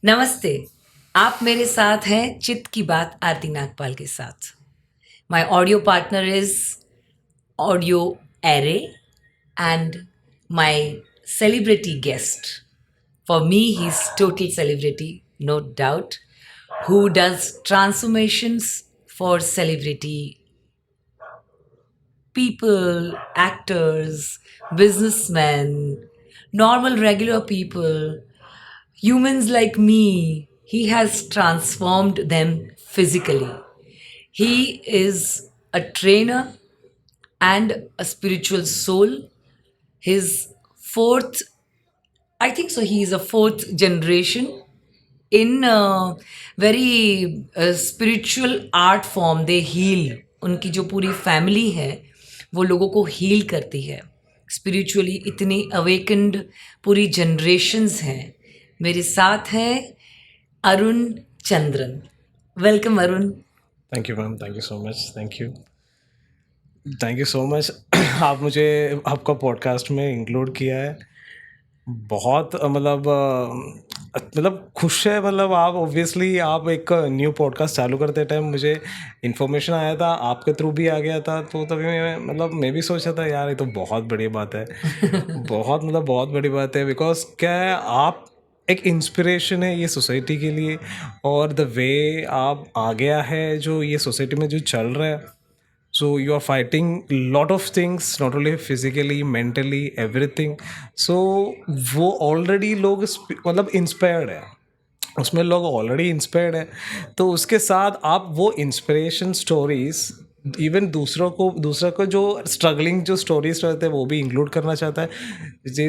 नमस्ते। आप मेरे साथ हैं चित की बात आरती नागपाल के साथ। My audio partner is audio array and my celebrity guest. For me, he's total celebrity, no doubt, who does transformations for celebrity people, actors, businessmen, normal regular people, humans like me. He has transformed them physically. He is a trainer and a spiritual soul. His fourth, I think so, he is a fourth generation in very spiritual art form. They heal. उनकी जो पूरी family है वो लोगों को heal करती है spiritually. इतनी अवेकन्ड पूरी जनरेशन्स हैं। मेरे साथ हैं Arun Chandran. Welcome Arun. Thank you ma'am, thank you so much, thank you so much. आप मुझे आपका पॉडकास्ट में इंक्लूड किया है। बहुत मतलब खुश है। मतलब आप ऑब्वियसली आप एक न्यू पॉडकास्ट चालू करते टाइम मुझे इन्फॉर्मेशन आया था, आपके थ्रू भी आ गया था, तो तभी मैं भी सोचा था यार ये तो बहुत बड़ी बात है। बहुत बड़ी बात है, बिकॉज क्या है, आप एक इंस्पिरेशन है ये सोसाइटी के लिए। और द वे आप आ गया है जो ये सोसाइटी में जो चल रहा है, so you are fighting lot of things, not only physically, mentally, everything. so वो ऑलरेडी लोग मतलब इंस्पायर्ड है, उसमें लोग ऑलरेडी इंस्पायर्ड है। तो उसके साथ आप वो इंस्पिरेशन स्टोरीज इवन दूसरों को जो स्ट्रगलिंग जो स्टोरीज रहते हैं वो भी इंक्लूड करना चाहता है। Is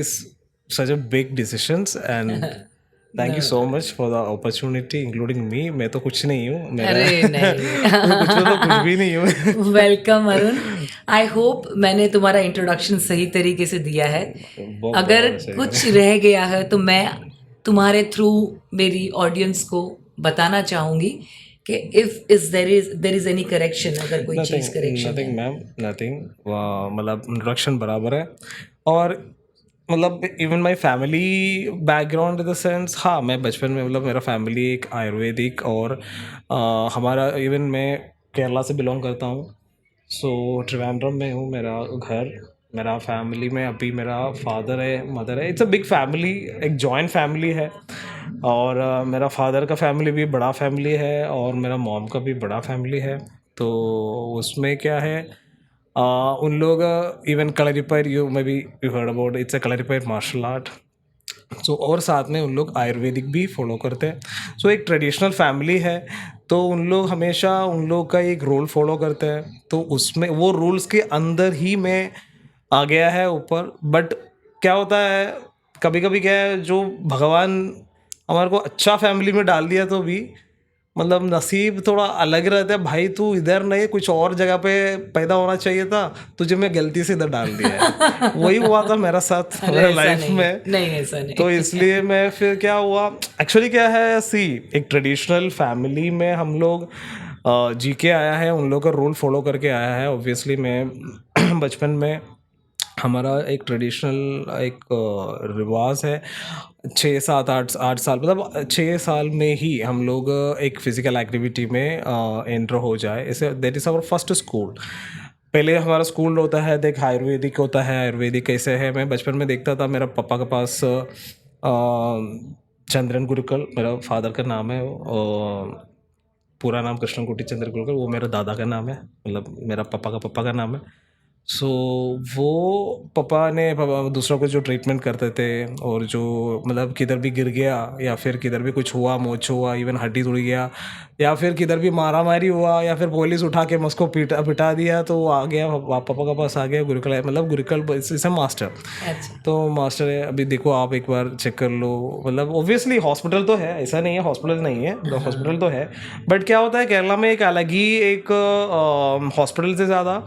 such a big decisions and thank you so much for the opportunity including me. मैं तो कुछ नहीं हूँ, मेरा अरे नहीं। मैं कुछ मतलब कुछ भी नहीं हूँ। वेलकम अरुण। आई होप मैंने तुम्हारा इंट्रोडक्शन सही तरीके से दिया है। अगर बहुत सही कुछ है। रह गया है तो मैं तुम्हारे थ्रू मेरी ऑडियंस को बताना चाहूंगी कि if is there is any correction, अगर कोई चीज़ नथिंग करेक्शन है। Nothing ma'am, nothing. मतलब इंट्रोडक्शन बराबर है। और मतलब even my family background in the sense, हाँ मैं बचपन में मतलब मेरा फैमिली एक आयुर्वेदिक और हमारा इवन मैं केरला से बिलोंग करता हूँ। सो ट्रिवेंड्रम में हूँ मेरा घर। मेरा फैमिली में अभी मेरा फादर है, मदर है। इट्स अ बिग फैमिली, एक जॉइंट फैमिली है। और मेरा फादर का फैमिली भी बड़ा फैमिली है और मेरा मॉम का भी बड़ा फैमिली है। तो उसमें क्या है, उन लोग even Kalaripayattu, you may be you heard about, it's a Kalaripayattu martial art. So और साथ में उन लोग आयुर्वेदिक भी फॉलो करते हैं। सो एक ट्रेडिशनल फैमिली है। तो उन लोग हमेशा उन लोग का एक रूल फॉलो करते हैं, तो उसमें वो रूल्स के अंदर ही मैं आ गया है ऊपर। बट क्या होता है, कभी कभी क्या है, जो भगवान हमारे को अच्छा फैमिली में डाल दिया तो भी मतलब नसीब थोड़ा अलग रहता है। भाई तू इधर नहीं, कुछ और जगह पे पैदा होना चाहिए था, तुझे मैं गलती से इधर डाल दिया है। वही हुआ था मेरा साथ अरे मेरा ऐसा लाइफ नहीं, में। नहीं ऐसा तो नहीं। इसलिए मैं फिर क्या हुआ, एक्चुअली क्या है, सी एक ट्रेडिशनल फैमिली में हम लोग जी के आया है, उन लोग का रूल फॉलो करके आया है। ऑब्वियसली मैं बचपन में हमारा एक ट्रेडिशनल एक रिवाज है, 6 7 8 8 साल, मतलब 6 साल में ही हम लोग एक फिजिकल एक्टिविटी में एंटर हो जाए। इसे that is our first school. पहले हमारा स्कूल होता है, देख आयुर्वेदिक होता है। आयुर्वेदिक कैसे है, मैं बचपन में देखता था, मेरा पापा के पास चंद्रन गुरुकुल मेरा फादर का नाम है। पूरा नाम कृष्णकुटी चंद्र गुरुकुल, वो मेरा दादा का नाम है, मतलब मेरा पापा का नाम है। सो वो पापा दूसरों को जो ट्रीटमेंट करते थे, और जो मतलब किधर भी गिर गया या फिर किधर भी कुछ हुआ, मोच हुआ, इवन हड्डी टूट गया, या फिर किधर भी मारा मारी हुआ, या फिर पुलिस उठा के मुझको पिटा दिया, तो वो आ गया पापा के पास, आ गया गुरुकुल, मतलब गुरुकुल इसे मास्टर। अच्छा। तो मास्टर है, अभी देखो आप एक बार चेक कर लो। मतलब ऑब्वियसली हॉस्पिटल तो है, ऐसा नहीं है हॉस्पिटल नहीं है, तो हॉस्पिटल तो है। बट क्या होता है, केरला में एक अलग ही एक हॉस्पिटल से ज़्यादा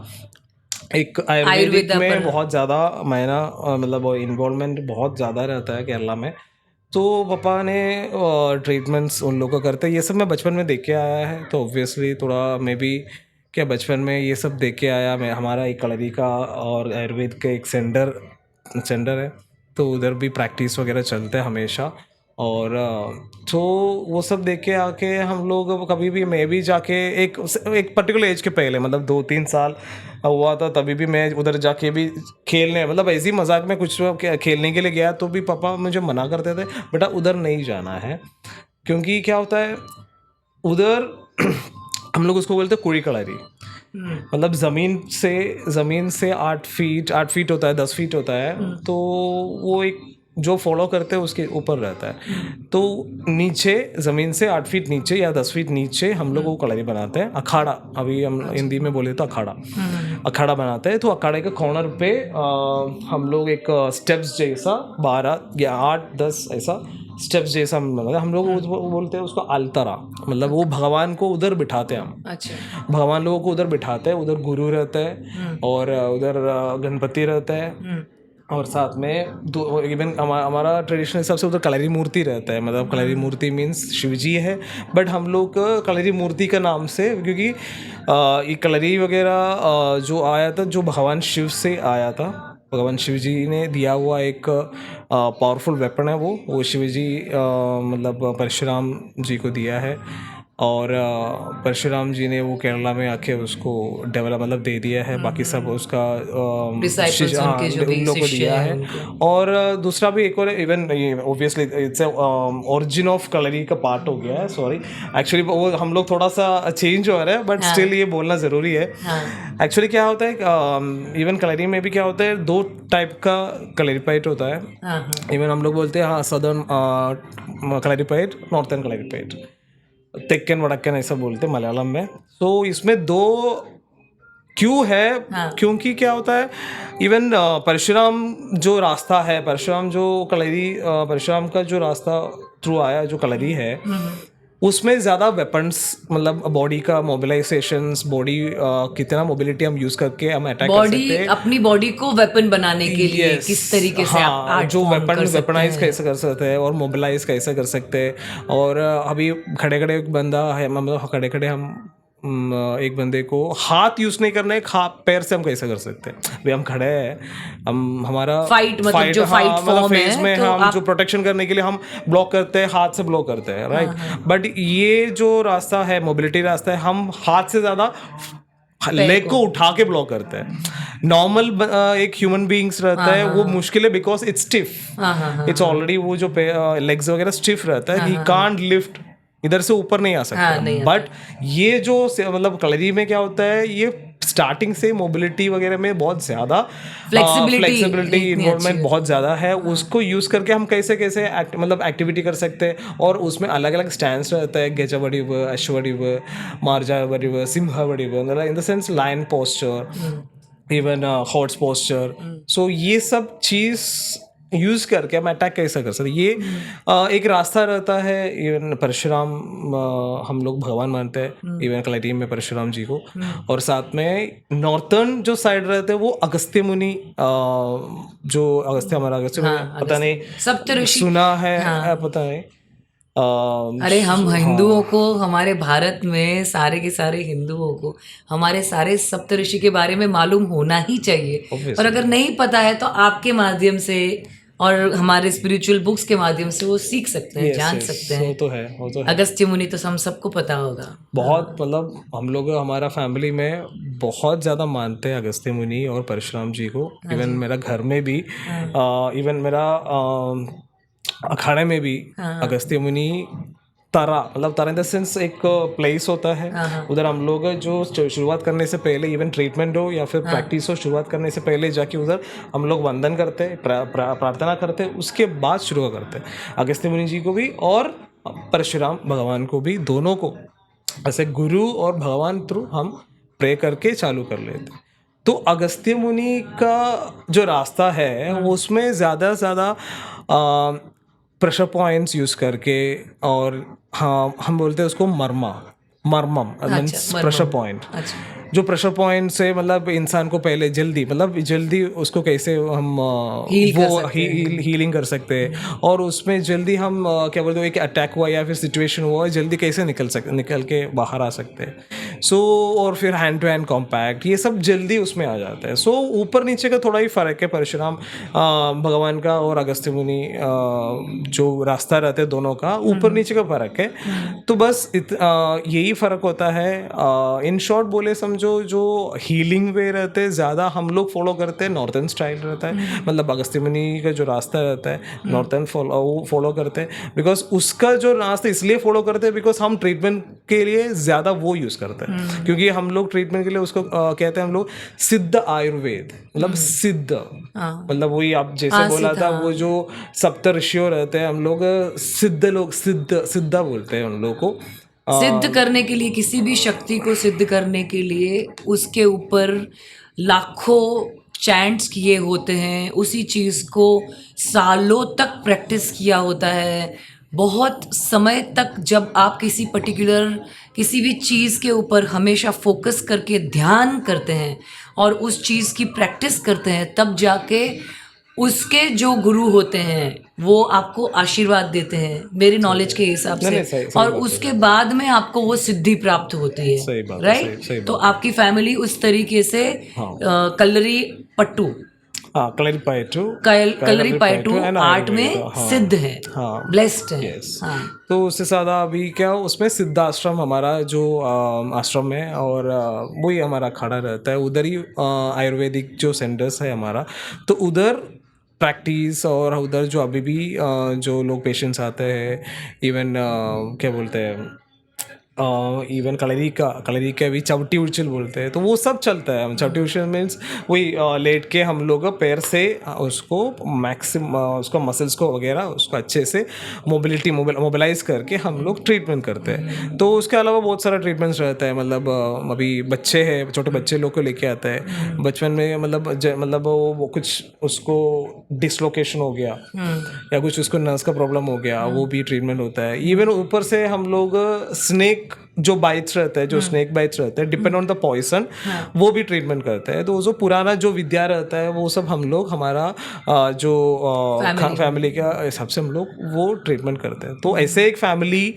एक आयुर्वेदिक आयुर्वेदा में पर। बहुत ज़्यादा मायना, मतलब इन्वॉल्वमेंट बहुत ज़्यादा रहता है केरला में। तो पापा ने ट्रीटमेंट्स उन लोगों का करते हैं, ये सब मैं बचपन में देख के आया है। तो ऑब्वियसली थोड़ा मे बी क्या बचपन में ये सब देख के आया मैं। हमारा एक कलरी का और आयुर्वेद का एक सेंटर है, तो उधर भी प्रैक्टिस वगैरह चलते हैं हमेशा। और तो वो सब देख के आके हम लोग कभी भी, मैं भी जाके एक पर्टिकुलर एज के पहले, मतलब 2-3 साल हुआ था, तभी भी मैं उधर जाके भी खेलने, मतलब ऐसे ही मजाक में कुछ खेलने के लिए गया, तो भी पापा मुझे मना करते थे, बेटा उधर नहीं जाना है, क्योंकि क्या होता है उधर हम लोग उसको बोलते हैं कुड़ी कलारी, मतलब ज़मीन से 8 फीट होता है, 10 फीट होता है, तो वो एक जो फॉलो करते हैं उसके ऊपर रहता है, तो नीचे ज़मीन से 8 फीट नीचे या 10 फीट नीचे हम लोग वो कलारी बनाते हैं, अखाड़ा, अभी हम हिंदी में बोले तो अखाड़ा बनाते हैं। तो अखाड़े के कॉर्नर पे हम लोग एक स्टेप्स जैसा 12 या 8-10 ऐसा स्टेप्स जैसा, मतलब हम लोग वो बोलते हैं उसको अलतरा, मतलब वो भगवान को उधर बिठाते हैं हम। अच्छा। भगवान लोगों को उधर बिठाते हैं, उधर गुरु रहता है और उधर गणपति रहता है, और साथ में इवन हमारा ट्रेडिशनल हिसाब से उधर कलरी मूर्ति रहता है, मतलब कलरी मूर्ति मीन्स शिव जी है, बट हम लोग कलरी मूर्ति का नाम से, क्योंकि ये कलरी वगैरह जो आया था, जो भगवान शिव से आया था, भगवान शिव जी ने दिया हुआ एक पावरफुल वेपन है वो शिव जी मतलब परशुराम जी को दिया है, और परशुराम जी ने वो केरला में आके उसको डेवलप, मतलब दे दिया है, बाकी सब उसका Disciples उनके जो भी उन लोगों को शिष्य दिया हैं है। और दूसरा भी एक और, इवन ये obviously it's origin of Kalari का पार्ट हो गया है, सॉरी एक्चुअली वो हम लोग थोड़ा सा चेंज हो रहा है, बट स्टिल ये बोलना ज़रूरी है। एक्चुअली क्या होता है, इवन कलरी में भी क्या होता है, 2 टाइप का कलरीपाइट होता है, इवन हम लोग बोलते हैं हाँ सदर्न कलरीपाइट, नॉर्थर्न कलरीपाइट, तेक्कन वड़क्कन ऐसा बोलते हैं मलयालम में। तो इसमें 2 क्यों है, क्योंकि क्या होता है, इवन परशुराम जो रास्ता है, परशुराम का जो रास्ता थ्रू आया, जो कलरी है, उसमें ज़्यादा वेपन्स, मतलब बॉडी का मोबिलाइजेशंस, बॉडी कितना मोबिलिटी हम यूज़ करके हम अटैक कर सकते हैं, अपनी बॉडी को वेपन बनाने के लिए किस तरीके से आप आर्ट जो फॉर्म कर सकते वेपनाइज हैं। कैसे कर सकते हैं और मोबिलाइज कैसे कर सकते हैं। और अभी खड़े खड़े बंदा है, मतलब खड़े खड़े हम एक बंदे को हाथ यूज नहीं करना है, पैर से हम कैसे कर सकते हैं, भाई हम खड़े हैं, हम हमारा फाइट, मतलब जो फाइट फॉर्म फेज है, में तो हम जो प्रोटेक्शन करने के लिए हम ब्लॉक करते हैं, हाथ से ब्लॉक करते हैं, राइट। बट ये जो रास्ता है, मोबिलिटी रास्ता है, हम हाथ से ज्यादा लेग को उठा के ब्लॉक करते हैं। नॉर्मल एक ह्यूमन बीइंग्स रहता है, वो मुश्किल है, because it's stiff, it's already वो जो लेग्स वगैरह स्टिफ रहता है, ही कांट लिफ्ट, इधर से ऊपर नहीं आ सकता। बट ये जो मतलब कलरी में क्या होता है, ये स्टार्टिंग से मोबिलिटी वगैरह में बहुत ज़्यादा फ्लेक्सिबिलिटी इन्वॉल्वमेंट बहुत ज़्यादा है, उसको यूज़ करके हम कैसे कैसे मतलब एक्टिविटी कर सकते हैं। और उसमें अलग अलग स्टैंड्स रहता है, गेजावडिव, अश्वडिव, मार्जावडिव, सिंहवडिव, मतलब in the sense lion posture, even horse posture. So ये सब चीज़ यूज़ करके हम अटैक कैसे कर सकते, ये एक रास्ता रहता है। इवन परशुराम हम लोग भगवान मानते हैं, इवन कलरी में परशुराम जी को। और साथ में नॉर्थर्न जो साइड रहते हैं वो अगस्त्य मुनि, जो अगस्त्य हमारा अगस्त्य मुनि, पता नहीं सप्तऋषि सुना है, पता नहीं। अरे हम हिंदुओं को, हमारे भारत में सारे के सारे हिंदुओं को हमारे सारे सप्तऋषि के बारे में मालूम होना ही चाहिए। और अगर नहीं पता है तो आपके माध्यम से और हमारे स्पिरिचुअल बुक्स के माध्यम से वो सीख सकते हैं, जान सकते हैं। वो तो है। अगस्त्य मुनि तो हम सबको पता होगा बहुत, मतलब हम लोग हमारा फैमिली में बहुत ज़्यादा मानते हैं अगस्त्य मुनि और परशुराम जी को। इवन मेरा घर में भी, इवन मेरा अखाड़े में भी अगस्त्य मुनि तारा, मतलब तारा इन द सेंस एक प्लेस होता है, उधर हम लोग जो शुरुआत करने से पहले, इवन ट्रीटमेंट हो या फिर प्रैक्टिस हो, शुरुआत करने से पहले जाके उधर हम लोग वंदन करते हैं, प्रार्थना करते हैं, उसके बाद शुरू करते हैं अगस्त्य मुनि जी को भी और परशुराम भगवान को भी, दोनों को ऐसे गुरु और भगवान थ्रू हम प्रे करके चालू कर लेते हैं। तो अगस्त्य मुनि का जो रास्ता है उसमें ज़्यादा से ज़्यादा प्रेशर पॉइंट्स यूज़ करके, और हाँ हम बोलते हैं उसको मर्मम मीन्स प्रेशर पॉइंट। जो प्रेशर पॉइंट से मतलब इंसान को पहले जल्दी उसको कैसे हम हीलिंग कर सकते हैं, और उसमें जल्दी हम क्या बोलते हैं, एक अटैक हुआ या फिर सिचुएशन हुआ, जल्दी कैसे निकल के बाहर आ सकते हैं। सो और फिर हैंड टू हैंड कॉम्पैक्ट, ये सब जल्दी उसमें आ जाता है. सो ऊपर नीचे का थोड़ा ही फ़र्क है परशुराम भगवान का और अगस्त्य मुनि जो रास्ता रहते हैं दोनों का, ऊपर नीचे का फ़र्क है. तो बस यही फ़र्क होता है. इन शॉर्ट बोले समझो, जो हीलिंग वे रहते हैं ज़्यादा हम लोग फॉलो करते हैं, नॉर्थन स्टाइल रहता है. मतलब अगस्त्य मुनि का जो रास्ता रहता है नॉर्थन फॉलो करते हैं. बिकॉज उसका जो रास्ता इसलिए फॉलो करते हैं बिकॉज हम ट्रीटमेंट के लिए ज़्यादा वो यूज़ करते हैं. क्योंकि हम लोग ट्रीटमेंट के लिए उसको कहते हैं हम लोग सिद्ध आयुर्वेद, मतलब सिद्ध, मतलब वही आप जैसे बोला था वो जो सप्त ऋषियों रहते हैं, हम लोग सिद्धा बोलते हैं उन लोग को. सिद्ध करने के लिए, किसी भी शक्ति को सिद्ध करने के लिए उसके ऊपर लाखों चैंट्स किए होते हैं, उसी चीज़ को सालों तक प्रैक्टिस किया होता है, बहुत समय तक. जब आप किसी पर्टिकुलर किसी भी चीज़ के ऊपर हमेशा फोकस करके ध्यान करते हैं और उस चीज़ की प्रैक्टिस करते हैं, तब जाके उसके जो गुरु होते हैं वो आपको आशीर्वाद देते हैं, मेरे नॉलेज के हिसाब नहीं, से. सही और उसके बाद में आपको वो सिद्धि प्राप्त होती सही है, बात है, राइट. सही तो बात आपकी फैमिली उस तरीके से कलरी पट्टू कलरी पयटू एंड आर्ट आयुर्वेद. में सिद्ध है, ब्लेस्ड है. हाँ. तो उससे ज़्यादा अभी क्या उसमें सिद्धाश्रम हमारा जो आश्रम है, और वही हमारा खड़ा रहता है उधर ही. आयुर्वेदिक जो सेंटर्स है हमारा, तो उधर प्रैक्टिस, और उधर जो अभी भी जो लोग पेशेंट्स आते हैं, इवन क्या बोलते हैं, इवन कलरी का भी चवटी उछल बोलते हैं, तो वो सब चलता है. चवटी उछल मीन्स वही लेट के हम लोग पैर से उसको उसको मसल्स को वगैरह उसको अच्छे से मोबिलाइज करके हम लोग ट्रीटमेंट करते हैं. तो उसके अलावा बहुत सारा ट्रीटमेंट्स रहता है. मतलब अभी बच्चे हैं, छोटे बच्चे लोग को लेके आता है बचपन में, मतलब वो कुछ उसको डिसलोकेशन हो गया या कुछ उसको नर्व्स का प्रॉब्लम हो गया, वो भी ट्रीटमेंट होता है. इवन ऊपर से हम लोग स्नेक जो बाइट्स रहता है, जो स्नेक बाइट्स रहता है, डिपेंड ऑन द पॉइजन, वो भी ट्रीटमेंट करते हैं. तो जो पुराना जो विद्या रहता है वो सब हम लोग हमारा जो फैमिली के हिसाब से हम लोग वो ट्रीटमेंट करते हैं. तो ऐसे एक फैमिली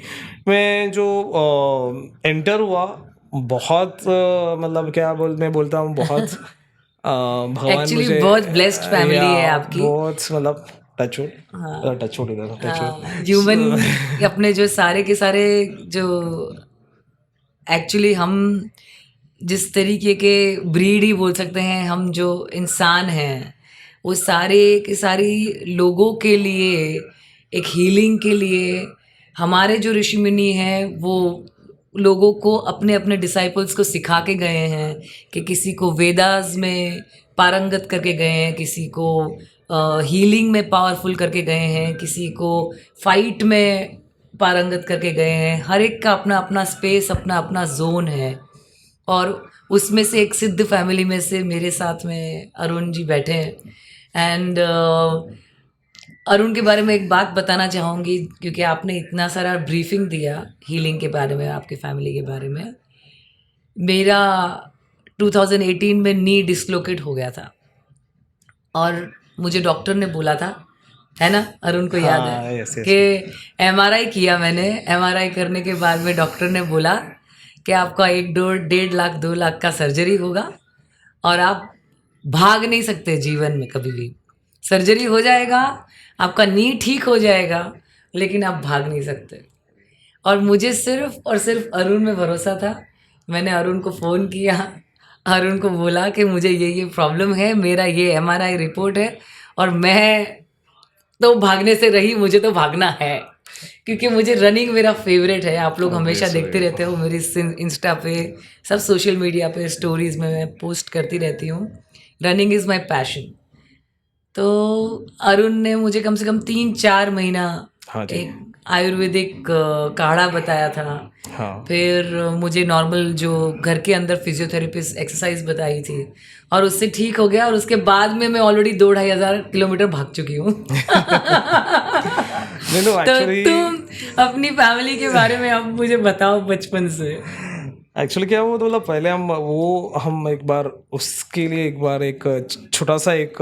में जो एंटर हुआ, बहुत मतलब क्या मैं बोलता हूँ बहुत भगवान एक्चुअली मुझे बहुत ब्लेस्ड फैमिली है आपकी. बहुत मतलब टचवुड इधर ह्यूमन अपने जो सारे के सारे जो एक्चुअली हम जिस तरीके के ब्रीड ही बोल सकते हैं, हम जो इंसान हैं वो सारे के सारी लोगों के लिए, एक हीलिंग के लिए, हमारे जो ऋषि मुनि हैं वो लोगों को अपने अपने डिसाइपल्स को सिखा के गए हैं. कि किसी को वेदास में पारंगत करके गए हैं, किसी को हीलिंग में पावरफुल करके गए हैं, किसी को फाइट में पारंगत करके गए हैं. हर एक का अपना अपना स्पेस, अपना अपना जोन है. और उसमें से एक सिद्ध फैमिली में से मेरे साथ में अरुण जी बैठे हैं. एंड अरुण के बारे में एक बात बताना चाहूँगी, क्योंकि आपने इतना सारा ब्रीफिंग दिया हीलिंग के बारे में, आपके फैमिली के बारे में. मेरा 2018 में नी डिस्लोकेट हो गया था और मुझे डॉक्टर ने बोला था, है ना अरुण को याद है कि MRI किया मैंने. MRI करने के बाद में डॉक्टर ने बोला कि आपका 1-1.5 लाख 2 लाख का सर्जरी होगा और आप भाग नहीं सकते जीवन में कभी भी. सर्जरी हो जाएगा, आपका नी ठीक हो जाएगा, लेकिन आप भाग नहीं सकते. और मुझे सिर्फ और सिर्फ अरुण में भरोसा था. मैंने अरुण को फ़ोन किया, अरुण को बोला कि मुझे ये प्रॉब्लम है, मेरा ये MRI रिपोर्ट है, और मैं तो भागने से रही, मुझे तो भागना है. क्योंकि मुझे रनिंग मेरा फेवरेट है. आप लोग हमेशा देखते रहते हो मेरी इंस्टा पे, सब सोशल मीडिया पे स्टोरीज में मैं पोस्ट करती रहती हूँ. Running is my passion. तो अरुण ने मुझे कम से कम 3-4 महीना एक आयुर्वेदिक काढ़ा बताया था. फिर मुझे नॉर्मल जो घर के अंदर फिजियोथेरेपिस्ट एक्सरसाइज बताई थी, और उससे ठीक हो गया. और उसके बाद में मैं ऑलरेडी 2-2.5 हज़ार किलोमीटर भाग चुकी हूँ. तो तुम अपनी फैमिली के बारे में अब मुझे बताओ बचपन से. एक्चुअली क्या हुआ, तो मतलब पहले हम एक बार उसके लिए एक छोटा सा एक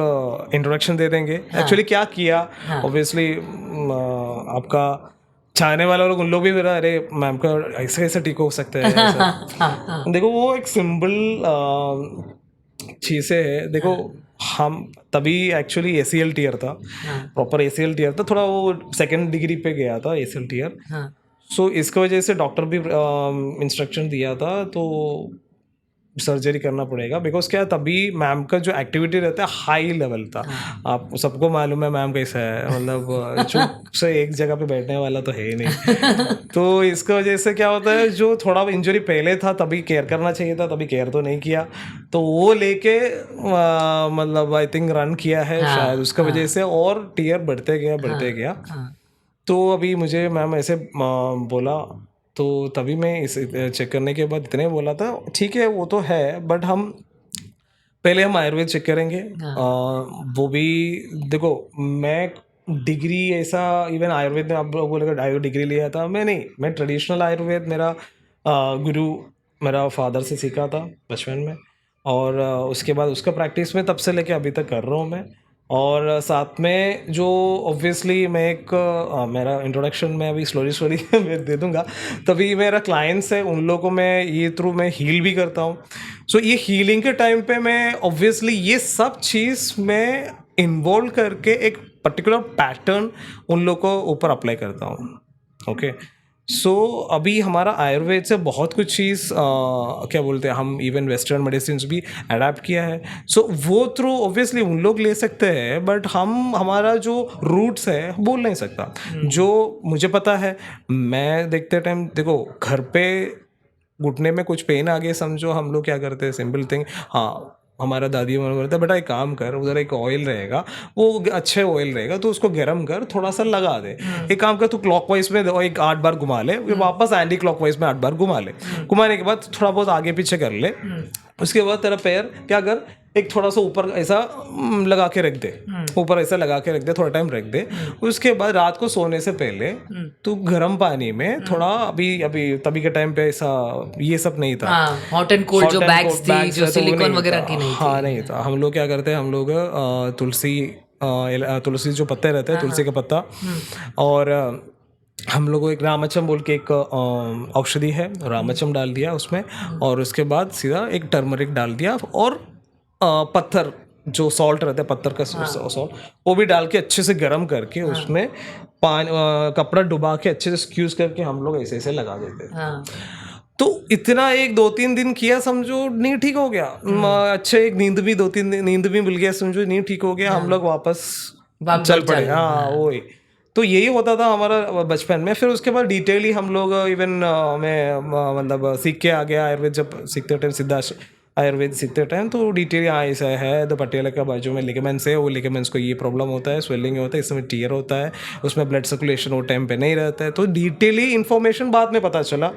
इंट्रोडक्शन दे देंगे. एक्चुअली क्या किया, ऑब्वियसली आपका चाहने वाले लोग, उन लोग भी मेरा, अरे मैम का ऐसे ऐसे ठीक हो सकता है ऐसा। हाँ देखो वो एक सिंपल चीज़ें है। देखो हम तभी एक्चुअली ACL टीयर था, हाँ प्रॉपर ACL टीयर था, थोड़ा वो सेकंड डिग्री पे गया था ACL टीयर। हाँ सो इसकी वजह से डॉक्टर भी इंस्ट्रक्शन दिया था तो सर्जरी करना पड़ेगा, बिकॉज क्या है, तभी मैम का जो एक्टिविटी रहता है हाई लेवल था। आप सबको मालूम है मैम कैसा है, मतलब चुप से एक जगह पे बैठने वाला तो है ही नहीं। तो इसकी वजह से क्या होता है, जो थोड़ा इंजरी पहले था तभी केयर करना चाहिए था, तभी केयर तो नहीं किया, तो वो लेके मतलब आई थिंक रन किया है शायद, उसका वजह से और टीयर बढ़ते गया। हाँ तो अभी मुझे मैम ऐसे बोला, तो तभी मैं इस चेक करने के बाद इतने बोला था, ठीक है वो तो है, बट हम पहले हम आयुर्वेद चेक करेंगे। वो भी देखो, मैं डिग्री ऐसा इवन आयुर्वेद में आप लोग बोलेगा आयुर्वेद डिग्री लिया था, मैं नहीं, मैं ट्रेडिशनल आयुर्वेद मेरा गुरु मेरा फादर से सीखा था बचपन में, और उसके बाद उसका प्रैक्टिस में तब से लेके अभी तक कर रहा हूँ मैं। और साथ में जो ऑब्वियसली मैं एक मेरा इंट्रोडक्शन में अभी स्लोली मैं दे दूंगा, तभी मेरा क्लाइंट्स है उन लोगों को मैं ये थ्रू मैं हील भी करता हूँ। सो ये हीलिंग के टाइम पे मैं ऑब्वियसली ये सब चीज़ मैं इन्वॉल्व करके एक पर्टिकुलर पैटर्न उन लोग को ऊपर अप्लाई करता हूँ। ओके, सो अभी हमारा आयुर्वेद से बहुत कुछ चीज़ क्या बोलते हैं हम, इवन वेस्टर्न मेडिसिन भी अडेप्ट किया है। सो वो थ्रू ऑब्वियसली उन लोग ले सकते हैं, बट हम हमारा जो रूट्स है बोल नहीं सकता। जो मुझे पता है, मैं देखते टाइम देखो घर पे घुटने में कुछ पेन आ गए समझो, हम लोग क्या करते हैं, सिंपल थिंग, हाँ हमारा दादी मन करता है, बेटा एक काम कर, उधर एक ऑयल रहेगा, वो अच्छे ऑयल रहेगा तो उसको गर्म कर, थोड़ा सा लगा दे। एक काम कर, तू क्लॉकवाइज में एक 8 बार घुमा ले, फिर वापस एंटी क्लॉकवाइज में 8 बार घुमा ले। घुमाने के बाद थोड़ा बहुत आगे पीछे कर ले, उसके बाद तेरा पैर क्या कर, एक थोड़ा सा ऊपर ऐसा लगा के रख दे, ऊपर ऐसा लगा के रख दे, थोड़ा टाइम रख दे। उसके बाद रात को सोने से पहले तू गर्म पानी में थोड़ा, अभी अभी तभी के टाइम पे ऐसा ये सब नहीं था, हॉट एंड कोल्ड जो बैग्स थी, जो तो वो सिलिकॉन नहीं वगैरह था। की नहीं थी। हाँ नहीं था। हम लोग क्या करते हैं, हम लोग तुलसी जो पत्ते रहते हैं, तुलसी का पत्ता, और हम लोग को एक रामचम बोल के एक औषधि है, रामचम डाल दिया उसमें, और उसके बाद सीधा एक टर्मरिक डाल दिया, और पत्थर जो सॉल्ट रहता है, पत्थर का सॉल्ट, वो भी डाल के अच्छे से गर्म करके उसमें कपड़ा डुबा के अच्छे से स्क्यूज करके हम लोग ऐसे ऐसे लगा देते हैं। तो इतना एक 2-3 दिन किया समझो, नहीं ठीक हो गया, अच्छे एक नींद भी 2-3 दिन नींद भी मिल गया समझो, नहीं ठीक हो गया, हम लोग वापस चल पड़े। हाँ वही, तो यही होता था हमारा बचपन में। फिर उसके बाद डिटेली हम लोग इवन मैं मतलब सीख के आ गया आयुर्वेद, जब सीखते टाइम सिद्धा आयुर्वेद सीखते टाइम तो डिटेल यहाँ ऐसा है, तो पटियाला का बाजू में लिगामेंट्स है, वो लिगामेंट्स को ये प्रॉब्लम होता है, स्वेलिंग होता है, इसमें टीयर होता है, उसमें ब्लड सर्कुलेशन वो टाइम पे नहीं रहता है, तो डिटेली इन्फॉर्मेशन बाद में पता चला।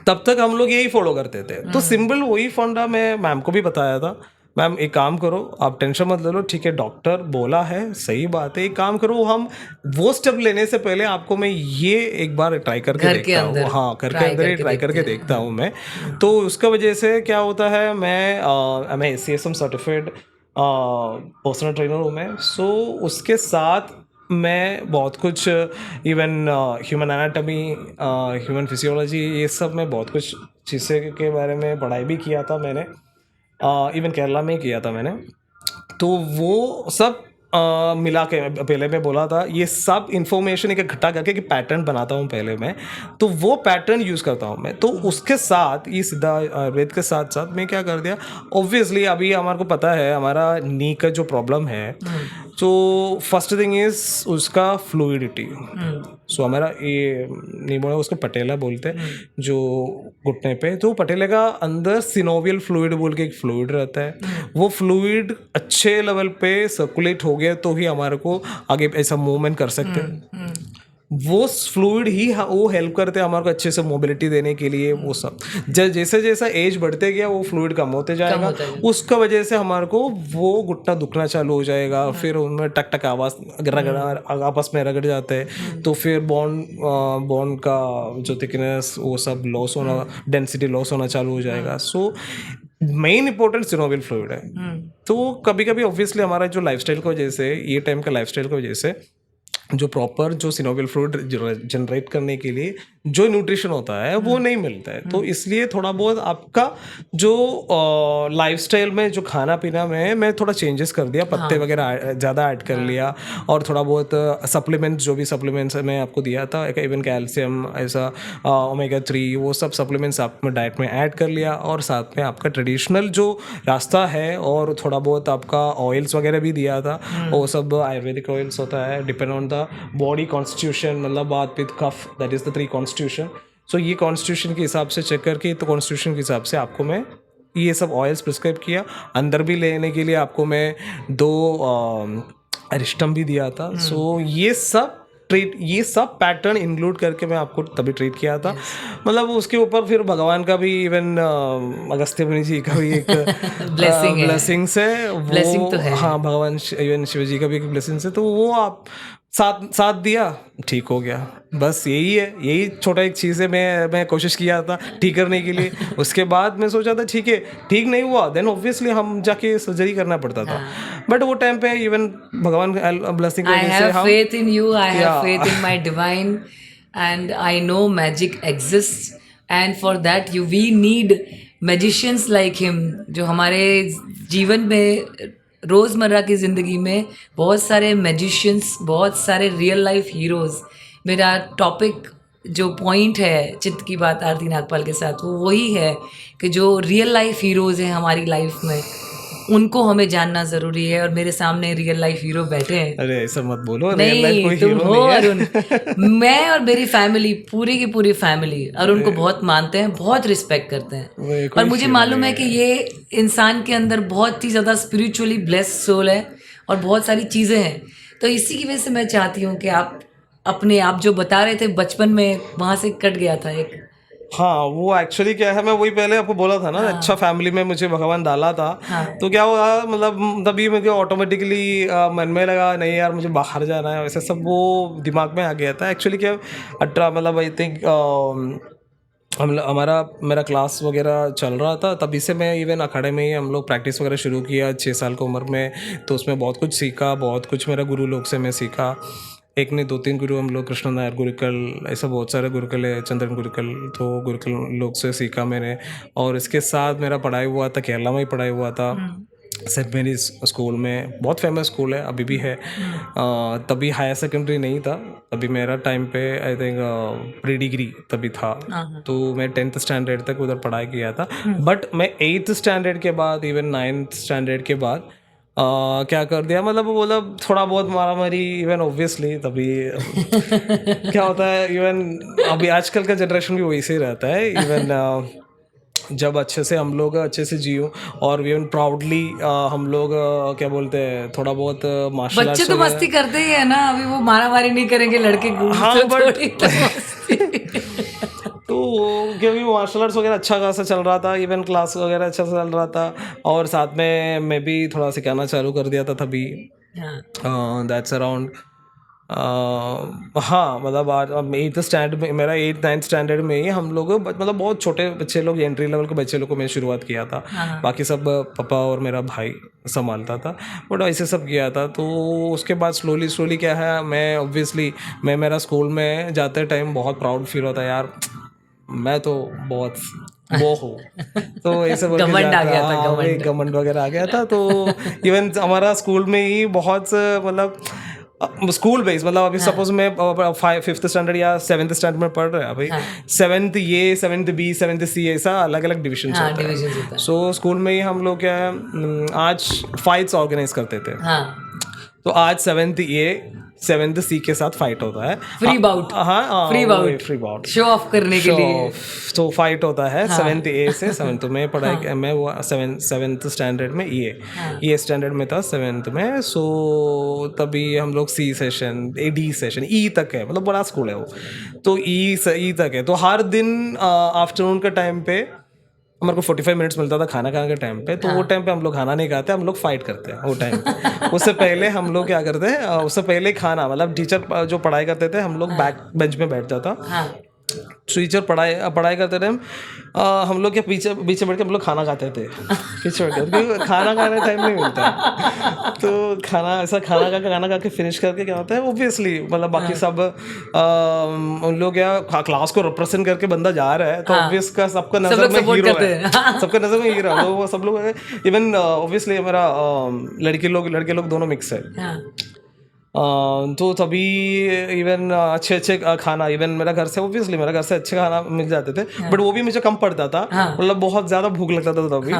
तब तक हम लोग यही फॉलो करते थे। तो सिंपल वही फंडा मैं मैम को भी बताया था, मैम एक काम करो, आप टेंशन मत ले लो, ठीक है डॉक्टर बोला है सही बात है, एक काम करो, हम वो स्टेप लेने से पहले आपको मैं ये एक बार ट्राई करके देखता हूँ। हाँ घर के अंदर ही ट्राई करके देखता हूँ मैं। तो उसका वजह से क्या होता है, मैं ACSM सर्टिफाइड पर्सनल ट्रेनर हूँ मैं। सो उसके साथ मैं बहुत कुछ even human anatomy, human physiology, ये सब में बहुत कुछ चीज़ें के बारे में पढ़ाई भी किया था मैंने, इवन केरला में ही किया था मैंने। तो वो सब मिला के पहले मैं बोला था, ये सब इंफॉर्मेशन एक इकट्ठा करके कि पैटर्न बनाता हूँ पहले मैं, तो वो पैटर्न यूज़ करता हूँ मैं। तो उसके साथ ये सिद्धा आयुर्वेद के साथ साथ मैं क्या कर दिया, ऑब्वियसली अभी हमारे को पता है हमारा नी का जो प्रॉब्लम है, तो फर्स्ट थिंग इज उसका फ्लूइडिटी। सो हमारा ये नहीं बोला, उसको पटेला बोलते हैं जो घुटने पे, तो पटेले का अंदर सिनोवियल फ्लूइड बोल के एक फ्लूइड रहता है, वो फ्लूइड अच्छे लेवल पे सर्कुलेट हो गया तो ही हमारे को आगे ऐसा मूवमेंट कर सकते हैं। वो फ्लूइड ही वो हेल्प करते हैं हमारे को अच्छे से मोबिलिटी देने के लिए। वो सब जैसे जैसा एज बढ़ते गया वो फ्लूइड कम होते जाएगा, उसका वजह से हमारे को वो घुटना दुखना चालू हो जाएगा, फिर उनमें टक टक आवाज आपस में रगड़ जाते हैं, तो फिर बोन का जो थिकनेस वो सब लॉस होना, डेंसिटी लॉस होना चालू हो जाएगा। So main important synovial fluid है। तो कभी कभी ऑब्वियसली हमारा जो लाइफस्टाइल की वजह से, ये टाइम का लाइफस्टाइल की वजह से जो प्रॉपर जो सिनोवियल फ्लूइड जनरेट करने के लिए जो न्यूट्रिशन होता है वो नहीं मिलता है। तो इसलिए थोड़ा बहुत आपका जो लाइफस्टाइल में जो खाना पीना में मैं थोड़ा चेंजेस कर दिया, पत्ते वगैरह ज़्यादा ऐड कर लिया, और थोड़ा बहुत सप्लीमेंट्स जो भी सप्लीमेंट्स मैं आपको दिया था, इवन कैल्शियम ऐसा ओमेगा 3 वो सब सप्लीमेंट्स आप में डाइट में ऐड कर लिया, और साथ में आपका ट्रेडिशनल जो रास्ता है और थोड़ा बहुत आपका ऑयल्स वगैरह भी दिया था। वो सब आयुर्वेदिक ऑयल्स होता है, depend on the body constitution, मतलब बात पित्त कफ, दैट इज़ द 3 कॉन्स्टिट्यूशन। सो ये कॉन्स्टिट्यूशन के हिसाब से चेक करके, तो कॉन्स्टिट्यूशन के हिसाब से आपको मैं ये सब ऑयल्स प्रिस्क्राइब किया। अंदर भी लेने के लिए आपको मैं 2 अरिस्टम भी दिया था। सो ये सब पैटर्न इंक्लूड करके मैं आपको तभी ट्रीट किया था। मतलब उसके ऊपर फिर भगवान का भी, इवन अगस्त्य मुनि जी का भी एक ब्लेसिंग्स है वो, तो है। हाँ भगवान इवन शिव जी का भी एक ब्लेसिंग्स है। तो वो आप साथ दिया, ठीक हो गया। बस यही है, यही छोटा एक चीज़ है। मैं कोशिश किया था ठीक करने के लिए। उसके बाद मैं सोचा था ठीक है, ठीक नहीं हुआ देन ऑब्वियसली हम जाके सर्जरी करना पड़ता था। बट वो टाइम पे इवन भगवान blessing I have faith in you. I have faith in my divine, and I know magic exists. And for that, we need magicians like him, जो हमारे जीवन में रोज़मर्रा की ज़िंदगी में बहुत सारे मैजिशियंस, बहुत सारे रियल लाइफ हीरोज़। मेरा टॉपिक जो पॉइंट है चित्त की बात आरती नागपाल के साथ, वो वही है कि जो रियल लाइफ हीरोज़ हैं हमारी लाइफ में, उनको हमें जानना ज़रूरी है। और मेरे सामने रियल लाइफ हीरो बैठे हैं। अरे ऐसा मत बोलो, नहीं, तुम हो अरुण। मैं और मेरी फैमिली, पूरी की पूरी फैमिली अरुण को बहुत मानते हैं, बहुत रिस्पेक्ट करते हैं। और मुझे मालूम है कि ये इंसान के अंदर बहुत ही ज़्यादा स्पिरिचुअली ब्लेस्ड सोल है और बहुत सारी चीज़ें हैं। तो इसी की वजह से मैं चाहती हूँ कि आप जो बता रहे थे बचपन में, वहाँ से कट गया था एक। हाँ, वो एक्चुअली क्या है, मैं वही पहले आपको बोला था ना, अच्छा फैमिली में मुझे भगवान डाला था। तो क्या हुआ, मतलब तभी मुझे ऑटोमेटिकली मन में लगा नहीं यार मुझे बाहर जाना है, वैसे सब वो दिमाग में आ गया था। एक्चुअली क्या 18 मतलब आई थिंक मेरा क्लास वगैरह चल रहा था, तभी से मैं इवन अखाड़े में ही हम लोग प्रैक्टिस वगैरह शुरू किया 6 साल की उम्र में। तो उसमें बहुत कुछ सीखा, बहुत कुछ मेरा गुरु लोग से मैं सीखा। एक ने 2-3 गुरु हम लोग, कृष्ण नायर गुरुकुल, ऐसा बहुत सारे गुरुकुल है, चंद्रन गुरुकुल, तो गुरुकुल लोग से सीखा मैंने। और इसके साथ मेरा पढ़ाई हुआ था, केरला में ही पढ़ाई हुआ था सेंट मेरीज स्कूल में, बहुत फेमस स्कूल है, अभी भी है। तभी हायर सेकेंडरी नहीं था, तभी मेरा टाइम पे आई थिंक प्री डिग्री तभी था। तो मैं 10th स्टैंडर्ड तक उधर पढ़ाई किया था। बट मैं 8th स्टैंडर्ड के बाद, इवन 9th स्टैंडर्ड के बाद क्या कर दिया, मतलब थोड़ा बहुत मारा मारी, इवन ऑब्वियसली तभी क्या होता है, इवन अभी आजकल का जनरेशन भी वैसे ही रहता है। इवन जब अच्छे से हम लोग अच्छे से जियो, और इवन प्राउडली हम लोग क्या बोलते हैं, थोड़ा बहुत मार्शल आर्ट्स, बच्चे तो मस्ती करते ही है ना, अभी वो मारा मारी नहीं करेंगे लड़के। हाँ बट तो क्योंकि मार्शल आर्ट्स वगैरह अच्छा खासा चल रहा था, इवन क्लास वगैरह अच्छा चल रहा था, और साथ में मैं भी थोड़ा सिखाना चालू कर दिया था तभी। दैट्स अराउंड हाँ, मतलब आज 8th स्टैंडर्ड में, मेरा 8th-9th स्टैंडर्ड में ही हम लोग, मतलब बहुत छोटे बच्चे लोग, एंट्री लेवल के बच्चे लोग को मैं शुरुआत किया था। बाकी सब पापा और मेरा भाई संभालता था, बट ऐसे सब किया था। तो उसके बाद स्लोली क्या है, मैं ऑब्वियसली मेरा स्कूल में जाते टाइम बहुत प्राउड फील होता है यार, मैं तो बहुत वो हूँ। तो ऐसे घमंड आ गया था, घमंड वगैरह आ गया था। तो इवन हमारा स्कूल में ही बहुत मतलब स्कूल बेस, मतलब अभी सपोज मैं 5th स्टैंडर्ड या 7th स्टैंडर्ड में पढ़ रहा है भाई, 7th ए, 7th बी, 7th सी, ऐसा अलग अलग डिविजन होता है। सो स्कूल में ही हम लोग क्या है, आज फाइट्स ऑर्गेनाइज करते थे। तो आज 7th ए 7th सी के साथ फाइट होता है, फ्री बाउट। हाँ, फ्री बाउट शो ऑफ करने के लिए। तो फाइट होता है 7th ए से 7th में पढ़ाई। मैं वो 7th स्टैंडर्ड में ये स्टैंडर्ड में था 7th में। सो तभी हम लोग सी सेशन, डी सेशन, ई तक है, मतलब बड़ा स्कूल है वो। तो ई तक है। तो हर दिन आफ्टरनून के टाइम पे हमारे को 45 मिनट्स मिलता था खाना खाने के टाइम पे। तो वो टाइम पे हम लोग खाना नहीं खाते, हम लोग फाइट करते हैं वो टाइम पे। उससे पहले हम लोग क्या करते हैं, उससे पहले खाना, मतलब टीचर जो पढ़ाई करते थे, हम लोग बैक बेंच में बैठ जाता। टीचर पढ़ाई करते टाइम हम लोग के पीछे पीछे बैठ के हम लोग खाना खाते थे पीछे बैठ के, क्योंकि खाना खाने टाइम नहीं मिलता है। तो खाना खा के फिनिश करके क्या होता है, ऑब्वियसली मतलब बाकी सब उन लोग क्या क्लास को रिप्रेजेंट करके बंदा जा रहा है, तो ऑब्वियस का सबका नजर में हीरो है, सबका नजर में हीरो, तो वो सब लोग इवन ऑब्वियसली मेरा लड़के लोग दोनों मिक्स है। तो तभी इवन अच्छे खाना, इवन मेरा घर से ऑब्वियसली मेरा घर से अच्छे खाना मिल जाते थे, बट वो भी मुझे कम पड़ता था, मतलब बहुत ज्यादा भूख लगता था तभी।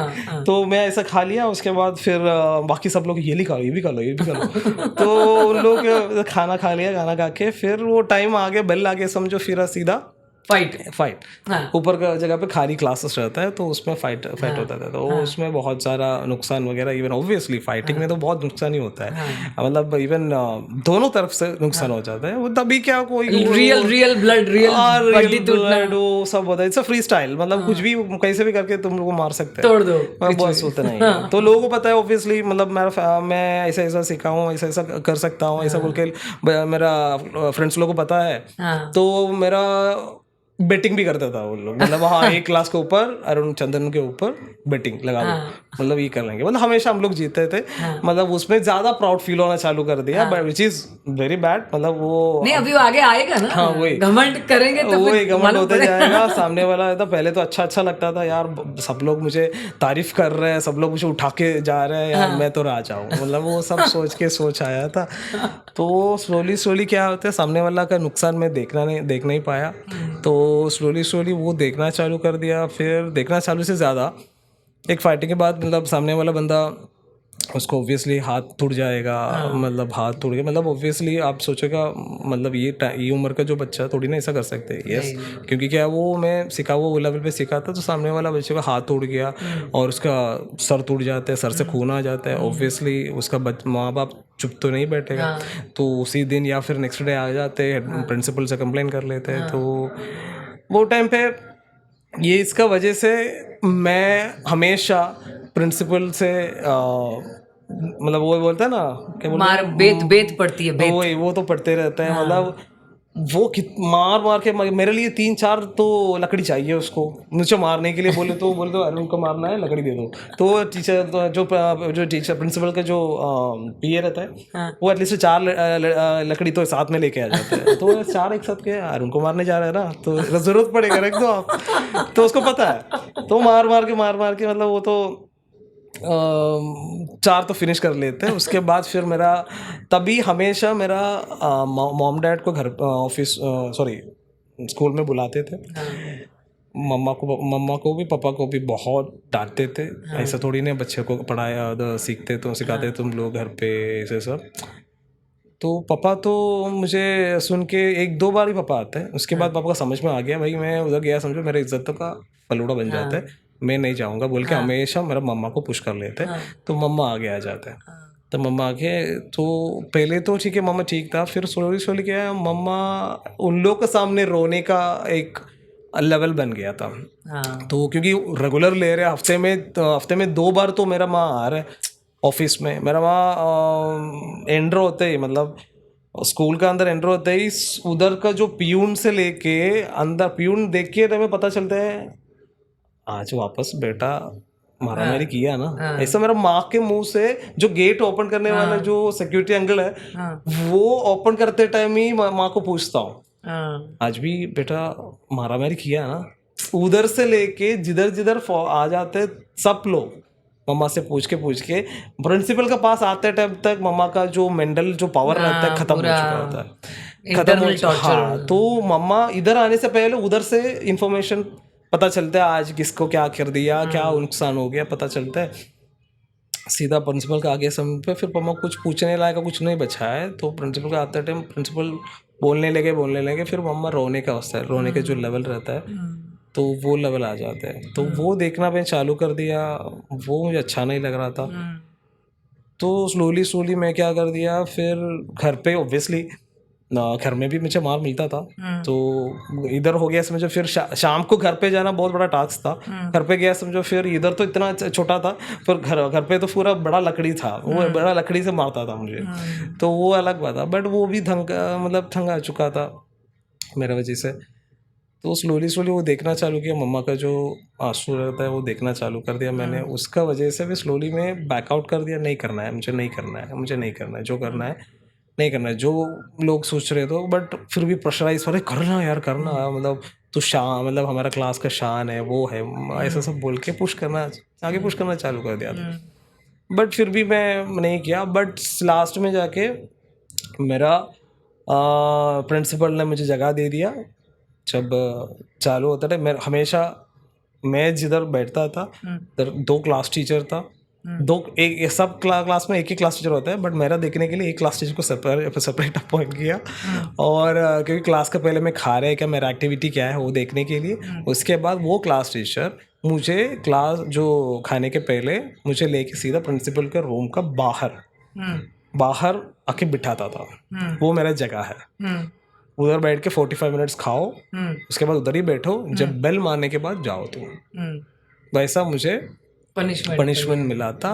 तो मैं ऐसा खा लिया, उसके बाद फिर बाकी सब लोग ये भी खा लो तो उन लोग खाना खा लिया, खाना खा के फिर वो टाइम आ गया, बेल आ गया समझो, फिर सीधा फाइट ऊपर का जगह पे खाली क्लासेस रहता है, तो उसमें फाइट होता था, तो उसमें बहुत सारा नुकसान वगैरह, इवन ऑब्वियसली फाइटिंग में तो बहुत नुकसान ही होता है, मतलब इवन दोनों तरफ से नुकसान हो जाता है। वो तभी क्या कोई रियल ब्लड वो सब होता है, इट्स अ फ्री स्टाइल, मतलब कुछ भी कैसे भी करके तुम लोग को मार सकते तोड़ दो, बस होता नहीं है। तो लोगों को पता है ऑब्वियसली, मतलब मैं ऐसा सीखा हूँ, ऐसा कर सकता हूँ, ऐसा बोल के मेरा फ्रेंड्स लोगों को पता है, तो मेरा बेटिंग भी करता था वो लोग, मतलब हाँ एक क्लास के ऊपर अरुण चंदन के ऊपर बेटिंग लगा दो, मतलब ये कर लेंगे, मतलब हमेशा हम लोग जीतते थे, मतलब उसमें ज्यादा प्राउड फील होना चालू कर दिया, but which is very bad, मतलब वो नहीं अभी आगे आएगा ना, हाँ वही घमंड करेंगे तो वही घमंड होते जाएगा सामने वाला। तो पहले तो अच्छा लगता था यार, सब लोग मुझे तारीफ कर रहे हैं, सब लोग मुझे उठा के जा रहे हैं यार, मैं तो राजा हूँ, मतलब वो सब सोच आया था। तो स्लोली क्या होता है, सामने वाला का नुकसान मैं देख नहीं पाया, तो स्लोली वो देखना चालू कर दिया, फिर देखना चालू से ज़्यादा एक फाइटिंग के बाद, मतलब सामने वाला बंदा उसको ऑब्वियसली हाथ टूट जाएगा, मतलब हाथ टूट गया, मतलब ऑब्वियसली आप सोचेगा, मतलब ये उम्र का जो बच्चा थोड़ी ना ऐसा कर सकते हैं, यस, क्योंकि क्या वो मैं सिखा वो लेवल पे सिखा था, तो सामने वाला बच्चे का हाथ टूट गया और उसका सर टूट जाता है, सर से खून आ जाता है, ऑब्वियसली उसका माँ बाप चुप तो नहीं बैठेगा, तो उसी दिन या फिर नेक्स्ट डे आ जाते हैं, प्रिंसिपल से कंप्लेन कर लेते हैं। तो वो टाइम पे ये इसका वजह से मैं हमेशा प्रिंसिपल से मतलब वो बोलता है ना, क्या बोलते हैं, बेत पड़ती है, वो तो पढ़ते रहते हैं, मतलब वो मार के मेरे लिए 3-4 तो लकड़ी चाहिए उसको, मुझे मारने के लिए बोले तो अरुण को मारना है, लकड़ी दे दो, तो टीचर जो टीचर प्रिंसिपल का जो पीए रहता है, वो एटलीस्ट 4 लकड़ी तो साथ में लेके आ जाते हैं, तो 4 एक साथ के अरुण को मारने जा रहे हैं ना, तो जरूरत पड़ेगा रख दो आप, तो उसको पता है, तो मार के मतलब वो तो 4 तो फिनिश कर लेते हैं। उसके बाद फिर मेरा तभी हमेशा मेरा मॉम डैड को घर ऑफिस स्कूल में बुलाते थे, मम्मा को भी पापा को भी बहुत डांटते थे, ऐसा थोड़ी नहीं बच्चे को पढ़ाया सीखते तो सिखाते तुम लोग घर पे ऐसे सब। तो पापा तो मुझे सुन के 1-2 बार ही पापा आते हैं, उसके बाद पापा का समझ में आ गया भाई मैं उधर गया समझो मेरे इज्जत का फलूड़ा बन जाता है, मैं नहीं जाऊँगा बोल के हमेशा मेरा मम्मा को पुश कर लेते हैं, तो मम्मा आगे आ जाते हैं। तो मम्मा आगे तो पहले तो ठीक है मम्मा ठीक था, फिर स्लोली क्या है मम्मा उन लोग के सामने रोने का एक लेवल बन गया था। तो क्योंकि रेगुलर ले रहे हफ्ते में 2 बार तो मेरा माँ आ रहा है ऑफिस में, मेरा माँ एंटर होते ही मतलब स्कूल का अंदर एंटर होते ही उधर का जो पियून से लेके अंदर पियून देख के हमें पता चलता है आज वापस बेटा मारामारी किया ना, ऐसा मेरा माँ के मुंह से जो गेट ओपन करने वाला जो सिक्योरिटी एंगल है वो ओपन करते टाइम ही माँ को पूछता हूँ आज भी बेटा मारामारी किया ना, उधर से लेके जिधर आ जाते सब लोग मम्मा से पूछ के प्रिंसिपल के पास आते टाइम तक मम्मा का जो मेंटल जो पावर रहता है खत्म हो चुका होता है, खत्म हो चुका। हाँ, तो मम्मा इधर आने से पहले उधर से इंफॉर्मेशन पता चलता है आज किसको क्या कर दिया, क्या नुकसान हो गया पता चलता है, सीधा प्रिंसिपल का आगे समय पे फिर मम्मा कुछ पूछने लायक कुछ नहीं बचा है, तो प्रिंसिपल का आते टाइम प्रिंसिपल बोलने लगे फिर मम्मा रोने का अवस्था है, रोने का जो लेवल रहता है तो वो लेवल आ जाता है, तो वो देखना मैं चालू कर दिया, वो मुझे अच्छा नहीं लग रहा था। तो स्लोली मैं क्या कर दिया फिर घर पे ऑब्वियसली घर में भी मुझे मार मिलता था, तो इधर हो गया समझो फिर शाम को घर पे जाना बहुत बड़ा टास्क था, घर पे गया समझो फिर इधर तो इतना छोटा था, फिर घर पे तो पूरा बड़ा लकड़ी था, वो बड़ा लकड़ी से मारता था मुझे, तो वो अलग बात था, बट वो भी थंग आ चुका था मेरे वजह से। तो स्लोली स्लोली वो देखना चालू किया, मम्मा का जो आंसू रहता है वो देखना चालू कर दिया मैंने। उसका वजह से भी स्लोली में बैकआउट कर दिया, नहीं करना है मुझे, नहीं करना है मुझे, नहीं करना है, जो करना है नहीं करना है, जो लोग सोच रहे थे। बट फिर भी प्रेशराइज, अरे करना यार करना, मतलब तू शान, मतलब हमारा क्लास का शान है, वो है, ऐसा सब बोल के पुश करना, आगे पुश करना चालू कर दिया था। बट फिर भी मैं नहीं किया। बट लास्ट में जाके मेरा प्रिंसिपल ने मुझे जगह दे दिया। जब चालू होता था, मैं हमेशा, मैं जिधर बैठता था उधर 2 क्लास टीचर था। दो एक सब क्लास में एक ही क्लास टीचर होता है, बट मेरा देखने के लिए एक क्लास टीचर को सेपरेट अपॉइंट किया। और क्योंकि क्लास का पहले मैं खा रहा है क्या, मेरा एक्टिविटी क्या है वो देखने के लिए। उसके बाद वो क्लास टीचर मुझे क्लास जो खाने के पहले मुझे लेके सीधा प्रिंसिपल के रूम का बाहर आके बिठाता था। वो मेरा जगह है, उधर बैठ के 45 मिनट्स खाओ, उसके बाद उधर ही बैठो, जब बेल मारने के बाद जाओ तुम। वैसा मुझे पनिशमेंट मिला था।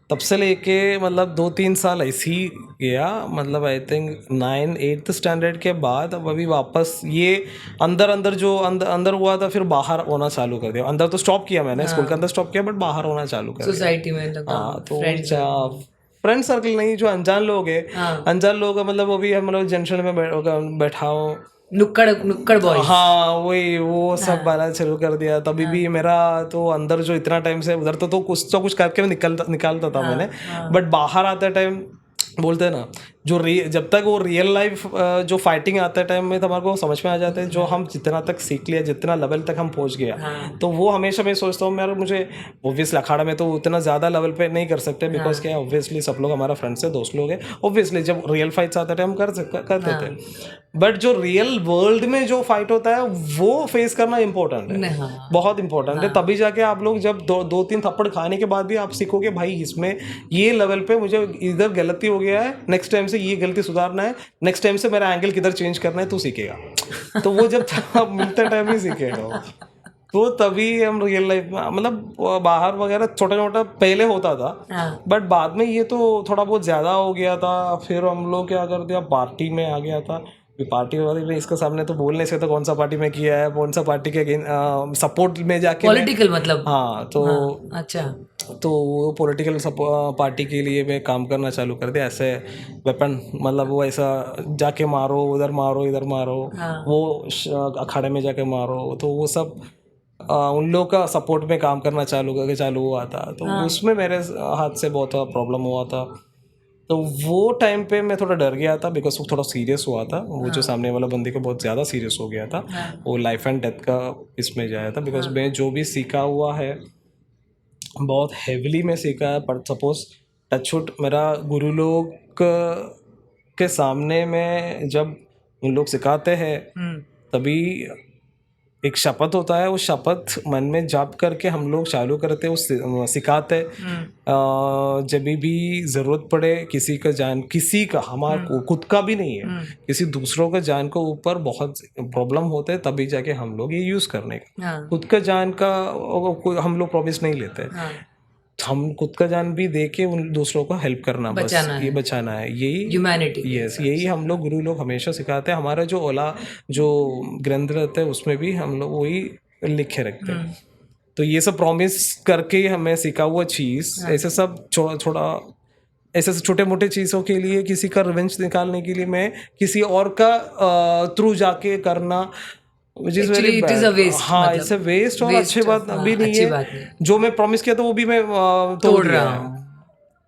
तब से लेके मतलब 2-3 साल ऐसे ही गया। मतलब आई थिंक 9th स्टैंडर्ड के बाद अब अभी वापस ये अंदर अंदर जो अंदर हुआ था, फिर बाहर होना चालू कर दिया। अंदर तो स्टॉप किया मैंने, स्कूल के अंदर स्टॉप किया, बट बाहर होना चालू कर दिया सोसाइटी में। हाँ, तो फ्रेंड सर्कल नहीं, जो अनजान लोग है, अनजान लोग मतलब वो भी हम लोग जंक्शन में बैठाओ, नुक्कड़ बॉय, हाँ वही, वो सब बाला शुरू कर दिया। तभी भी मेरा तो अंदर जो इतना टाइम से उधर तो कुछ करके मैं निकालता था मैंने। बट बाहर आते टाइम बोलते हैं ना, जो जब तक वो रियल लाइफ जो फाइटिंग आते टाइम में तो हमारे को समझ में आ जाता है, जो हम जितना तक सीख लिया, जितना लेवल तक हम पहुंच गया। तो वो हमेशा मैं सोचता हूँ यार, मुझे ऑब्वियसली अखाड़ा में तो उतना ज़्यादा लेवल पे नहीं कर सकते, बिकॉज क्या है, ऑब्वियसली सब लोग हमारा फ्रेंड्स है, दोस्त लोग हैं। ऑब्वियसली जब रियल फाइट्स आते टाइम हम करते थे। बट जो रियल वर्ल्ड में जो फाइट होता है वो फेस करना इम्पोर्टेंट है, बहुत इंपॉर्टेंट है। तभी जाके आप लोग जब 2-3 थप्पड़ खाने के बाद भी आप सीखोगे भाई इसमें ये लेवल पे मुझे इधर गलती हो गया है, नेक्स्ट टाइम से ये गलती सुधारना है, नेक्स्ट टाइम से मेरा एंगल किधर चेंज करना है, तू सीखेगा। तो वो जब मिलते टाइम ही सीखेगा, तो तभी हम रियल लाइफ में मतलब बाहर वगैरह छोटा छोटा पहले होता था। बट बाद में ये तो थोड़ा बहुत ज़्यादा हो गया था। फिर हम लोग क्या कर दिया, पार्टी में आ गया था। पार्टी वाले में इसके सामने तो बोल नहीं सकता कौन सा पार्टी में किया है, कौन सा पार्टी के सपोर्ट में जाके पॉलिटिकल मतलब। हाँ तो अच्छा, तो वो पॉलिटिकल पार्टी के लिए मैं काम करना चालू कर दिया। ऐसे वेपन मतलब वो ऐसा जाके मारो, उधर मारो, इधर मारो, वो अखाड़े में जाके मारो, तो वो सब उन लोगों का सपोर्ट में काम करना चालू हुआ था। तो उसमें मेरे हाथ से बहुत प्रॉब्लम हुआ था। तो वो टाइम पे मैं थोड़ा डर गया था, बिकॉज वो थोड़ा सीरियस हुआ था। वो जो सामने वाला बंदे को बहुत ज़्यादा सीरियस हो गया था, वो लाइफ एंड डेथ का इसमें जाया था। बिकॉज मैं जो भी सीखा हुआ है बहुत हेविली में सीखा है। पर सपोज टचवुड मेरा गुरु लोग के सामने में जब उन लोग सिखाते हैं तभी एक शपथ होता है, उस शपथ मन में जाप करके हम लोग चालू करते, उस सिखाते। जब भी ज़रूरत पड़े किसी का जान, किसी का, हमारा खुद का भी नहीं है, किसी दूसरों का जान को ऊपर बहुत प्रॉब्लम होते हैं, तभी जाके हम लोग ये यूज़ करने का। खुद का जान का हम लोग प्रॉमिस नहीं लेते। हम खुद का जान भी दे के उन दूसरों को हेल्प करना, बस ये बचाना है, यही ह्यूमैनिटी। यस, यही हम लोग गुरु लोग हमेशा सिखाते हैं। हमारा जो जो ग्रंथ रहता है उसमें भी हम लोग वही लिखे रखते हैं। तो ये सब प्रॉमिस करके हमें सीखा हुआ चीज़, ऐसे सब थोड़ा ऐसे छोटे मोटे चीज़ों के लिए, किसी का रिवेंज निकालने के लिए मैं किसी और का थ्रू जाके करना, which is very bad. हाँ, इट्स अ वेस्ट। और अच्छी बात भी नहीं है। जो मैं प्रॉमिस किया था वो भी मैं तोड़ रहा हूँ।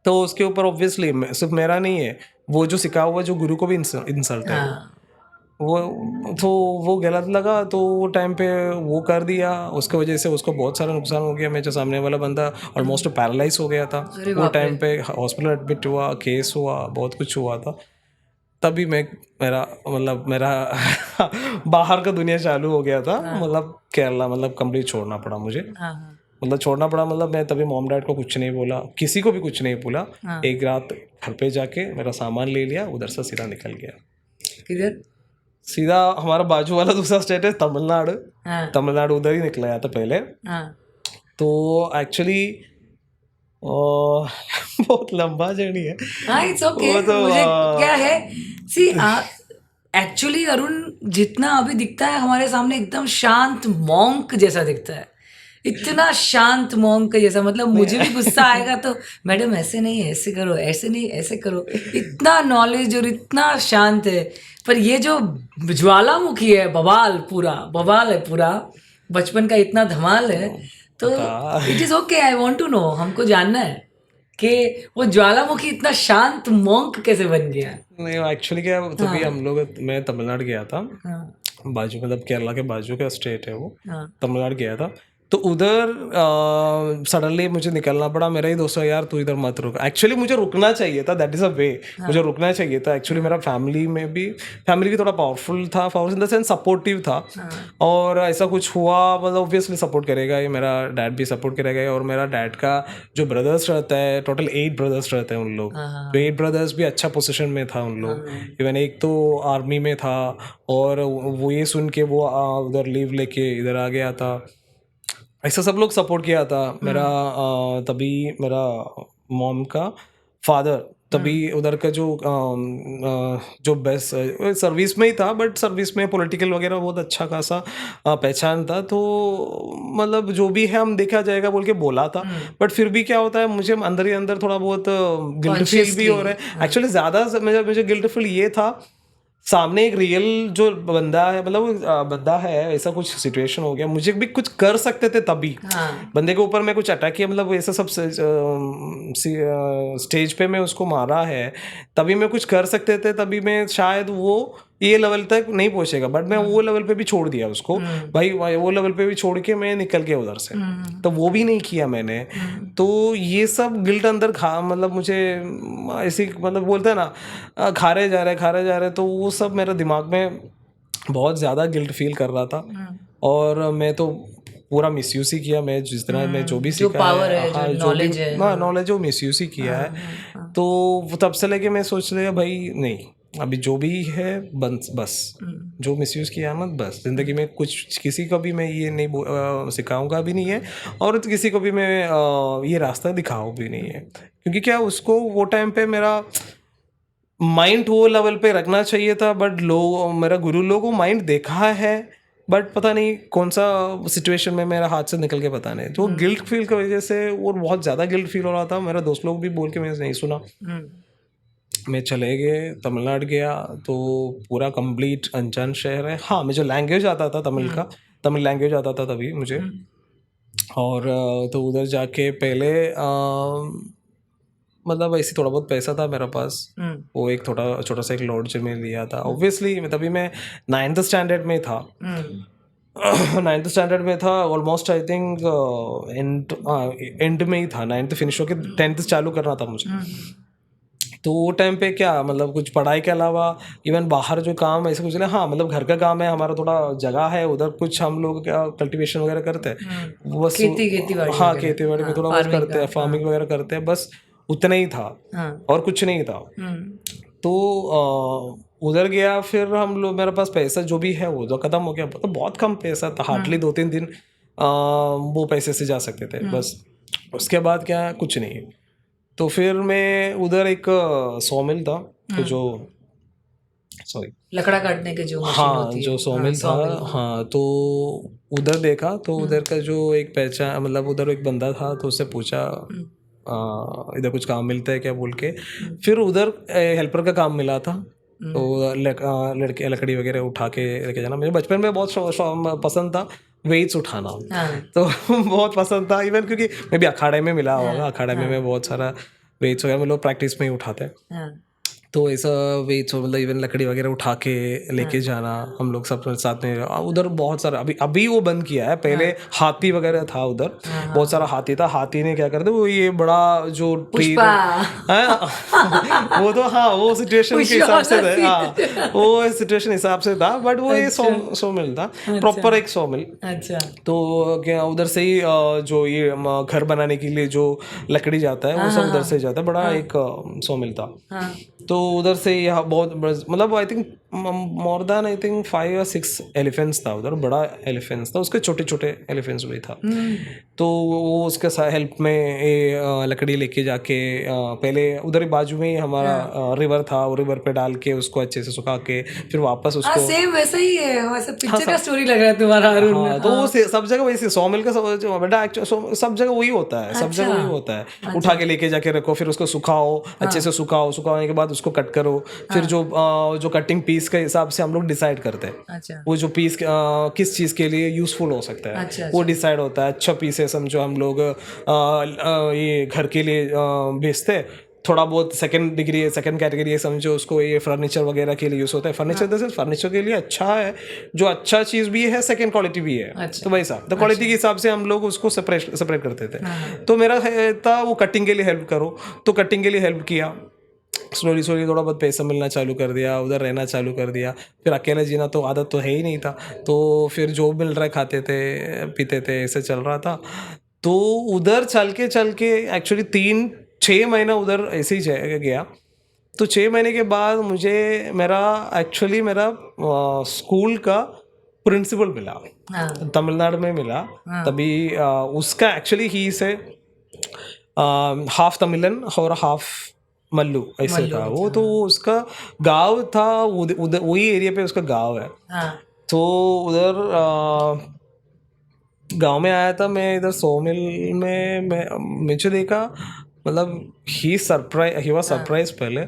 तो उसके ऊपर ऑब्वियसली सिर्फ मेरा नहीं है, वो जो सिखा हुआ जो गुरु को भी इंसल्ट है। वो तो वो गलत लगा, तो वो टाइम पे वो कर दिया। उसके वजह से उसको बहुत सारा नुकसान हो गया। मेरे सामने वाला बंदा ऑलमोस्ट पैरालाइज हो गया था। वो टाइम पे हॉस्पिटल एडमिट हुआ, केस हुआ, बहुत कुछ हुआ था। तभी मेरा बाहर का दुनिया चालू हो गया था। मतलब केरला मतलब कंप्लीट छोड़ना पड़ा मुझे। मतलब छोड़ना पड़ा मतलब मैं तभी मॉम डैड को कुछ नहीं बोला, किसी को भी कुछ नहीं बोला। एक रात घर पे जाके मेरा सामान ले लिया, उधर से सीधा निकल गया। किधर? सीधा हमारा बाजू वाला दूसरा स्टेट है तमिलनाडु। तमिलनाडु उधर ही निकला था पहले। तो एक्चुअली बहुत लंबा जर्नी है। हाँ, इट्स ओके। मुझे क्या है, सी एक्चुअली अरुण जितना अभी दिखता है हमारे सामने एकदम शांत मॉन्क जैसा दिखता है, इतना शांत मॉन्क जैसा, मतलब मुझे भी गुस्सा आएगा तो मैडम ऐसे नहीं, ऐसे करो, ऐसे नहीं, ऐसे करो, इतना नॉलेज और इतना शांत है। पर ये जो ज्वालामुखी है, बवाल पूरा बवाल है पूरा, बचपन का इतना धमाल है, तो it is okay, I want to know, हमको जानना है कि वो ज्वालामुखी इतना शांत मॉन्क कैसे बन गया। नहीं एक्चुअली क्या तभी हम लोग मैं तमिलनाडु गया था, हाँ बाजू मतलब केरला के बाजू का स्टेट है वो, हाँ तमिलनाडु गया था। तो उधर सडनली मुझे निकलना पड़ा, मेरा ही दोस्त है यार तू इधर मत रुक। एक्चुअली मुझे रुकना चाहिए था, दैट इज़ अ वे, मुझे रुकना चाहिए था। एक्चुअली मेरा फैमिली भी थोड़ा पावरफुल था, powerful in the sense supportive था। और ऐसा कुछ हुआ मतलब ऑब्वियसली सपोर्ट करेगा ही, मेरा डैड भी सपोर्ट करेगा। और मेरा डैड का जो ब्रदर्स रहता है, टोटल 8 ब्रदर्स रहते हैं उन लोग, तो 8 ब्रदर्स भी अच्छा पोजीशन में था उन लोग। इवन एक तो आर्मी में था, और वो ये सुन के वो उधर लीव लेके इधर आ गया था। ऐसा सब लोग सपोर्ट किया था मेरा। तभी मेरा मॉम का फादर तभी उधर का जो बेस्ट सर्विस में ही था, बट सर्विस में पॉलिटिकल वगैरह बहुत अच्छा खासा पहचान था। तो मतलब जो भी है हम देखा जाएगा बोल के बोला था, बट फिर भी क्या होता है मुझे अंदर ही अंदर थोड़ा बहुत गिल्ट फील भी हो रहा है। एक्चुअली ज़्यादा मुझे गिल्ट फील ये था, सामने एक रियल जो बंदा है, मतलब बंदा है, ऐसा कुछ सिचुएशन हो गया, मुझे भी कुछ कर सकते थे तभी। बंदे के ऊपर मैं कुछ अटैक किया, मतलब ऐसा सब स्टेज पे मैं उसको मारा है, तभी मैं कुछ कर सकते थे, तभी मैं शायद वो ये लेवल तक नहीं पहुंचेगा। बट मैं वो लेवल पे भी छोड़ दिया उसको भाई, वो लेवल पे भी छोड़ के मैं निकल गया उधर से, तो वो भी नहीं किया मैंने। तो ये सब गिल्ट अंदर मतलब मुझे ऐसी मतलब बोलते हैं ना खारे जा रहे, तो वो सब मेरे दिमाग में बहुत ज़्यादा गिल्ट फील कर रहा था। और मैं तो पूरा मिसयूज ही किया, मैं जिस तरह मैं जो भी सीखा है, हाँ जो भी नॉलेज वो मिसयूज ही किया है। तो तब से लेके मैं सोच लिया भाई नहीं, अभी जो भी है बस जो मिसयूज किया मत, बस जिंदगी में कुछ किसी को भी मैं ये नहीं सिखाऊंगा भी नहीं है, और किसी को भी मैं ये रास्ता दिखाऊँ भी नहीं है। क्योंकि क्या उसको वो टाइम पे मेरा माइंड वो लेवल पे रखना चाहिए था, बट मेरा गुरु लोगों को माइंड देखा है, बट पता नहीं कौन सा सिचुएशन में मेरा हाथ से निकल के पता नहीं, तो गिल्ट फील की वजह से और बहुत ज़्यादा गिल्ट फील हो रहा था। मेरा दोस्त लोग भी बोल के मैंने नहीं सुना, मैं चले गए तमिलनाडु गया, तो पूरा कंप्लीट अनजान शहर है। हाँ मुझे लैंग्वेज आता था तमिल लैंग्वेज आता था तभी मुझे। और तो उधर जाके पहले मतलब ऐसे थोड़ा बहुत पैसा था मेरे पास, वो एक छोटा सा एक लॉज में लिया था। ऑब्वियसली तभी मैं 9th स्टैंडर्ड में था, 9th स्टैंडर्ड में था ऑलमोस्ट, आई थिंक एंड में ही था, 9th फिनिश होके 10th चालू करना था मुझे। तो वो टाइम पे क्या मतलब कुछ पढ़ाई के अलावा इवन बाहर जो काम ऐसे कुछ नहीं, हाँ मतलब घर का काम है, हमारा थोड़ा जगह है उधर, कुछ हम लोग क्या कल्टीवेशन वगैरह करते हैं, बस हाँ खेती बाड़ी में थोड़ा बहुत करते हैं, फार्मिंग वगैरह करते हैं, बस उतना ही था और कुछ नहीं था। तो उधर गया, फिर हम लोग मेरे पास पैसा जो भी है वो तो ख़त्म हो गया, तो बहुत कम पैसा था, हार्डली 2-3 दिन वो पैसे से जा सकते थे बस। उसके बाद क्या कुछ नहीं। तो फिर मैं उधर एक सॉमिल था, तो जो सॉरी लकड़ा काटने के जो मशीन हाँ होती है, जो सॉमिल था, हाँ तो उधर देखा, तो उधर का जो एक पहचान मतलब उधर एक बंदा था, तो उससे पूछा इधर कुछ काम मिलता है क्या बोल के। फिर उधर हेल्पर का काम मिला था, तो लड़के लकड़ी वगैरह उठा के लेके जाना मुझे बचपन में बहुत पसंद था, वेट्स उठाना तो बहुत पसंद था। इवन क्योंकि मैं भी अखाड़े में मिला होगा, अखाड़े में मैं बहुत सारा वेट्स वगैरह हम लोग प्रैक्टिस में ही उठाते हैं, तो ऐसा वेट्स मतलब इवन लकड़ी वगैरह उठा के लेके जाना हम लोग सब साथ में। उधर बहुत सारा अभी वो बंद किया है, पहले हाथी वगैरह था उधर, बहुत सारा हाथी था। हाथी ने क्या करते वो ये बड़ा जो ट्री वो तो हाँ वो सिचुएशन के हिसाब से था, हाँ वो सिचुएशन हिसाब से था, बट वो ये सॉमिल था, प्रॉपर एक सॉमिल। अच्छा तो क्या उधर से ही जो ये घर बनाने के लिए जो लकड़ी जाता है वो सब उधर से जाता है, बड़ा एक सॉमिल था। तो उधर से यहाँ बहुत मतलब I think more than I think 5 या 6 एलिफेंट्स था उधर, बड़ा एलिफेंट्स था, उसके छोटे छोटे एलिफेंट्स भी था। तो वो उसके साथ हेल्प में ये लकड़ी लेके जाके पहले उधर ही बाजू में ही हमारा रिवर था, वो रिवर पे डाल के उसको अच्छे से सुखा के फिर वापस हाँ उसको, सेम वैसा ही है, वैसे पिक्चर का स्टोरी लग रहा है तुम्हारा अरुण। हाँ तो वो सब जगह वैसे सॉमिल का बेटा सब जगह वही होता है, सब जगह वही होता है। उठा के लेके जाके रखो, फिर उसको सुखाओ, अच्छे से सुखाओ, सुखाने के बाद उसको कट करो, फिर जो कटिंग पीस के हिसाब से हम लोग डिसाइड करते हैं अच्छा वो जो पीस किस चीज़ के लिए यूज़फुल हो सकता है, अच्छा वो डिसाइड होता है। अच्छा पीस है समझो हम लोग ये घर के लिए बेचते हैं, थोड़ा बहुत सेकंड डिग्री है, सेकंड कैटेगरी है समझो उसको, ये फर्नीचर वगैरह के लिए यूज़ होता है। फर्नीचर जैसे फर्नीचर के लिए अच्छा है, जो अच्छा चीज़ भी है सेकंड क्वालिटी भी है, अच्छा। तो वैसा तो क्वालिटी के हिसाब से हम लोग उसको सेपरेट करते थे। तो मेरा था वो कटिंग के लिए हेल्प करो, तो कटिंग के लिए हेल्प किया, स्लोली स्लोली थोड़ा बहुत पैसा मिलना चालू कर दिया, उधर रहना चालू कर दिया। फिर अकेले जीना तो आदत तो है ही नहीं था, तो फिर जो मिल रहा है खाते थे पीते थे, ऐसे चल रहा था। तो उधर चल के एक्चुअली 3-6 महीना उधर ऐसे ही गया। तो 6 महीने के बाद मुझे मेरा स्कूल का प्रिंसिपल मिला, तमिलनाडु में मिला। तभी उसका एक्चुअली ही से हाफ तमिलन और हाफ मल्लू ऐसे था वो। तो उसका गांव था उधर वही एरिया पे उसका गांव है। तो उधर गांव में आया था मैं, इधर सोमिल में मैं मुझे देखा, मतलब ही वाज सरप्राइज पहले।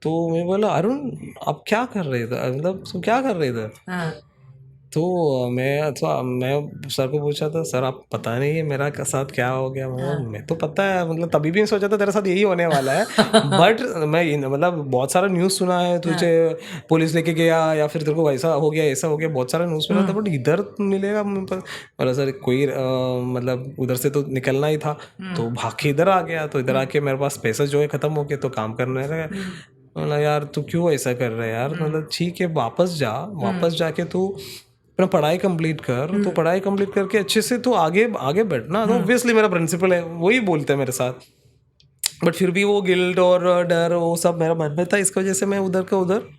तो मैं बोला अरुण आप क्या कर रहे थे, मतलब तुम क्या कर रहे थे? तो मैं सर को पूछा था, सर आप पता नहीं है मेरा साथ क्या हो गया? मैं तो पता है, मतलब तभी भी सोचा था तेरे साथ यही होने वाला है। बट मतलब बहुत सारा न्यूज़ सुना है तुझे पुलिस लेके गया या फिर तेरे को ऐसा हो गया ऐसा हो गया, बहुत सारा न्यूज़ सुना था, बट इधर मिलेगा बोला सर कोई मतलब उधर से तो निकलना ही था, तो भाग के इधर आ गया। तो इधर आके मेरे पास पैसा जो है ख़त्म हो गया, तो काम करने लगा। बोला यार तू क्यों ऐसा कर रहा है यार, मतलब ठीक है वापस जाके तू अपना पढ़ाई कंप्लीट कर, तो पढ़ाई कंप्लीट करके अच्छे से तो आगे आगे बढ़ना। तो ऑब्वियसली मेरा प्रिंसिपल है वही बोलते हैं मेरे साथ, बट फिर भी वो गिल्ट और डर वो सब मेरा मन में था, इसकी वजह से मैं उधर का उधर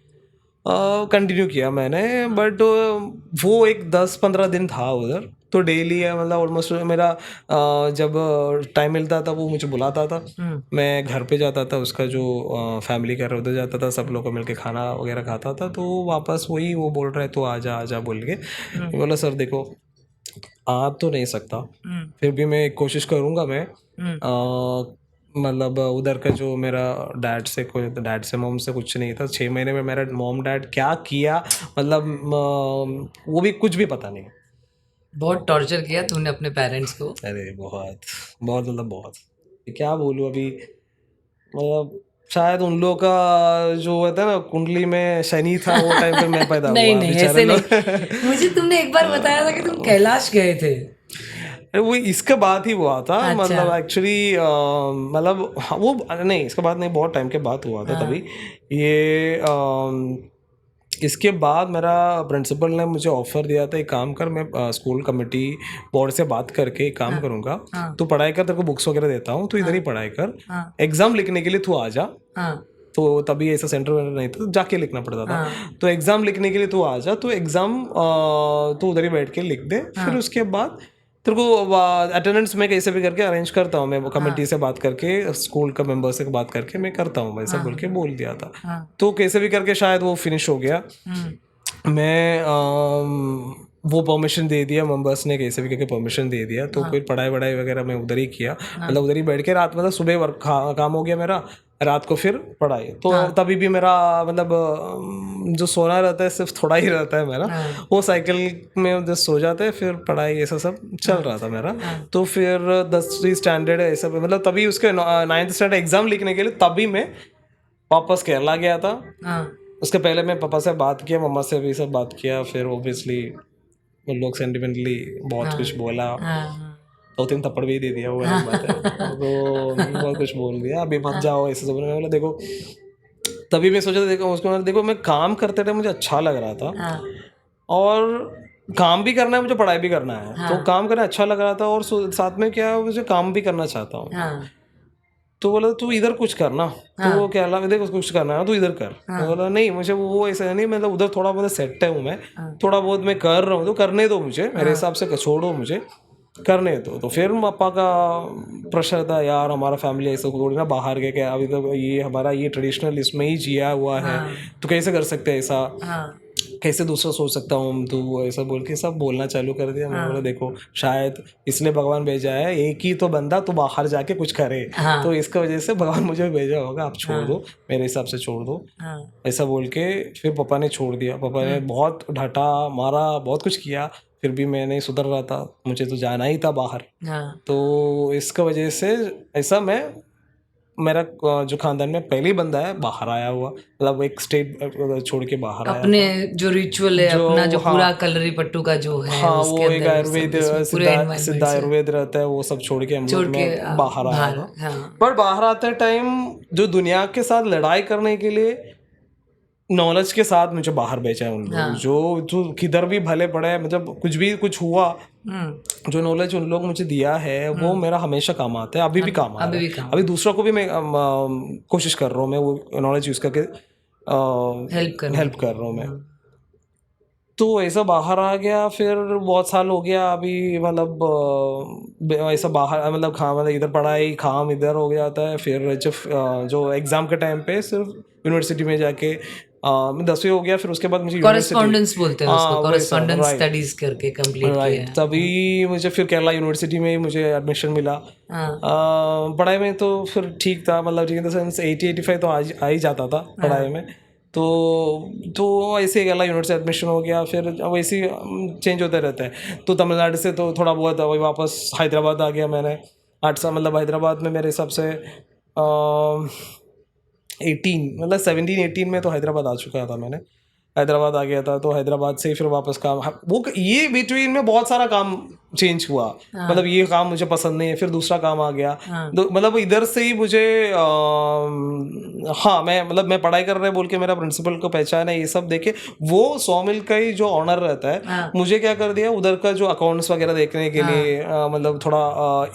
कंटिन्यू किया मैंने। बट वो एक 10-15 दिन था उधर, तो डेली है मतलब ऑलमोस्ट मेरा जब टाइम मिलता था वो मुझे बुलाता था, मैं घर पे जाता था, उसका जो फैमिली का उधर जाता था, सब लोग को मिलके खाना वगैरह खाता था। तो वापस वही वो बोल रहे तो आ जा बोल के बोला सर देखो आ तो नहीं सकता, फिर भी मैं कोशिश करूँगा मैं मतलब उधर का जो मेरा डैड से मॉम से कुछ नहीं था। 6 महीने में मेरा मॉम डैड क्या किया मतलब वो भी कुछ भी पता नहीं। बहुत टॉर्चर किया तूने अपने पेरेंट्स को। अरे बहुत बहुत मतलब बहुत, क्या बोलूँ अभी, मतलब शायद उन लोगों का जो होता है ना कुंडली में शनि था, वो टाइम पे मैं पैदा नहीं हुआ नहीं बेचारे ऐसे लोग। नहीं, मुझे तुमने एक बार बताया था कि तुम कैलाश गए थे। अरे वो इसके बाद ही हुआ था, अच्छा। मतलब एक्चुअली मतलब वो नहीं इसके बाद नहीं, बहुत टाइम के बाद हुआ था तभी ये इसके बाद मेरा प्रिंसिपल ने मुझे ऑफर दिया था एक काम कर, मैं स्कूल कमेटी बोर्ड से बात करके एक काम करूँगा, तू पढ़ाई कर, तेरे को बुक्स वगैरह देता हूँ, तू इधर ही पढ़ाई कर, एग्ज़ाम लिखने के लिए तू आ जा। तो तभी ऐसा सेंटर वेंटर नहीं था, तो जाके लिखना पड़ता था। तो एग्ज़ाम लिखने के लिए तू आ जा, तो एग्ज़ाम तो उधर ही बैठ के लिख दे, फिर उसके बाद तेरे को अटेंडेंस में कैसे भी करके अरेंज करता हूँ, मैं कमेटी से बात करके स्कूल का मेंबर से बात करके मैं करता हूँ वैसा बोल के बोल दिया था। तो कैसे भी करके शायद वो फिनिश हो गया। मैं वो परमिशन दे दिया, मेंबर्स ने कैसे भी करके परमिशन दे दिया, तो फिर पढ़ाई वढ़ाई वगैरह मैं उधर ही किया, मतलब उधर ही बैठ के रात मतलब सुबह वर्क काम हो गया मेरा, रात को फिर पढ़ाई। तो तभी भी मेरा मतलब जो सोना रहता है सिर्फ थोड़ा ही रहता है मेरा, वो साइकिल में जस्ट सो जाते हैं, फिर पढ़ाई ऐसा सब चल रहा था मेरा। तो फिर 10वीं स्टैंडर्ड ऐसा मतलब तभी उसके 9th स्टैंडर्ड एग्ज़ाम लिखने के लिए तभी मैं वापस केरला गया था। उसके पहले मैं पापा से बात किया, मम्मा से भी सब बात किया, फिर ओबियसली उन लोग सेंटिमेंटली बहुत कुछ बोला, 2-3 थप्पड़ भी दे दिया, वो अलग बात है। तो बहुत कुछ बोल दिया, अभी मत जाओ ऐसे सब। मैंने बोला देखो, तभी मैं सोचा था देखो उसको, देखो मैं काम करते थे मुझे अच्छा लग रहा था, और काम भी करना है मुझे, पढ़ाई भी करना है, तो काम करना अच्छा लग रहा था, और साथ में क्या मुझे काम भी करना चाहता हूँ। तो बोला तू इधर कुछ करना, तो केरला में देखो कुछ करना है तू इधर कर। तो बोला नहीं मुझे वो ऐसा नहीं, मतलब उधर थोड़ा बहुत सेट हूँ मैं, थोड़ा बहुत मैं कर रहा हूँ, तो करने दो मुझे, मेरे हिसाब से छोड़ो मुझे, करने दो। तो फिर पापा का प्रेशर था, यार हमारा फैमिली ऐसा थोड़ी ना बाहर गए, क्या अभी तो ये हमारा ये ट्रेडिशनल इसमें ही जिया हुआ है, तो कैसे कर सकते हैं ऐसा, हाँ कैसे दूसरा सोच सकता हूँ, तो ऐसा बोल के सब बोलना चालू कर दिया। मैंने बोला देखो शायद इसलिए भगवान भेजा है, एक ही तो बंदा तो बाहर जाके कुछ करे, तो इसका वजह से भगवान मुझे भेजा होगा, आप छोड़ दो, मेरे हिसाब से छोड़ दो, ऐसा बोल के फिर पापा ने छोड़ दिया। पापा ने बहुत डांटा मारा, बहुत कुछ किया, फिर भी मैं नहीं सुधर रहा था, मुझे तो जाना ही था बाहर। तो इसका वजह से ऐसा मैं मेरा जो खानदान में पहले ही बंदा है बाहर आया हुआ, मतलब एक स्टेट छोड़ के बाहर आया अपने जो रिचुअल है, जो अपना जो हाँ पूरा कलरी पट्टू का जो है हाँ उसके वो एक अंदर आयुर्वेद सिद्ध आयुर्वेद रहता है, वो सब छोड़ के हम लोग मैं बाहर आया था। हाँ पर बाहर आते टाइम जो दुनिया के साथ लड़ाई करने के लिए नॉलेज के साथ मुझे बाहर भेजा है उन लोग, जो किधर भी भले पड़े, मतलब कुछ हुआ, जो नॉलेज उन लोग मुझे दिया है वो मेरा हमेशा काम आता है, अभी भी काम आ रहा है, अभी दूसरों को भी मैं कोशिश कर रहा हूँ, मैं वो नॉलेज यूज करके हेल्प कर रहा हूँ मैं। तो ऐसा बाहर आ गया, फिर बहुत साल हो गया अभी, मतलब ऐसा बाहर मतलब मतलब इधर पढ़ाई काम इधर हो जाता है, फिर जब जो एग्ज़ाम के टाइम पे सिर्फ यूनिवर्सिटी में जाके 10वीं हो गया, फिर उसके बाद मुझे कॉरेस्पॉन्डेंस बोलते हैं उसको, कॉरेस्पॉन्डेंस स्टडीज करके कंप्लीट किया। तभी मुझे फिर केरला यूनिवर्सिटी में मुझे एडमिशन मिला। पढ़ाई में तो फिर ठीक था, मतलब ठीक इन द सेंस 80-85 तो आ ही जाता था पढ़ाई में, तो ऐसे केरला यूनिवर्सिटी एडमिशन हो गया, फिर वैसे चेंज होता रहता है। तो तमिलनाडु से तो थोड़ा बहुत वही वापस हैदराबाद आ गया मैंने, 8 साल, मतलब हैदराबाद में मेरे हिसाब से 18 मतलब 17-18 में तो हैदराबाद आ चुका था मैंने, हैदराबाद आ गया था, तो हैदराबाद से फिर वापस काम, वो ये बिटवीन में बहुत सारा काम चेंज हुआ, मतलब ये काम मुझे पसंद नहीं है, फिर दूसरा काम आ गया, मतलब इधर से ही मुझे हाँ मैं पढ़ाई कर रहे बोल के मेरा प्रिंसिपल को पहचान है, ये सब देखे वो 100 मिल का ही जो ऑनर रहता है, मुझे क्या कर दिया उधर का जो अकाउंट्स वगैरह देखने के लिए, मतलब थोड़ा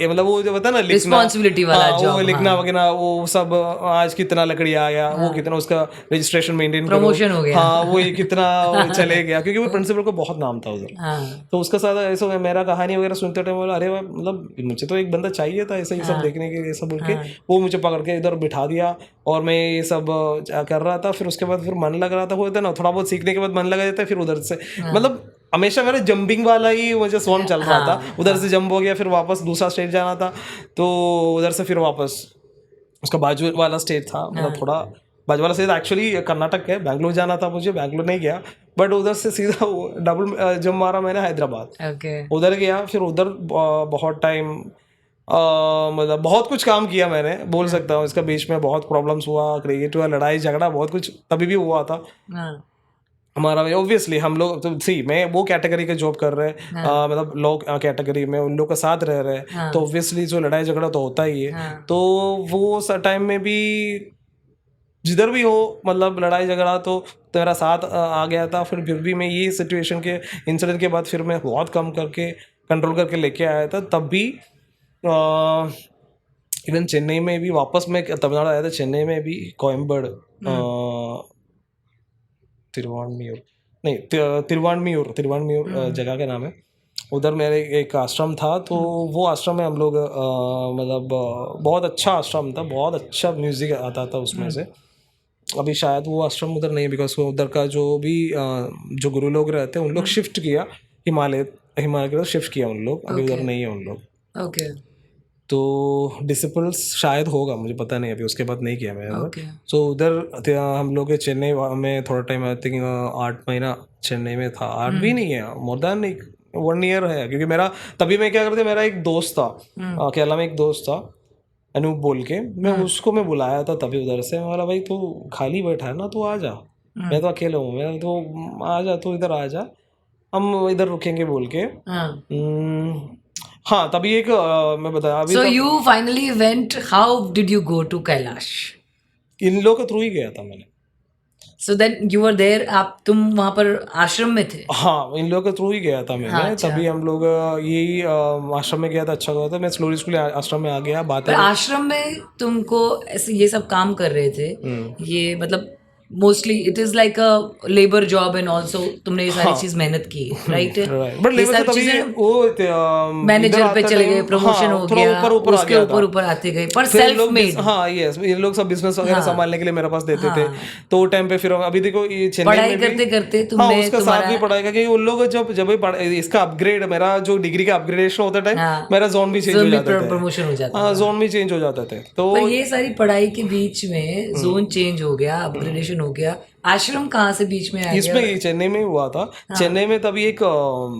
ये मतलब वो जो बता ना रिस्पॉन्सिबिलिटी वाला जॉब, वो लिखना वगैरह, वो सब आज कितना लकड़ी आया, वो कितना उसका रजिस्ट्रेशन मेंटेन करो, प्रमोशन हो गया, हाँ वो कितना चले गया, क्योंकि वो प्रिंसिपल को बहुत नाम था उधर, तो उसका साथ ऐसा मेरा कहानी वगैरह सुनते टाइम बोला अरे मतलब मुझे तो एक बंदा चाहिए था ऐसा ये सब देखने के लिए, सब बोल के वो मुझे पकड़ के इधर बिठा दिया, और मैं ये सब कर रहा था। फिर उसके बाद फिर मन लग रहा था, होता ना थोड़ा बहुत सीखने के बाद मन लगा जाता है, फिर उधर से मतलब हमेशा मेरा जंपिंग वाला ही मुझे स्वॉर्म चल रहा था, उधर से जंप हो गया, फिर वापस दूसरा स्टेट जाना था, तो उधर से फिर वापस उसका बाजू वाला स्टेट था, मतलब थोड़ा बाजू वाला स्टेट एक्चुअली कर्नाटक है, बैंगलोर जाना था मुझे, बैंगलोर नहीं गया, बट उधर से सीधा डबल जंप मारा मैंने हैदराबाद, उधर गया, फिर उधर बहुत टाइम मतलब बहुत कुछ काम किया मैंने, बोल सकता हूँ, इसका बीच में बहुत प्रॉब्लम्स हुआ, क्रिएट हुआ, लड़ाई झगड़ा बहुत कुछ तभी भी हुआ था हमारा। ऑब्वियसली हम लोग तो सी मैं वो कैटेगरी के जॉब कर रहे हैं, मतलब लोग कैटेगरी में उन लोग के साथ रह रहे हैं, तो ऑब्वियसली जो लड़ाई झगड़ा तो होता ही है, तो वो टाइम में भी जिधर भी हो मतलब लड़ाई झगड़ा तो मेरा साथ आ गया था। फिर भी मैं ये सिचुएशन के इंसिडेंट के बाद फिर मैं बहुत कम करके कंट्रोल करके लेके आया था, तब भी इवन चेन्नई में भी वापस मैं तमिलनाडु आया था, चेन्नई में भी कोयम्बड़ तिरुवानमियूर जगह का नाम है, उधर मेरे एक आश्रम था, तो वो आश्रम में हम लोग मतलब बहुत अच्छा आश्रम था, बहुत अच्छा म्यूज़िक आता था उसमें से। अभी शायद वो आश्रम उधर नहीं है, बिकॉज उधर का जो भी जो गुरु लोग रहते हैं उन लोग शिफ्ट किया हिमालय की तरफ शिफ्ट किया उन लोग, अभी उधर नहीं है उन लोग। ओके, तो डिसिपल्स शायद होगा, मुझे पता नहीं, अभी उसके बाद नहीं किया मैंने। सो उधर हम लोग चेन्नई में थोड़ा टाइम, आई थिंक 8 महीना चेन्नई में था, 8 भी नहीं है, मोर देन 1 ईयर है, क्योंकि मेरा तभी मैं क्या करते, मेरा एक दोस्त था केरला में, एक दोस्त था अनूप बोल के, मैं उसको मैं बुलाया था तभी उधर से, मैं बोला भाई तू खाली बैठा है ना, तू आ जा, मैं तो अकेले हूँ, मैं तो आ जा, तू इधर आ जा, हम इधर रुकेंगे बोल के। हाँ तभी एक मैं बताया अभी। So you finally went, how did you go to Kailash? इन लोगों के थ्रू ही गया था मैंने, so then you were there, आप तुम वहां पर आश्रम में थे? हाँ, इन लोगों के थ्रू ही गया था मैंने। अच्छा। तभी हम लोग यही आश्रम में गया था, अच्छा हुआ था। मैं स्लोली स्लोली आश्रम में आ गया, बातें पर आश्रम में तुमको ऐसे ये सब काम कर रहे थे, ये मतलब mostly it is like a labour job and also तुमने ये सारी हाँ। चीज मेहनत की, राइट? बट ये लेबर से सारी तभी चीजें वो मैनेजर पे चले गए, प्रमोशन हो थोड़ा गया, ऊपर ऊपर आ उसके गया ऊपर था। ऊपर आते गए, पर फिर सेल्फ लोग मेड। हाँ, यस, ये लोग सब बिजनेस वगैरह हाँ। संभालने के लिए मेरे पास देते थे। हाँ। तो वो टाइम पे फिर अभी देखो ये चेन्नई पढ़ाई में भी करते करते हाँ, तुमने उसका साथ तुम्हारा भी पढ़ाई का, क्योंकि उन लोग जब जब भी इसका अपग्रेड, मेरा जो डिग्री का अपग्रेडेशन होता टाइम, हाँ मेरा जोन भी चेंज हो जोन भी जाते थे। प्रमोशन हो जाता हाँ, था। जोन भी चेंज हो जाते थे। तो पर ये सारी पढ़ाई के बीच में जोन चेंज हो गया, अपग्रेडेशन हो गया, आश्रम कहाँ से बीच में आ गया? इसमें ही चेन्नई में हुआ था। चेन्नई में तभी एक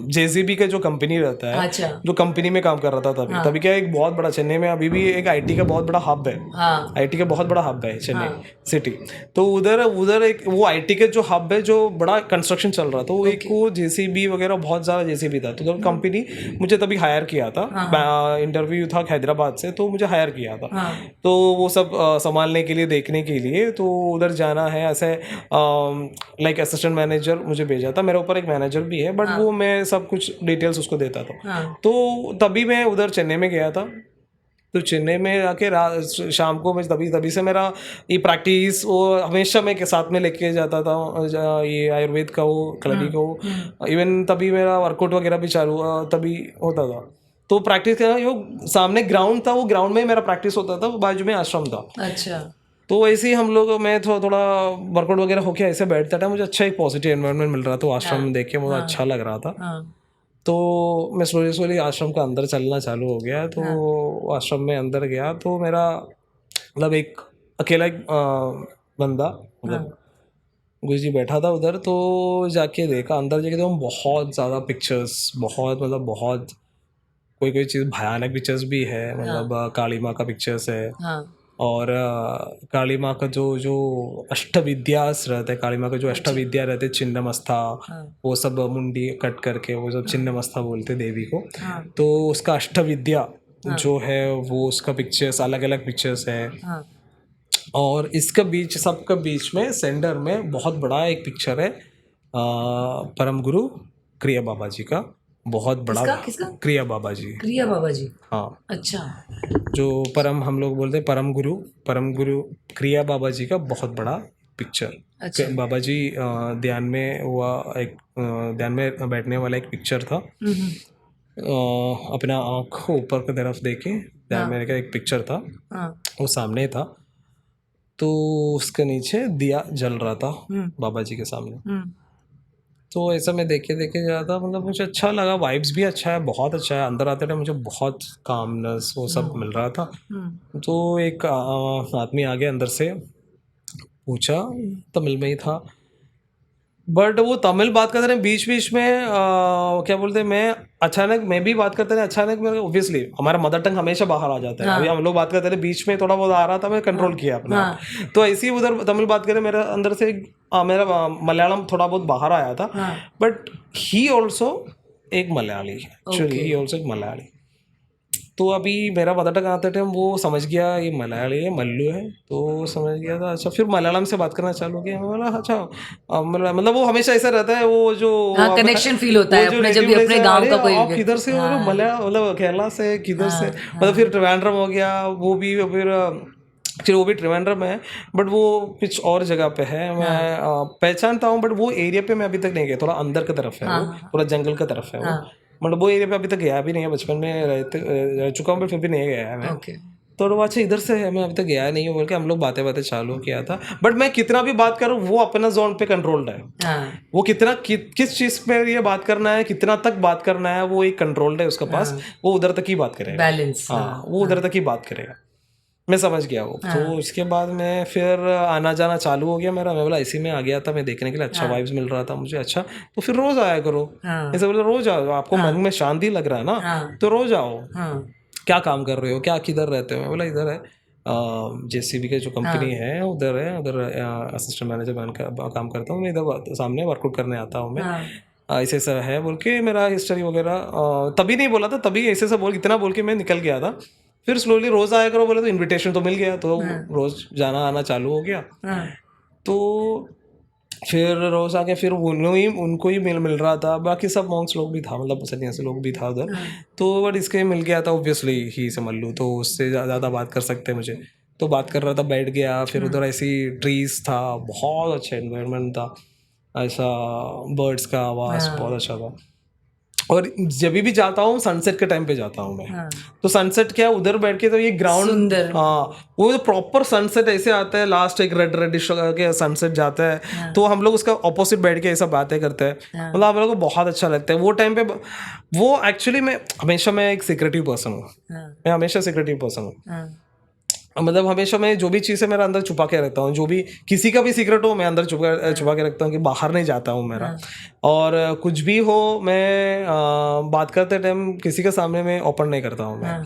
जेसीबी का जो कंपनी रहता है, अच्छा। जो कंपनी में काम कर रहा था तभी तभी क्या, एक बहुत बड़ा चेन्नई में अभी भी एक आईटी का बहुत बड़ा हब है। हाँ आईटी का बहुत बड़ा हब है चेन्नई सिटी। तो उधर उधर एक वो आईटी के जो हब है, जो बड़ा कंस्ट्रक्शन चल रहा था, वो एक वो जेसीबी वगैरह बहुत ज़्यादा जेसीबी था। तो उधर कंपनी मुझे तभी हायर किया था, इंटरव्यू था हैदराबाद से, तो मुझे हायर किया था। हाँ तो वो सब संभालने के लिए, देखने के लिए, तो उधर जाना है ऐसे, लाइक असिस्टेंट मैनेजर मुझे भेजा था। मेरे ऊपर एक मैनेजर भी है, बट वो मैं सब कुछ डिटेल्स उसको देता था। हाँ तो तभी मैं उधर चेन्नई में गया था। तो चेन्नई में आके शाम को मैं तभी तभी से मेरा ये प्रैक्टिस वो हमेशा मैं के साथ में लेके जाता था, ये आयुर्वेद का वो क्लिनिक का वो, इवन तभी मेरा वर्कआउट वगैरह भी चालू तभी होता था। तो प्रैक्टिस का जो सामने ग्राउंड था, वो ग्राउंड में मेरा प्रैक्टिस होता था, वो बाजू में आश्रम था। अच्छा। तो ऐसे ही हम लोग, मैं थोड़ा थोड़ा वर्कआउट वगैरह होके ऐसे बैठता था, मुझे अच्छा एक पॉजिटिव एनवायरनमेंट मिल रहा था। आश्रम में देख के मुझे अच्छा लग रहा था। हाँ तो मैं स्लोली स्लोली आश्रम का अंदर चलना चालू हो गया। तो आश्रम में अंदर गया तो मेरा मतलब एक अकेला एक बंदा, मतलब गुरु जी बैठा था उधर। तो जाके देखा, अंदर जाके तो बहुत ज़्यादा पिक्चर्स, बहुत मतलब बहुत, कोई कोई चीज़ भयानक पिक्चर्स भी है, मतलब काली माँ का पिक्चर्स है। हाँ और काली माँ का जो जो अष्टविद्यास रहते हैं, काली माँ का जो अष्टविद्या रहते हैं, छिन्नमस्ता, वो सब मुंडी कट करके वो सब छिन्नमस्ता बोलते देवी को। हाँ तो उसका अष्टविद्या जो है, वो उसका पिक्चर्स, अलग अलग पिक्चर्स है। हाँ और इसके बीच, सबके बीच में सेंटर में बहुत बड़ा एक पिक्चर है, परम गुरु क्रिया बाबा जी का, बहुत बड़ा। किसका किसका? क्रिया बाबा जी, क्रिया बाबा जी। हाँ, अच्छा जो परम हम लोग बोलते हैं, परम गुरु क्रिया बाबा जी का बहुत बड़ा पिक्चर। अच्छा। बाबा जी ध्यान में हुआ एक, ध्यान में बैठने वाला एक पिक्चर था। अपना आँख ऊपर की तरफ देके ध्यान में का एक पिक्चर था, हाँ वो सामने था। तो उसके नीचे दिया जल रहा था बाबा जी के सामने। तो ऐसा मैं देखे देखे जा रहा था, मतलब मुझे अच्छा लगा, वाइब्स भी अच्छा है, बहुत अच्छा है। अंदर आते टाइम मुझे बहुत कामनेस वो सब मिल रहा था। तो एक आदमी आगे अंदर से पूछा, तमिल में ही था, बट वो तमिल बात करते रहे, बीच बीच में क्या बोलते हैं, मैं भी बात करते रहे, अचानक मेरे ऑब्वियसली हमारा मदर टंग हमेशा बाहर आ जाता है। अभी हम लोग बात करते रहे, बीच में थोड़ा बहुत आ रहा था, मैं कंट्रोल किया अपने आप। तो ऐसे ही उधर तमिल बात करें, मेरे अंदर से मेरा मलयालम थोड़ा बहुत बाहर आया था। बट ही ऑल्सो एक मलयाली, एक्चुअली ही ऑल्सो एक मलयाली। तो अभी मेरा मदर टंग आते टाइम वो समझ गया ये मलयाली है, मल्लू है, तो समझ गया था। अच्छा, फिर मलयालम से बात करना चालू किया। मैं बोला अच्छा, मतलब वो हमेशा ऐसा रहता है, वो जो कनेक्शन फील होता है अपने, जब भी अपने गांव का कोई आप किधर से हो, मलया मतलब केरला से, किधर से, मतलब फिर त्रिवेंद्रम हो गया, वो भी फिर वो भी त्रिवेंद्रम है, बट वो कुछ और जगह पे है। मैं पहचानता हूँ, बट वो एरिया पे मैं अभी तक नहीं गया, थोड़ा अंदर की तरफ है वो, पूरा जंगल की तरफ है वो। मतलब वो एरिया पे अभी तक गया भी नहीं है, बचपन में रह चुका हूँ, बट फिर भी नहीं गया है मैं। तो वो अच्छा इधर से है, मैं अभी तक गया नहीं हूँ बोल के हम लोग बातें चालू किया था। बट मैं कितना भी बात करूँ, वो अपना जोन पे कंट्रोल्ड है। वो कितना किस चीज पे ये बात करना है, कितना तक बात करना है, वो एक कंट्रोल्ड है उसके पास। वो उधर तक ही बात करेगा, बैलेंस। हाँ, वो उधर तक ही बात करेगा। मैं समझ गया वो। तो उसके बाद मैं फिर आना जाना चालू हो गया मेरा। मैं बोला इसी में आ गया था मैं देखने के लिए, अच्छा वाइब्स मिल रहा था मुझे। अच्छा, तो फिर रोज आया करो। ऐसे बोला रोज आओ, आपको मन में शांति लग रहा है ना, तो रोज आओ। क्या काम कर रहे हो, क्या किधर रहते हो? मैं बोला इधर है, जेसीबी के जो कंपनी है उधर है, उधर असिस्टेंट मैनेजर बन कर काम करता हूँ मैं, इधर सामने वर्कआउट करने आता हूँ मैं। ऐसे ऐसा है बोल के मेरा हिस्ट्री वगैरह तभी नहीं बोला था, तभी ऐसे ऐसा बोल इतना बोल के मैं निकल गया था। फिर स्लोली रोज आया करो बोले, तो इनविटेशन तो मिल गया, तो रोज जाना आना चालू हो गया। तो फिर रोज आके फिर उनको ही मिल रहा था, बाकी सब मॉन्क्स लोग भी था, मतलब सन्यासी लोग भी था उधर। तो बट इसके मिल गया था, ऑब्वियसली ही से मल्लू तो उससे ज़्यादा बात कर सकते हैं मुझे, तो बात कर रहा था, बैठ गया। फिर उधर ऐसी ट्रीज था, बहुत अच्छा एनवायरनमेंट था, ऐसा बर्ड्स का आवाज़ बहुत अच्छा था। और जब भी जाता हूँ सनसेट के टाइम पे जाता हूँ मैं, तो सनसेट क्या उधर बैठ के, तो ये ग्राउंड, सुंदर। हाँ वो जो प्रॉपर सनसेट ऐसे आता है, लास्ट एक रेड रेडिश के सनसेट जाता है, तो हम लोग उसका ऑपोजिट बैठ के ऐसा बातें करते हैं, मतलब हम लोग को बहुत अच्छा लगता है वो टाइम पे। वो एक्चुअली मैं एक सिक्रेटिव पर्सन हूँ, मैं हमेशा सिक्रेटिव पर्सन हूँ, मतलब हमेशा मैं जो भी चीज़ है मेरा अंदर छुपा के रखता हूँ, जो भी किसी का भी सीक्रेट हो मैं अंदर छुपा के रखता हूँ, कि बाहर नहीं जाता हूँ मेरा। और कुछ भी हो मैं बात करते टाइम किसी के सामने में ओपन नहीं करता हूँ मैं,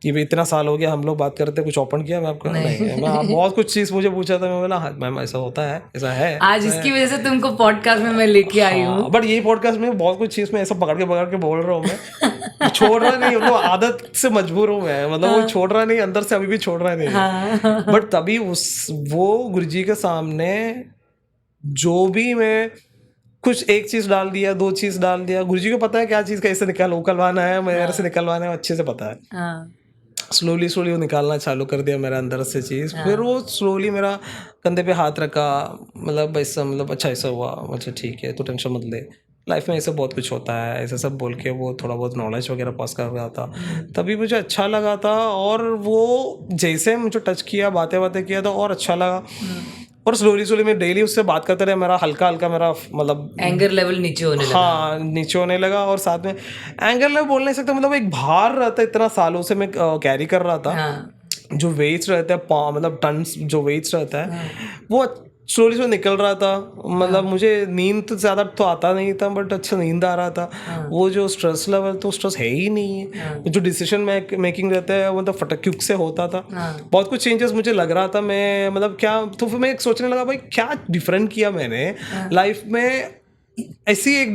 कि भाई इतना साल हो गया हम लोग बात करते, कुछ ओपन किया मैं आपको नहीं। मैं आप बहुत कुछ चीज़ मुझे पूछा था, मैं बोला हाँ मैम ऐसा होता है, ऐसा है। आज इसकी वजह से तुमको पॉडकास्ट में मैं लेके आई हूँ। बट ये पॉडकास्ट में बहुत कुछ चीज़ में ऐसा पकड़ के बोल रहा हूँ मैं, छोड़ रहा नहीं, मतलब आदत से मजबूर हूँ मैं, मतलब वो छोड़ रहा नहीं, अंदर से अभी भी छोड़ रहा नहीं। बट तभी वो गुरुजी के सामने जो भी मैं कुछ एक चीज डाल दिया, दो चीज डाल दिया, गुरुजी को पता है क्या चीज कैसे निकलवाना है, मेरे से निकलवाना है, अच्छे से पता है। स्लोली स्लोली वो निकालना चालू कर दिया मेरे अंदर से चीज़। फिर वो स्लोली मेरा कंधे पे हाथ रखा, मतलब ऐसा, मतलब अच्छा ऐसा हुआ, अच्छा ठीक है तो टेंशन मत ले, लाइफ में ऐसा बहुत कुछ होता है, ऐसा सब बोल के वो थोड़ा बहुत नॉलेज वगैरह पास कर रहा था। तभी मुझे अच्छा लगा था, और वो जैसे मुझे टच किया, बातें बातें किया तो और अच्छा लगा। और स्लोली स्लोली मैं डेली उससे बात करते रहे, मेरा हल्का हल्का मेरा मतलब एंगर लेवल नीचे होने लगा। हाँ नीचे होने लगा। और साथ में एंगर लेवल बोल नहीं सकता, मतलब एक भार रहता है, इतना सालों से मैं कैरी कर रहा था, जो वेट्स रहता है, मतलब टन्स जो वेट्स रहता है, वो स्लोली से निकल रहा था। मतलब मुझे नींद तो ज़्यादा तो आता नहीं था, बट अच्छा नींद आ रहा था। वो जो स्ट्रेस लेवल, तो स्ट्रेस है ही नहीं है। जो डिसीजन मेकिंग रहता है मतलब फटक्युक से होता था। बहुत कुछ चेंजेस मुझे लग रहा था, मैं मतलब क्या, तो फिर मैं सोचने लगा भाई क्या डिफरेंट किया मैंने लाइफ में, ऐसी एक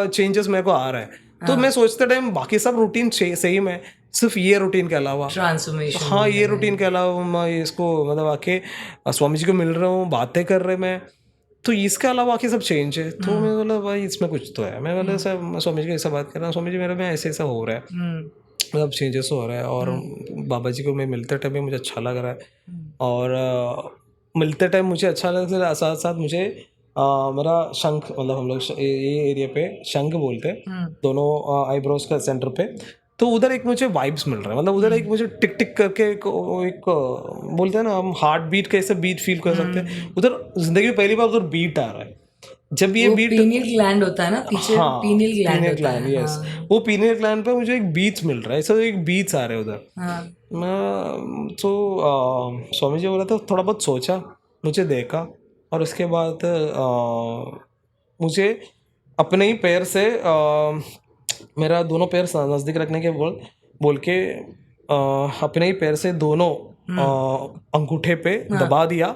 चेंजेस मेरे को आ रहा है। तो मैं सोचते टाइम बाकी सब रूटीन सेम है, सिर्फ ये रूटीन के अलावा, ट्रांसफॉर्मेशन। हाँ ये रूटीन के अलावा मैं इसको मतलब आके स्वामी जी को मिल रहा हूँ, बातें कर रहे मैं, तो इसके अलावा बाकी सब चेंज है। तो मैं बोला भाई इसमें कुछ तो है। मैं बोला सर स्वामी जी को ऐसा बात कर रहा हूँ, स्वामी जी मेरे में ऐसे ऐसा हो रहा है, मतलब चेंजेस हो रहा है। और बाबा जी को मैं मिलते टाइम मुझे अच्छा लग रहा है, और मिलते टाइम मुझे अच्छा लग रहा है, साथ साथ मुझे मेरा शंख, मतलब हम लोग ये एरिया पे शंख बोलते हैं, दोनों आईब्रोज का सेंटर पे, तो उधर एक मुझे वाइब्स मिल रहा है, मतलब उधर एक मुझे टिक टिक करके एक बोलते हैं ना हम, हार्ट बीट कैसे बीट फील कर सकते हैं, उधर जिंदगी में पहली बार उधर बीट आ रहा है। जब ये वो बीट, पीनियल ग्लैंड होता है ना पीछे, हाँ पीनियल ग्लैंड पीनियल होता ग्लैंड, है। यस, वो पीनियल ग्लैंड पे मुझे एक बीट्स मिल रहा है, ऐसा एक बीट्स आ रहे हैं उधर। हाँ। मैं तो स्वामी जी बोला था, थोड़ा बहुत सोचा, मुझे देखा, और उसके बाद मुझे अपने ही पैर से मेरा दोनों पैर नज़दीक रखने के बोल के अपने ही पैर से दोनों अंगूठे पे दबा दिया।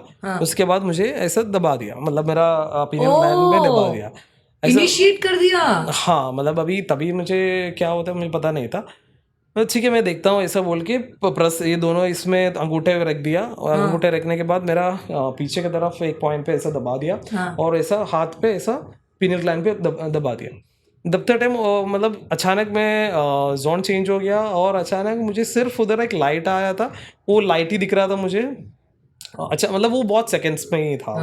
उसके बाद मुझे ऐसा दबा दिया, मतलब मेरा पीनियल ग्लैंड में दबा दिया ऐसा। इनिशिएट कर दिया। हाँ मतलब अभी तभी मुझे क्या होता है मुझे पता नहीं था। ठीक है मैं देखता हूँ ऐसा बोल के प्रेस ये दोनों इसमें अंगूठे रख दिया, और अंगूठे रखने के बाद मेरा पीछे की तरफ एक पॉइंट पे ऐसा दबा दिया, और ऐसा हाथ पे ऐसा पीनियल ग्लैंड पे दबा दिया। दबते टाइम मतलब अचानक मैं जोन चेंज हो गया, और अचानक मुझे सिर्फ उधर एक लाइट आया था, वो लाइट ही दिख रहा था मुझे। अच्छा मतलब वो बहुत सेकंड्स में ही था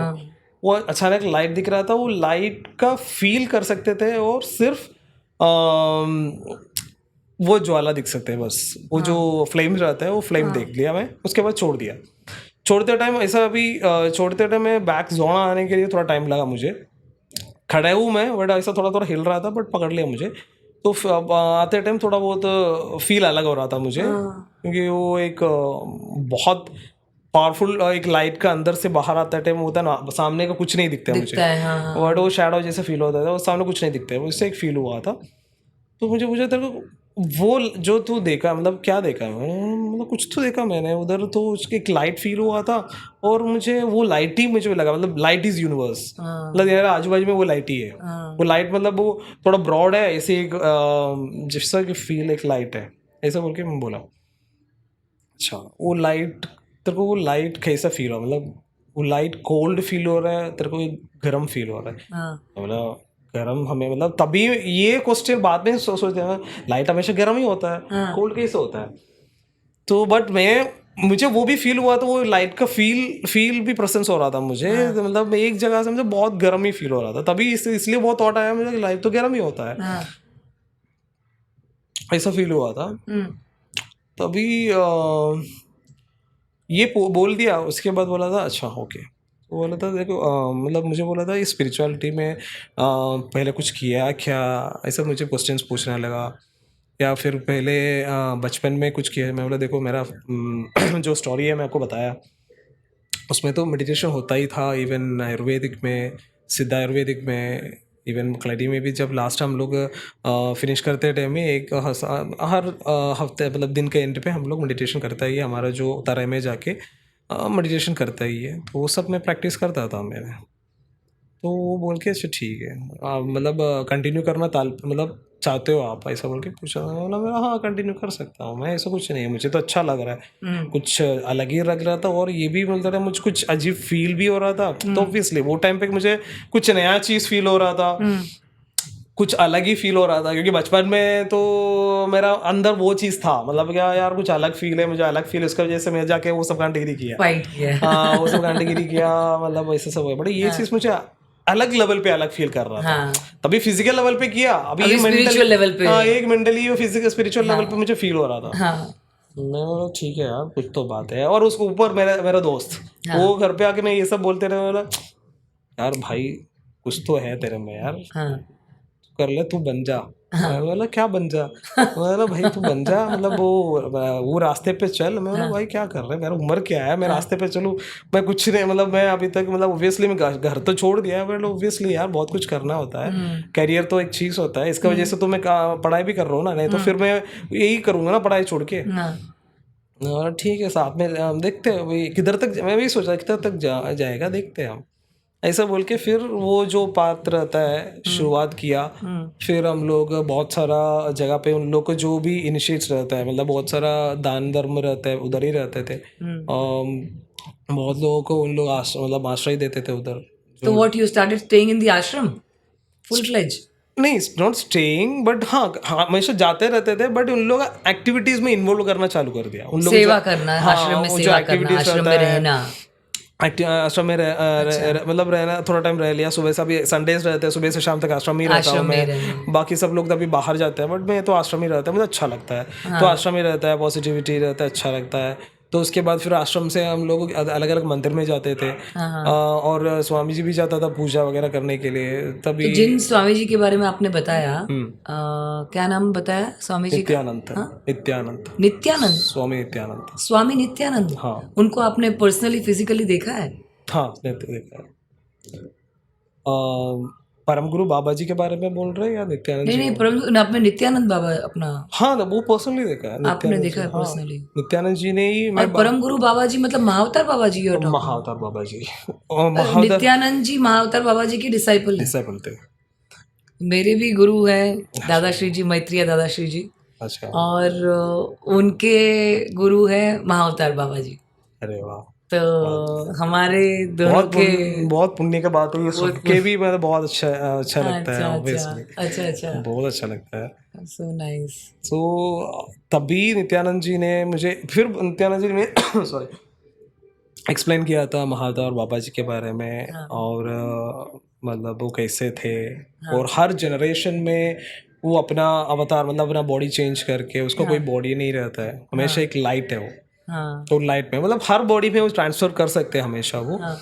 वो अचानक लाइट दिख रहा था, वो लाइट का फील कर सकते थे, और सिर्फ वो ज्वाला दिख सकते हैं बस, वो जो फ्लेम रहता है वो फ्लेम देख लिया मैं। उसके बाद छोड़ दिया। छोड़ते टाइम ऐसा अभी छोड़ते टाइम मैं बैक जोन आने के लिए थोड़ा टाइम लगा मुझे, खड़ा हूँ मैं बट ऐसा थोड़ा थोड़ा हिल रहा था, बट पकड़ लिया मुझे। तो अब आते टाइम थोड़ा बहुत फील अलग हो रहा था मुझे, क्योंकि वो एक बहुत पावरफुल एक लाइट का अंदर से बाहर आता टाइम होता है ना, सामने का कुछ नहीं दिखता है मुझे, बट वो शैडो जैसे फील होता था, वो सामने कुछ नहीं दिखता है, उससे एक फील हुआ था। तो मुझे मुझे तेरे को वो जो तू देखा, मतलब क्या देखा मैंने, मतलब कुछ तो देखा मैंने उधर, तो उसकी एक लाइट फील हुआ था, और मुझे वो लाइट ही मुझे लगा, मतलब लाइट इज यूनिवर्स, मतलब यार आजू बाजू में वो लाइट ही है। वो लाइट मतलब वो थोड़ा ब्रॉड है ऐसे एक जैसा कि फील एक लाइट है ऐसा बोल के मैं बोला। अच्छा वो लाइट तेरे को वो लाइट कैसा फील हुआ, मतलब वो लाइट कोल्ड फील हो रहा है, तेरे को गर्म फील हो रहा है। हाँ मतलब गर्म हमें, मतलब तभी ये क्वेश्चन बाद में सोचते हैं, लाइट हमेशा गर्म ही होता है, हाँ। कोल्ड कैसे होता है? तो बट मुझे वो भी फील हुआ, तो वो लाइट का फील भी प्रेजेंस हो रहा था मुझे। हाँ। तो मतलब एक जगह से मुझे बहुत गर्म ही फील हो रहा था, तभी इसलिए बहुत थॉट आया मुझे कि लाइट तो गर्म ही होता है, हाँ। ऐसा फील हुआ था। हम्म। तभी ये बोल दिया, उसके बाद बोला था अच्छा ओके। तो बोला था देखो मतलब मुझे बोला था ये स्पिरिचुअलिटी में पहले कुछ किया क्या, ऐसा मुझे क्वेश्चंस पूछने लगा, या फिर पहले बचपन में कुछ किया। मैं बोला देखो मेरा जो स्टोरी है मैं आपको बताया, उसमें तो मेडिटेशन होता ही था, इवन आयुर्वेदिक में, सिद्ध आयुर्वेदिक में, इवन क्लैडी में भी। जब लास्ट हम लोग फिनिश करते टाइम में हर हफ्ते मतलब दिन के एंड पे हम लोग मेडिटेशन करता ही है, हमारा जो तराई में जाके मेडिटेशन करता ही है, तो वो सब मैं प्रैक्टिस करता था मैंने। तो वो बोल के अच्छा ठीक है, मतलब कंटिन्यू करना मतलब चाहते हो आप, ऐसा बोल के पूछा। बोला मेरा हाँ कंटिन्यू कर सकता हूँ मैं, ऐसा कुछ नहीं है, मुझे तो अच्छा लग रहा है, कुछ अलग ही लग रहा था। और ये भी बोलता था मुझे कुछ अजीब फील भी हो रहा था, तो ऑब्वियसली वो टाइम पे मुझे कुछ नया चीज़ फील हो रहा था, कुछ अलग ही फील हो रहा था, क्योंकि बचपन में तो मेरा अंदर वो चीज़ था, मतलब क्या यार कुछ अलग फील है, मुझे अलग फील, इसकी वजह से मैं जाके वो सब कैंटेगरी किया, फाइट किया। हाँ वो सब कैंटेगरी किया, मतलब वैसे सब हुआ। बट ये चीज़ मुझे अलग लेवल पे अलग फील कर रहा था, हाँ। तभी फिजिकल लेवल पे किया, अभी अभी ये स्पिरिचुअल लेवल पे। हाँ एक मेंटली और फिजिकल स्पिरिचुअल लेवल पे मुझे फील हो रहा था। हाँ। मैं बोला ठीक है यार कुछ तो बात है। और उसके ऊपर मेरा मेरा दोस्त वो घर पे आके मैं ये सब बोलते रहे, बोला यार भाई कुछ तो है तेरे में यार, हाँ। कर ले तू बन जा। मैं बोला क्या बन जा? मैं बोला भाई तू बन जा, मतलब वो रास्ते पे चल। मैं बोला भाई क्या कर रहे, मेरा उम्र क्या है, मैं रास्ते पे चलूँ, मैं कुछ नहीं, मतलब मैं अभी तक मतलब ऑब्वियसली मैं घर तो छोड़ दिया है, बट ऑब्वियसली यार बहुत कुछ करना होता है, करियर तो एक चीज़ होता है, इसका वजह से तो मैं पढ़ाई भी कर रहा हूँ ना, नहीं तो फिर मैं यही करूँगा ना पढ़ाई छोड़ के। और ठीक है साथ में देखते हैं वही किधर तक, मैं भी सोचा किधर तक जाएगा देखते हैं हम, ऐसा बोल के फिर वो जो पात्र रहता है शुरुआत किया। फिर हम लोग बहुत सारा जगह पे उन लोग को जो भी इनिशिएट्स रहता है, मतलब बहुत सारा दान धर्म रहता है, उधर ही रहते थे। बहुत लोगों को उन लोग मतलब आश्रय देते थे उधर। तो what you started staying in the आश्रम फुल फ्लेज? नहीं नॉट स्टेइंग, बट हाँ हमेशा जाते रहते थे, बट उन लोग एक्टिविटीज में इन्वॉल्व करना चालू कर दिया उन लोग। सेवा करना, हाँ आश्रम में वो जो सेवा करना, एक्टिविटीज आश्रम रहता में है, रहना। आश्रम में मतलब रहना, थोड़ा टाइम रह लिया, सुबह से, अभी संडेज रहते हैं, सुबह से शाम तक आश्रम ही रहता हूँ आश्रम में मैं। रहना। बाकी सब लोग तो अभी बाहर जाते हैं, बट मैं तो आश्रम ही रहता है, मुझे अच्छा लगता है। तो आश्रम ही रहता है, पॉजिटिविटी रहता है, अच्छा लगता है। तो उसके बाद फिर आश्रम से हम लोग अलग अलग मंदिर में जाते थे, और स्वामी जी भी जाता था पूजा वगैरह करने के लिए। तो तभी जिन स्वामी जी के बारे में आपने बताया, क्या नाम बताया स्वामी जी का? नित्यानंद, नित्यानंद, नित्यानंद, स्वामी नित्यानंद। स्वामी नित्यानंद। हाँ उनको आपने पर्सनली फिजिकली देखा है? हाँ देखा है। परम गुरु बाबा जी के बारे में बोल रहे हैं या नित्यानंद नहीं जी? नहीं, परम आपने नित्यानंद बाबा अपना हाँ वो पर्सनली देखा है, आपने नित्यानंद देखा जी। है हाँ पर्सनली? नित्यानंद जी ने ही और परम गुरु बाबा जी मतलब महाअवतार बाबा जी यू आर टॉकिंग? महाअवतार बाबा जी, और महाअवतार नित्यानंद जी महाअवतार बाबा जी के डिसाइपल हैं। डिसाइपल थे। मेरे भी गुरु हैं दादा श्री जी, मैत्रिया दादा श्री जी, अच्छा, और उनके गुरु हैं महाअवतार बाबा जी। अरे वाह, तो हमारे दोनों के बहुत पुण्य का बात है ये सुन के भी, मतलब बहुत अच्छा लगता है अच्छा अच्छा ऑब्वियसली, अच्छा अच्छा, बहुत अच्छा लगता है। So nice. सो तभी नित्यानंद जी ने मुझे, फिर नित्यानंद जी ने सॉरी एक्सप्लेन किया था महाअवतार बाबा जी के बारे में, और मतलब वो कैसे थे, और हर जनरेशन में वो अपना अवतार, मतलब अपना बॉडी चेंज करके, उसको कोई बॉडी नहीं रहता है, हमेशा एक लाइट है वो। हाँ तो लाइट में मतलब हर बॉडी में वो ट्रांसफर कर सकते हैं हमेशा वो, हाँ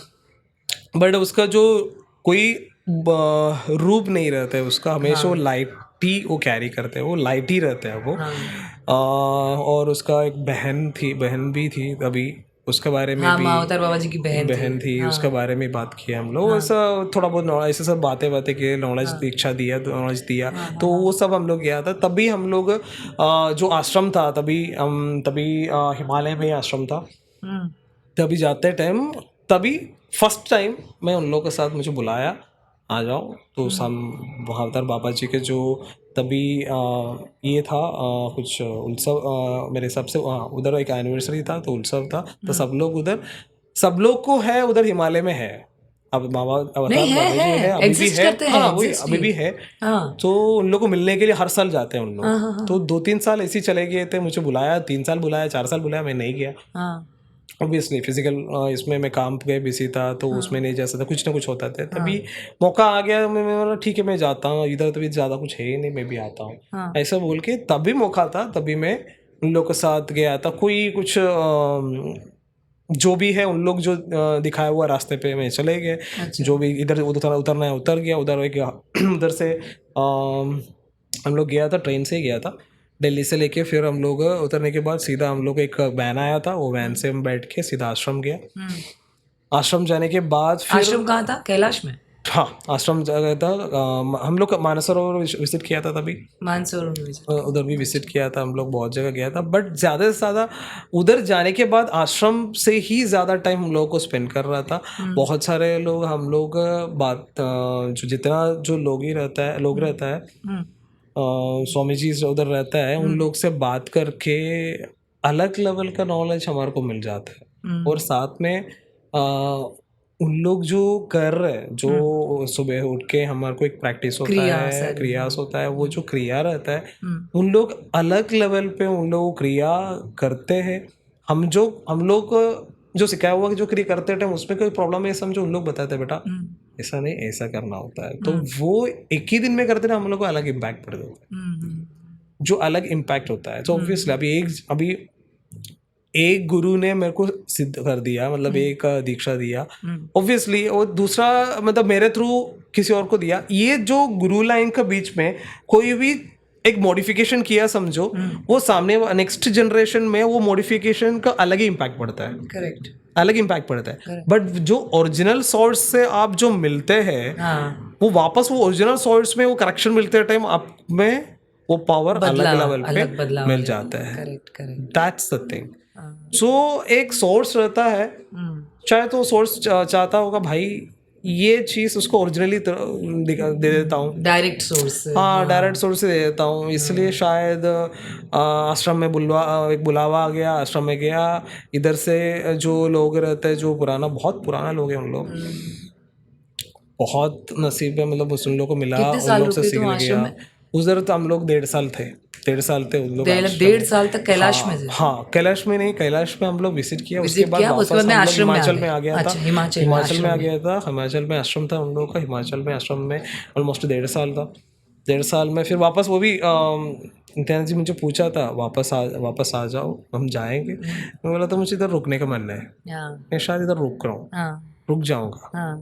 बट उसका जो कोई रूप नहीं रहता है उसका, हमेशा वो लाइट ही वो कैरी करते हैं, वो लाइट ही रहता है वो। और उसका एक बहन भी थी अभी, उसके बारे में हाँ, भी महाअवतार बाबा जी की एक बहन थी, उसके बारे में बात की हम लोग, ऐसा थोड़ा बहुत ऐसे सब बातें किए, नॉलेज दीक्षा दिया, नॉलेज दिया, तो वो सब हम लोग किया था। तभी हम लोग जो आश्रम था, तभी हिमालय में ही आश्रम था, तभी जाते टाइम, तभी फर्स्ट टाइम मैं उन लोगों के साथ, मुझे बुलाया आ जाओ, तो महाअवतार बाबा जी के जो तभी ये था कुछ उत्सव, मेरे हिसाब से उधर एक एनिवर्सरी था, तो उत्सव था, तो सब लोग उधर सब लोग को है उधर हिमालय में है। अब अवतार नहीं, है, बाबा जी है, है, अभी भी exist है, करते हैं, हाँ वही exist अभी ही। भी है। हाँ, तो उन लोग को मिलने के लिए हर साल जाते हैं उन हाँ, लोग। हाँ, तो 2-3 साल ऐसे ही चले गए थे, मुझे बुलाया, 3 साल बुलाया, 4 साल बुलाया, मैं नहीं गया। हाँ, ऑब्वियसली फिजिकल इसमें मैं काम पे बिजी था, तो उसमें नहीं जा सकता, कुछ ना कुछ होता था। हाँ, तभी मौका आ गया, मैं बोला ठीक है मैं जाता हूँ, इधर तभी ज़्यादा कुछ है ही नहीं, मैं भी आता हूँ, हाँ, ऐसा बोल के तभी मौका था, तभी मैं उन लोग के साथ गया था। कोई कुछ जो भी है उन लोग जो दिखाया हुआ रास्ते पे मैं चले गए। अच्छा, जो भी इधर उधर उतरना है उतर गया, उधर एक उधर से हम लोग गया था, ट्रेन से ही गया था दिल्ली से लेके। फिर हम लोग उतरने के बाद सीधा हम लोग एक वैन आया था, वो वैन से हम बैठ के सीधा आश्रम गया। आश्रम जाने के बाद फिर आश्रम कहाँ था? कैलाश में? हाँ आश्रम जगह था। हम लोग मानसरोवर विजिट किया था तभी, मानसरोवर में visit किया। उधर भी विजिट किया था हम लोग, बहुत जगह गया था। बट ज़्यादा से ज़्यादा उधर जाने के बाद आश्रम से ही ज़्यादा टाइम हम लोगों को स्पेंड कर रहा था। बहुत सारे लोग हम लोग जो जितना जो लोग ही रहता है लोग रहता है हम्म, स्वामी जी से उधर रहता है, उन लोग से बात करके अलग लेवल का नॉलेज हमारे को मिल जाता है। और साथ में उन लोग जो कर रहे हैं, जो सुबह उठ के हमारे को एक प्रैक्टिस होता क्रिया है, सारी, क्रियास होता है, वो जो क्रिया रहता है, हम्म, उन लोग अलग लेवल पे उन लोग क्रिया करते हैं। हम लोग जो सिखाया हुआ कि जो क्रिया करते टाइम उसमें कोई प्रॉब्लम है समझो, उन लोग बताते हैं बेटा ऐसा नहीं ऐसा करना होता है। तो वो एक ही दिन में करते ना, हम लोग को अलग इम्पैक्ट पड़ जाता है, जो अलग इम्पैक्ट होता है। तो ऑब्वियसली अभी एक गुरु ने मेरे को सिद्ध कर दिया, मतलब एक दीक्षा दिया ऑब्वियसली, और दूसरा मतलब मेरे थ्रू किसी और को दिया। ये जो गुरु लाइन के बीच में कोई भी एक मॉडिफिकेशन किया समझो, वो सामने नेक्स्ट जनरेशन में वो मॉडिफिकेशन का अलग ही इम्पैक्ट पड़ता है, करेक्ट, अलग इम्पैक्ट पड़ता है। बट जो ओरिजिनल सोर्स से आप जो मिलते हैं, हाँ, वो वापस वो ओरिजिनल सोर्स में वो करेक्शन मिलते टाइम आप में वो पावर अलग लेवल पे अलग बदलाव मिल जाता है। Correct, correct, that's the thing. So एक सोर्स रहता है, चाहे तो सोर्स चाहता होगा भाई ये चीज उसको ओरिजिनली दे देता हूँ, डायरेक्ट सोर्स, हाँ डायरेक्ट सोर्स से दे देता हूँ, इसलिए शायद आश्रम में एक बुलावा आ गया, आश्रम में गया, इधर से जो लोग रहते हैं, जो बहुत पुराना लोग हैं, उन लोग बहुत नसीब है, मतलब उन लोग को मिला, कितने उन साल लोग से रुके सीख तुम गया। आश्रम में? उधर तो हम लोग 1.5 साल थे उन लोग आश्रम 1.5 में। साल तक कैलाश में थे? हाँ कैलाश में नहीं, कैलाश में हम लोग विजिट किया, उसके विजिट बाद किया, उसके बाद वापस में हम लोग आश्रम में हिमाचल में आ गया था। अच्छा, हिमाचल में हिमाचल में आ आश्रम में। गया था, हिमाचल में आश्रम था उन लोगों का, हिमाचल में आश्रम में ऑलमोस्ट 1.5 साल था। 1.5 साल में फिर वापस वो भी नित्यानंद जी मुझे पूछा था वापस आ जाओ, हम जाएंगे। मैं बोला तो मुझे इधर रुकने का मन है, हाँ, मैं शायद इधर रुक रहा हूँ, हाँ, रुक जाऊंगा। हाँ,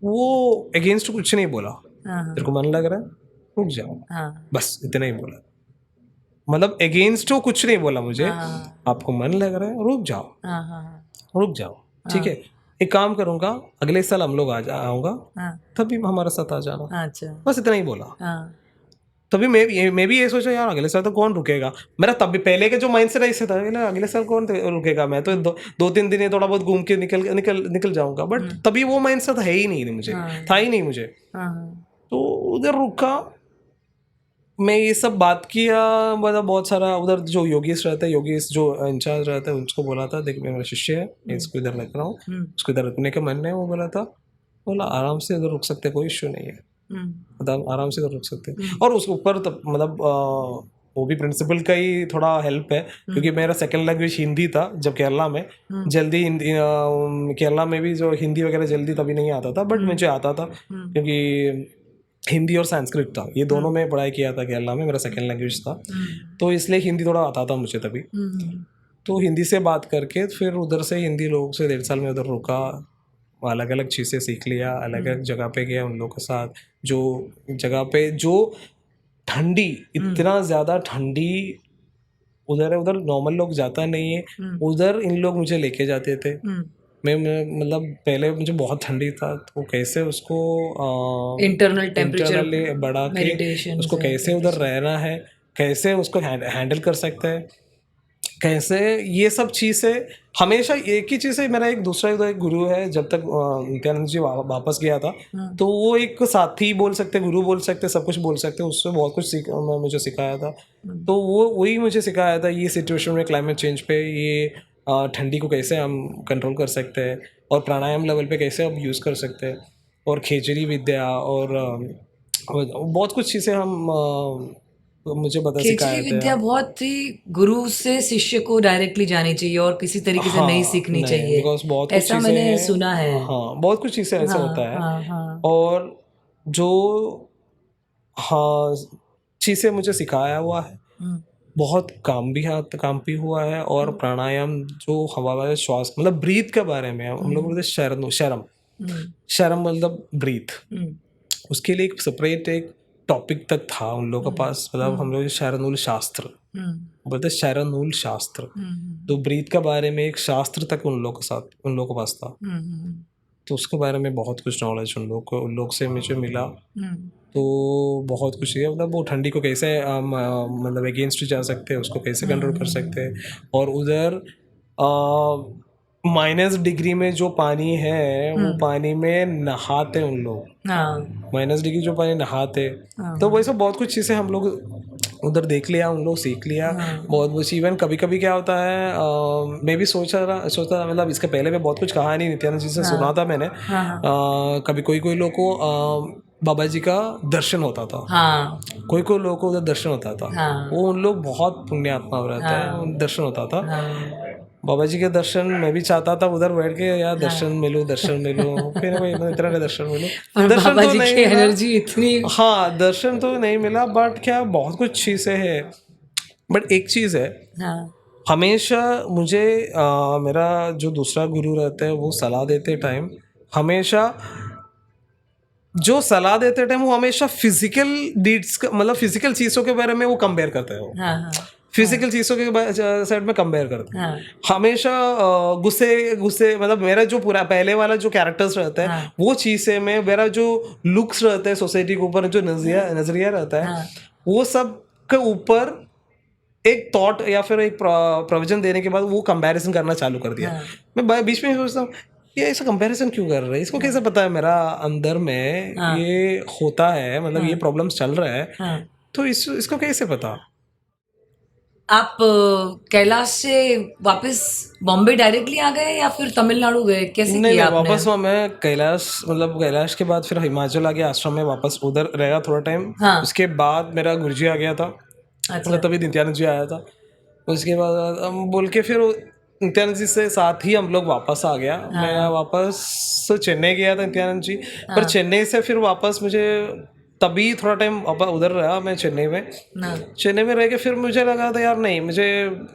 वो अगेंस्ट कुछ नहीं बोला, हाँ, तेरे को मन लग रहा है रुक जाओ, हाँ, बस इतना ही बोला। मतलब अगेंस्ट वो कुछ नहीं बोला मुझे, हाँ, आपको मन लग रहा है रुक जाओ, हाँ, हाँ, रुक जाओ, ठीक है। एक काम करूंगा, अगले साल हम लोग आऊंगा, हाँ, तभी हमारे साथ आ जाना, अच्छा, बस इतना ही बोला। हाँ, तभी मैं भी ये सोचा यार अगले साल तो कौन रुकेगा, मेरा तभी पहले के जो माइंडसेट ऐसे था कि ना अगले साल कौन रुकेगा, मैं तो 2-3 दिन थोड़ा बहुत घूम के निकल जाऊंगा। बट तभी वो माइंडसेट है ही नहीं मुझे, था ही नहीं मुझे। हाँ, तो उधर रुका, मैं ये सब बात किया, मतलब बहुत सारा उधर जो योगेश रहता है, योगेश जो इंचार्ज रहता है, उसको बोला था देख मेरा शिष्य है, मैं इसको इधर रख रहा हूँ, उसको इधर रुकने का मन है। वो बोला आराम से इधर रुक सकते, कोई इश्यू नहीं है, मतलब आराम से इधर रुक सकते हैं। और उसके ऊपर मतलब वो भी प्रिंसिपल का ही थोड़ा हेल्प है, क्योंकि मेरा सेकंड लैंग्वेज हिंदी था जब केरला में, जल्दी केरला में भी जो हिंदी वगैरह जल्दी तभी नहीं आता था, बट मुझे आता था क्योंकि हिंदी और संस्कृत था, ये दोनों में पढ़ाई किया था केरला में, मेरा सेकंड लैंग्वेज था, तो इसलिए हिंदी थोड़ा आता था मुझे तभी। तो हिंदी से बात करके फिर उधर से हिंदी लोगों से 1.5 साल में उधर रुका, अलग अलग चीज़ें सीख लिया, अलग अलग जगह पे गया उन लोगों के साथ, जो जगह पे जो ठंडी, इतना ज़्यादा ठंडी उधर है, उधर नॉर्मल लोग जाता नहीं है, उधर इन लोग मुझे लेके जाते थे। मैं मतलब पहले मुझे बहुत ठंडी था, तो कैसे उसको इंटरनल टेम्परेचर इंटरनली बढ़ा के मेडिटेशन उसको कैसे उधर रहना है, कैसे उसको हैंडल कर सकते हैं, कैसे ये सब चीज़ें। हमेशा एक ही चीज़ है, मेरा एक दूसरा उधर एक गुरु है, जब तक नित्यानंद जी वापस गया था, तो वो एक साथी बोल सकते, गुरु बोल सकते, सब कुछ बोल सकते, उससे बहुत कुछ मुझे सिखाया था। तो वो वही मुझे सिखाया था, ये सिचुएशन में क्लाइमेट चेंज पे ये ठंडी को कैसे हम कंट्रोल कर सकते हैं और प्राणायाम लेवल पे कैसे हम यूज़ कर सकते हैं और खेचरी विद्या और बहुत कुछ चीज़ें हम मुझे पता खेचरी सिखाए थे। विद्या बहुत ही गुरु से शिष्य को डायरेक्टली जानी चाहिए और किसी तरीके से नहीं सीखनी चाहिए, बिकॉज बहुत कुछ ऐसा चीज़ें मैंने हैं। सुना है। हाँ, बहुत कुछ चीज़ें ऐसा हाँ, होता है। हाँ, हाँ, और जो हाँ चीज़ें मुझे सिखाया हुआ है हम्म, बहुत काम भी हुआ है। और प्राणायाम जो हवा वाले श्वास मतलब ब्रीथ के बारे में हम लोग बोलते हैं शर्म हम्म, शर्म मतलब ब्रीथ, हम्म, उसके लिए एक सेपरेट एक टॉपिक तक था उन लोगों के पास। मतलब हम लोग शरणूल शास्त्र बोलते शरणूल शास्त्र, तो ब्रीथ के बारे में एक शास्त्र तक उन लोगों के पास था। तो उसके बारे में बहुत कुछ नॉलेज उन लोग से मुझे मिला। तो बहुत कुछ है मतलब वो ठंडी को कैसे हम मतलब अगेंस्ट जा सकते हैं, उसको कैसे कंट्रोल कर सकते हैं। और उधर -डिग्री में जो पानी है वो पानी में नहाते उन लोग, हाँ, -डिग्री जो पानी नहाते। तो वैसे बहुत कुछ चीज़ें हम लोग उधर देख लिया, उन लोग सीख लिया बहुत कुछ। इवन कभी कभी क्या होता है मैं भी सोचता मतलब इसके पहले मैं बहुत कुछ कहा नहीं, नित्यानंद जी से सुना था मैंने। कभी कोई लोग को बाबा जी का दर्शन होता था, हाँ, कोई लोगों को उधर दर्शन होता था। हाँ, वो उन लोग बहुत पुण्यात्मा रहता है, उन दर्शन होता था। हाँ, बाबा जी के दर्शन मैं भी चाहता था उधर बैठ के यार दर्शन मिलूं फिर मैं इतना का दर्शन मिलूं। पर दर्शन बाबा तो जी नहीं की मिला, एनर्जी इतनी। हाँ दर्शन तो नहीं मिला, बट क्या बहुत कुछ चीज़ें हैं। बट एक चीज़ है, हाँ, हमेशा मुझे मेरा जो दूसरा गुरु रहता है वो सलाह देते टाइम हमेशा वो हमेशा फिजिकल डीड्स मतलब फिजिकल चीज़ों के बारे में वो कंपेयर करते हैं। वो हाँ, फिजिकल चीज़ों के साइड में कंपेयर करते हैं हाँ, हमेशा। गुस्से गुस्से मतलब मेरा जो पूरा पहले वाला जो कैरेक्टर्स रहता है हाँ, वो चीज़ें में मेरा जो लुक्स रहता है सोसाइटी के ऊपर जो नजरिया रहता है वो सब के ऊपर एक थॉट या फिर एक प्रोविजन देने के बाद वो कंपैरिजन करना चालू कर दिया। मैं बीच में सोचता हूँ ये ऐसा कंपैरिजन क्यों कर रहा है, इसको कैसे पता है मेरा अंदर में ये होता है, मतलब ये प्रॉब्लम्स चल रहा है, तो इसको कैसे पता। आप कैलाश से वापस बॉम्बे डायरेक्टली आ गए या फिर तमिलनाडु गए, कैसे नहीं किया नहीं आपने? वापस मैं कैलाश के बाद फिर हिमाचल आ गया, आश्रम में वापस उधर रहा थोड़ा टाइम। हाँ, उसके बाद मेरा गुरुजी आ गया था, अच्छा, मतलब तभी नित्यानंद जी आया था। उसके बाद हम बोल के फिर नित्यानंद जी से साथ ही हम लोग वापस आ गया। मैं वापस चेन्नई गया था नित्यानंद जी, पर चेन्नई से फिर वापस मुझे तभी थोड़ा टाइम उधर रहा मैं चेन्नई में रह के फिर मुझे लगा था यार नहीं मुझे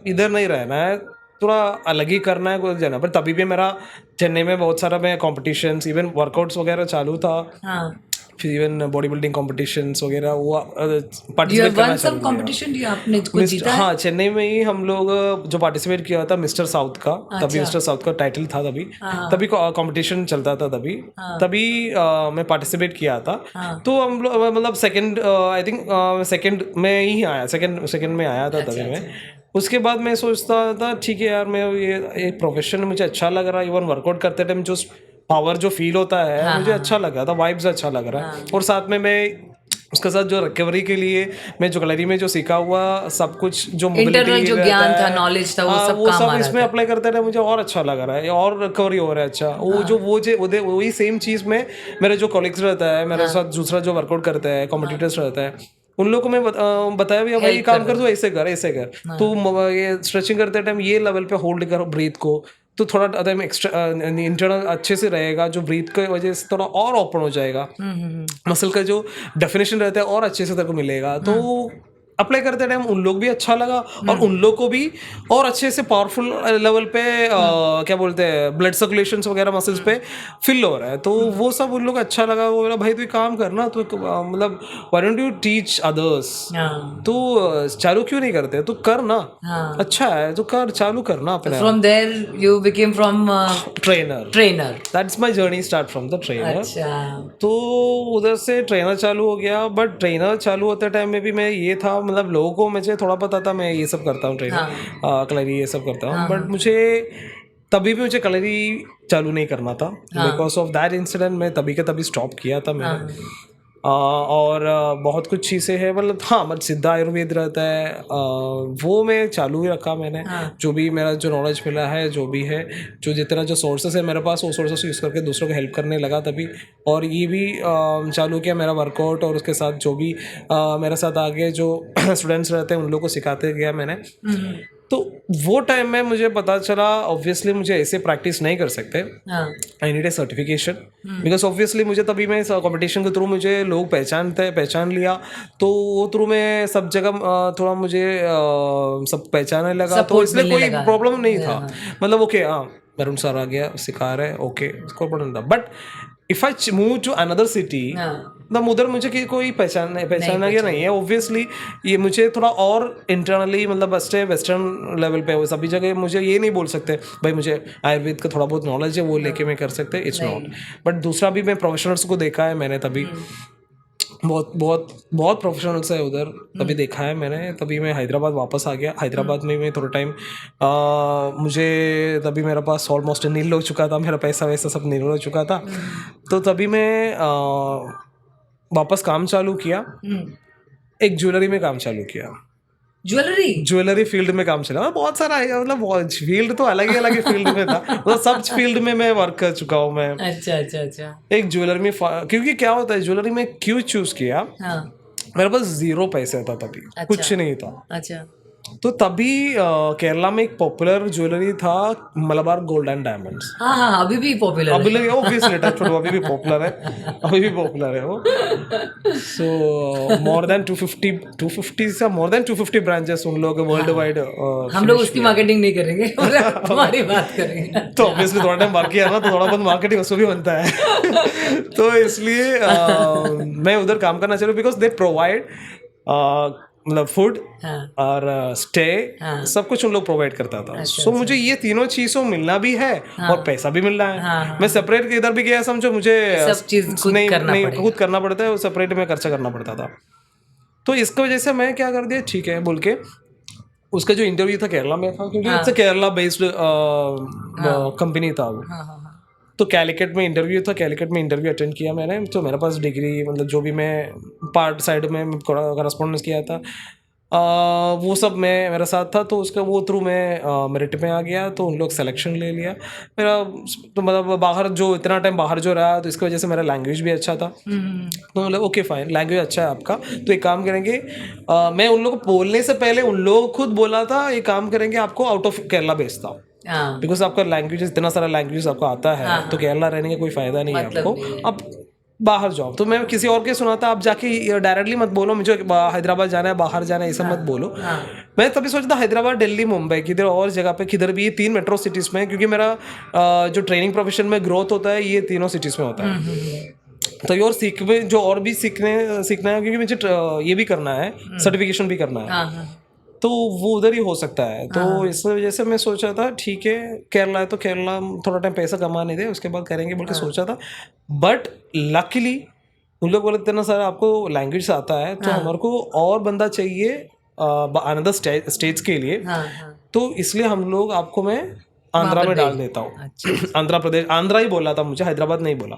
इधर नहीं रहना है, थोड़ा अलग ही करना है कुछ जाना। पर तभी भी मेरा चेन्नई में बहुत सारा मैं कॉम्पिटिशन्स इवन वर्कआउट्स वगैरह चालू था, हाँ। फिर इवन बॉडी बिल्डिंग कॉम्पिटिशन्स वगैरह वो Do you पार्टिसिपेट have करना won some चालू किया। competition? आपने कुछ जीता है? हाँ चेन्नई में ही हम लोग जो पार्टिसिपेट किया था मिस्टर साउथ का, तभी मिस्टर साउथ का टाइटल था तभी कंपटीशन चलता था तभी मैं पार्टिसिपेट किया था। तो हम लोग मतलब सेकंड आई थिंक सेकंड में ही आया, सेकंड में आया था तभी मैं। उसके बाद मैं सोचता था ठीक है यार मैं ये प्रोफेशन मुझे अच्छा लग रहा है, इवन वर्कआउट करते टाइम जो पावर जो फील होता है मुझे अच्छा लगा था, वाइब्स अच्छा लग रहा है। और साथ में मैं उसके साथ जो रिकवरी के लिए मैं जो गैलरी में जो सीखा हुआ सब कुछ जो इंटरनल जो ज्ञान था, नॉलेज था, वो सब काम आ रहा इसमें था। अप्लाई करते रहे, मुझे और अच्छा लग रहा है और रिकवरी हो रहा है अच्छा। वही सेम चीज़ में मेरे जो कॉलीग्स रहता है मेरे साथ दूसरा जो वर्कआउट करता है कॉम्पिटिटर्स रहता है उन लोगों को मैं बताया भी भाई काम कर दो, ऐसे कर तो ये स्ट्रेचिंग करते टाइम ये लेवल पे होल्ड करो ब्रीथ को, तो थोड़ा टाइम एक्स्ट्रा इंटरनल अच्छे से रहेगा, जो ब्रीथ की वजह से थोड़ा और ओपन हो जाएगा, मसल का जो डेफिनेशन रहता है और अच्छे से तेरे को मिलेगा। तो अप्लाई करते टाइम उन लोग भी अच्छा लगा और उन लोग को भी और अच्छे से पावरफुल लेवल पे क्या बोलते हैं ब्लड सर्कुलेशन वगैरह मसल्स पे फिल हो रहा है। तो वो सब उन लोग अच्छा लगा। वो बोला भाई तू काम करना तो मतलब why don't you teach others, तो चालू क्यों नहीं करते, तो कर ना, अच्छा है तो कर, चालू करना अपने। From there you became from trainer, that's my journey start from the trainer. अच्छा, तो उधर से ट्रेनर चालू हो गया, बट ट्रेनर चालू होते टाइम में भी मैं ये था मतलब लोगों को मुझे थोड़ा पता था मैं ये सब करता हूँ, ट्रेनर कलरी ये सब करता हूँ, बट मुझे तभी भी मुझे कलरी चालू नहीं करना था बिकॉज ऑफ दैट इंसिडेंट। मैं तभी के तभी स्टॉप किया था मैंने। और बहुत कुछ चीज़ें हैं, मतलब हाँ, मतलब सिद्ध आयुर्वेद रहता है, वो मैं चालू ही रखा मैंने। जो भी मेरा जो नॉलेज मिला है, जो भी है, जो जितना जो सोर्सेस है मेरे पास, वो सोर्सेस यूज़ करके दूसरों को हेल्प करने लगा तभी। और ये भी चालू किया मेरा वर्कआउट, और उसके साथ जो भी मेरे साथ आगे जो स्टूडेंट्स रहते हैं उन लोगों को सिखाते गया मैंने। तो वो टाइम में मुझे पता चला ऑब्वियसली मुझे ऐसे प्रैक्टिस नहीं कर सकते, I need a certification, because obviously मुझे तभी मैं कंपटीशन के थ्रू मुझे लोग पहचान लिया, तो वो थ्रू में सब जगह थोड़ा मुझे सब पहचानने लगा, तो Support इसलिए मिलने कोई लगा। प्रॉब्लम नहीं था। मतलब ओके, हाँ वरुण सर आ गया सिखा रहे, ओके, कोई प्रॉब्लम था। But if I move to another city, तब उधर मुझे कोई पहचाना गया नहीं है ऑब्वियसली। ये मुझे थोड़ा और इंटरनली, मतलब वेस्टर्न लेवल पे हो, सभी जगह मुझे ये नहीं बोल सकते भाई मुझे आयुर्वेद का थोड़ा बहुत नॉलेज है वो लेके मैं कर सकते, इट्स नॉट। बट दूसरा भी मैं प्रोफेशनल्स को देखा है मैंने, तभी बहुत बहुत बहुत प्रोफेशनल्स है उधर, तभी देखा है मैंने, तभी मैं हैदराबाद वापस आ गया। हैदराबाद में मैं थोड़ा टाइम मुझे तभी मेरे पास ऑलमोस्ट नील हो चुका था, मेरा पैसा वैसा सब नील हो चुका था, तो तभी मैं वापस काम चालू किया, एक ज्वेलरी में काम चालू किया। ज्वेलरी फील्ड में काम चला, बहुत सारा है, मतलब फील्ड तो अलग ही फील्ड में था, मतलब सब फील्ड में मैं वर्क कर चुका हूँ मैं। अच्छा। एक ज्वेलरी में क्योंकि क्या होता है ज्वेलरी में क्यों चूज किया, मेरे पास 0 पैसे था तभी, कुछ नहीं था। अच्छा। तो तभी केरला में एक पॉपुलर ज्वेलरी था, मलबार गोल्ड एंड डायमंड्स। हाँ, अभी भी पॉपुलर है। अभी ऑब्वियसली अभी भी पॉपुलर है वो। सो मोर देन 250 से मोर देन 250 ब्रांचेस उन लोग वर्ल्ड वाइड। हम लोग उसकी मार्केटिंग नहीं करेंगे, तुम्हारी बात करेंगे। तो ऑब्वियसली थोड़ा टाइम वर्क किया ना, तो थोड़ा बहुत मार्केटिंग उसको भी बनता है। तो इसलिए मैं उधर काम करना चाह रहा हूँ, बिकॉज दे प्रोवाइड मतलब फूड और स्टे, सब कुछ उन लोग प्रोवाइड करता था। सो मुझे ये तीनों चीजों मिलना भी है और पैसा भी मिल रहा है। मैं सेपरेट इधर भी गया, समझो मुझे सब चीज खुद करना पड़ता है, सेपरेट में खर्चा करना पड़ता था। तो इसकी वजह से मैं क्या कर दिया, ठीक है बोल के, उसका जो इंटरव्यू था केरला में था, क्योंकि इट्स केरला बेस्ड कंपनी था वो। तो कैलिकट में इंटरव्यू था, कैलिकट में इंटरव्यू अटेंड किया मैंने। तो मेरे पास डिग्री, मतलब जो भी मैं पार्ट साइड में करस्पॉन्डेंस किया था, वो सब मेरे साथ था। तो उसका वो थ्रू मैं मेरिट में आ गया, तो उन लोग सिलेक्शन ले लिया मेरा। तो मतलब बाहर जो इतना टाइम बाहर जो रहा, तो इसकी वजह से मेरा लैंग्वेज भी अच्छा था। तो मतलब ओके फाइन, लैंग्वेज अच्छा है आपका, तो एक काम करेंगे, मैं उन लोगों को बोलने से पहले उन लोग खुद बोला था, एक काम करेंगे, आपको आउट ऑफ केरला भेजता हूँ, बिकॉज आपका लैंग्वेज इतना सारा लैंग्वेज आपको आता है, तो केरला रहने का कोई फायदा नहीं है आपको, आप बाहर जाओ। तो मैं किसी और के सुना था, आप जाके डायरेक्टली मत बोलो मुझे हैदराबाद जाना है, बाहर जाना है, ऐसा मत बोलो। मैं तभी सोचता हैदराबाद, दिल्ली, मुंबई, किधर और जगह पे, किधर भी, ये 3 मेट्रो सिटीज में, क्योंकि मेरा जो ट्रेनिंग प्रोफेशन में ग्रोथ होता है ये तीनों सिटीज में होता है। तो ये और जो और भी सीखना है, क्योंकि मुझे ये भी करना है, सर्टिफिकेशन भी करना है, तो वो उधर ही हो सकता है। तो इस वजह से मैं सोचा था ठीक है, केरला है तो केरला थोड़ा टाइम पैसा कमाने दे, उसके बाद करेंगे बोल के सोचा था। बट लकीली उन लोग बोले इतना सारा आपको लैंग्वेज आता है, तो हमारे को और बंदा चाहिए अनदर स्टेट्स के लिए, तो इसलिए हम लोग आपको मैं आंध्रा में डाल देता हूँ। आंध्र प्रदेश, आंध्रा ही बोला था मुझे, हैदराबाद नहीं बोला।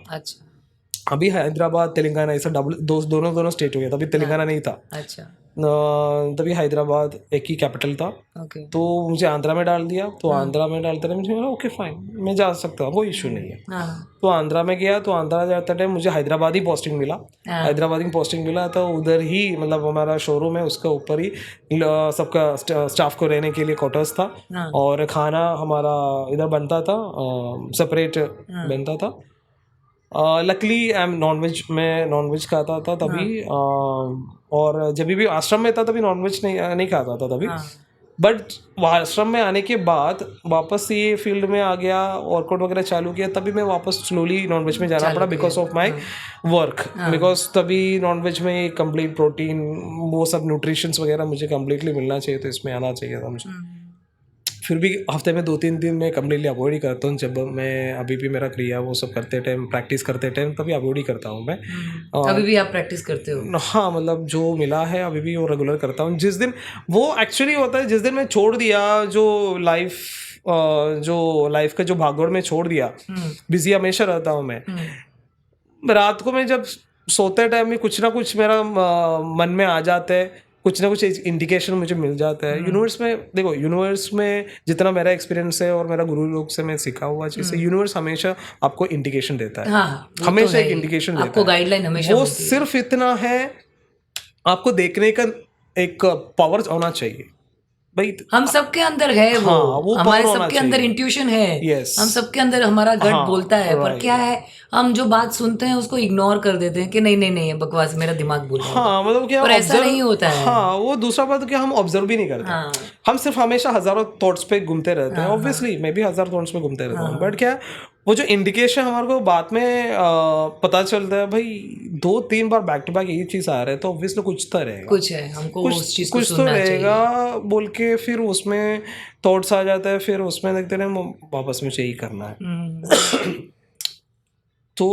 अभी हैदराबाद तेलंगाना ऐसा दोनों स्टेट हो गया, तभी तेलंगाना नहीं था। तभी हैदराबाद एक ही कैपिटल था। तो मुझे आंध्रा में डाल दिया। तो आंध्रा में डालते रहे, मुझे बोला ओके फाइन, मैं जा सकता हूँ, कोई इशू नहीं है। तो आंध्रा में गया, तो आंध्रा जाते टाइम मुझे हैदराबादी पोस्टिंग मिला। हैदराबादी पोस्टिंग मिला, तो उधर ही मतलब हमारा शोरूम है, उसके ऊपर ही सबका स्टाफ को रहने के लिए क्वार्टर्स था, और खाना हमारा इधर बनता था, सेपरेट बनता था। लकली आई एम नॉनवेज खाता था तभी, और जब भी आश्रम में था तभी नॉनवेज नहीं खाता था तभी। बट आश्रम में आने के बाद वापस ये फील्ड में आ गया, वर्कआउट वगैरह चालू किया, तभी मैं वापस स्लोली नॉनवेज में जाना पड़ा, because of my work. Because तभी नॉनवेज में कंप्लीट प्रोटीन, वो सब न्यूट्रिशंस वगैरह मुझे कम्प्लीटली मिलना चाहिए, तो इसमें आना चाहिए था मुझे। फिर भी हफ्ते में 2-3 दिन मैं कम्प्लीटली अवॉइड ही करता हूँ। जब मैं अभी भी मेरा क्रिया वो सब करते टाइम, प्रैक्टिस करते टाइम, तभी अवॉइड ही करता हूँ मैं। अभी भी आप प्रैक्टिस करते हो? हाँ, मतलब जो मिला है अभी भी वो रेगुलर करता हूँ। जिस दिन वो एक्चुअली होता है, जिस दिन मैं छोड़ दिया, जो लाइफ का जो भागदौड़ में छोड़ दिया, बिजी हमेशा रहता हूँ मैं। रात को मैं जब सोते टाइम में कुछ ना कुछ मेरा मन में आ जाता है, कुछ ना कुछ इंडिकेशन मुझे मिल जाता है यूनिवर्स में। देखो यूनिवर्स में जितना मेरा एक्सपीरियंस है और मेरा गुरु लोग से मैं सीखा हुआ चीज़ है, यूनिवर्स हमेशा आपको इंडिकेशन देता है। हाँ वो तो हमेशा है एक ही। इंडिकेशन देता आपको है। गाइडलाइन हमेशा वो मिलती है। सिर्फ इतना है, आपको देखने का एक पावर होना चाहिए भाई। हम सबके अंदर है वो, हाँ, वो हमारे power होना सबके अंदर चाहिए। इंट्यूशन है। Yes. हम सबके अंदर हमारा गट हाँ, बोलता है, पर right. क्या है, हम जो बात सुनते हैं उसको इग्नोर कर देते हैं कि नहीं नहीं नहीं, ये बकवास, मेरा दिमाग बोल रहा होगा। हाँ मतलब क्या पर ऐसा ऑब्जर्व, नहीं होता है। हाँ वो दूसरा बात क्या हम ऑब्जर्व भी नहीं करते। हाँ हम सिर्फ हमेशा हजारों थॉट्स पे घूमते रहते हैं। हाँ, ऑब्वियसली मैं भी हजार थॉट्स पे घूमते रहता हूँ, हाँ। बट क्या वो जो इंडिकेशन हमारे को बाद में पता चलता है भाई, 2-3 बार बैक टू बैक यही चीज आ रहा है, तो ऑब्वियसली कुछ तो रहेगा, कुछ है, हमको उस चीज को कुछ तो सुनना रहेगा चाहिए। बोल के फिर उसमें थॉट्स आ जाता है, फिर उसमें देखते रहे वापस मुझे यही करना है। तो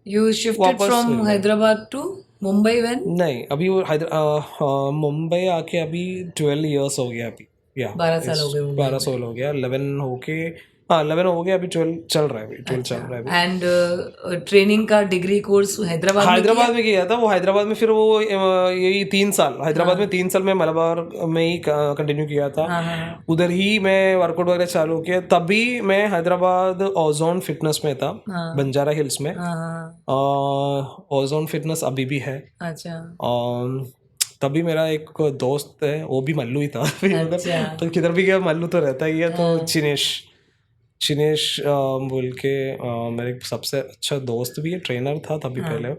यू शिफ्टेड वापस फ्रॉम मिल गए। Hyderabad to Mumbai when? नहीं अभी वो मुंबई आके अभी 12 इयर्स हो गया अभी, या 12 साल हो गए मुंबई 12 में। साल हो गया, 11 हो के, हाँ 11 हो गया, अभी 12 चल रहा है, अभी 12 चल रहा है अभी। एंड ट्रेनिंग का डिग्री कोर्स हैदराबाद में हैदराबाद में किया था वो, हैदराबाद में फिर वो यही 3 साल हैदराबाद में, 3 साल में मलबार में ही कंटिन्यू किया था। हाँ हाँ उधर ही मैं वर्कआउट वगैरह चालू किया, तभी मैं हैदराबाद ओजोन फिटनेस में था, हाँ बंजारा हिल्स में। हाँ हाँ, ओजोन फिटनेस अभी भी है। अच्छा तभी मेरा एक दोस्त है, वो भी मल्लू ही था अच्छा। तो किधर भी गया मल्लू तो रहता ही है। तो चिनेश बोल के मेरे एक सबसे अच्छा दोस्त भी है, ट्रेनर था तभी पहले।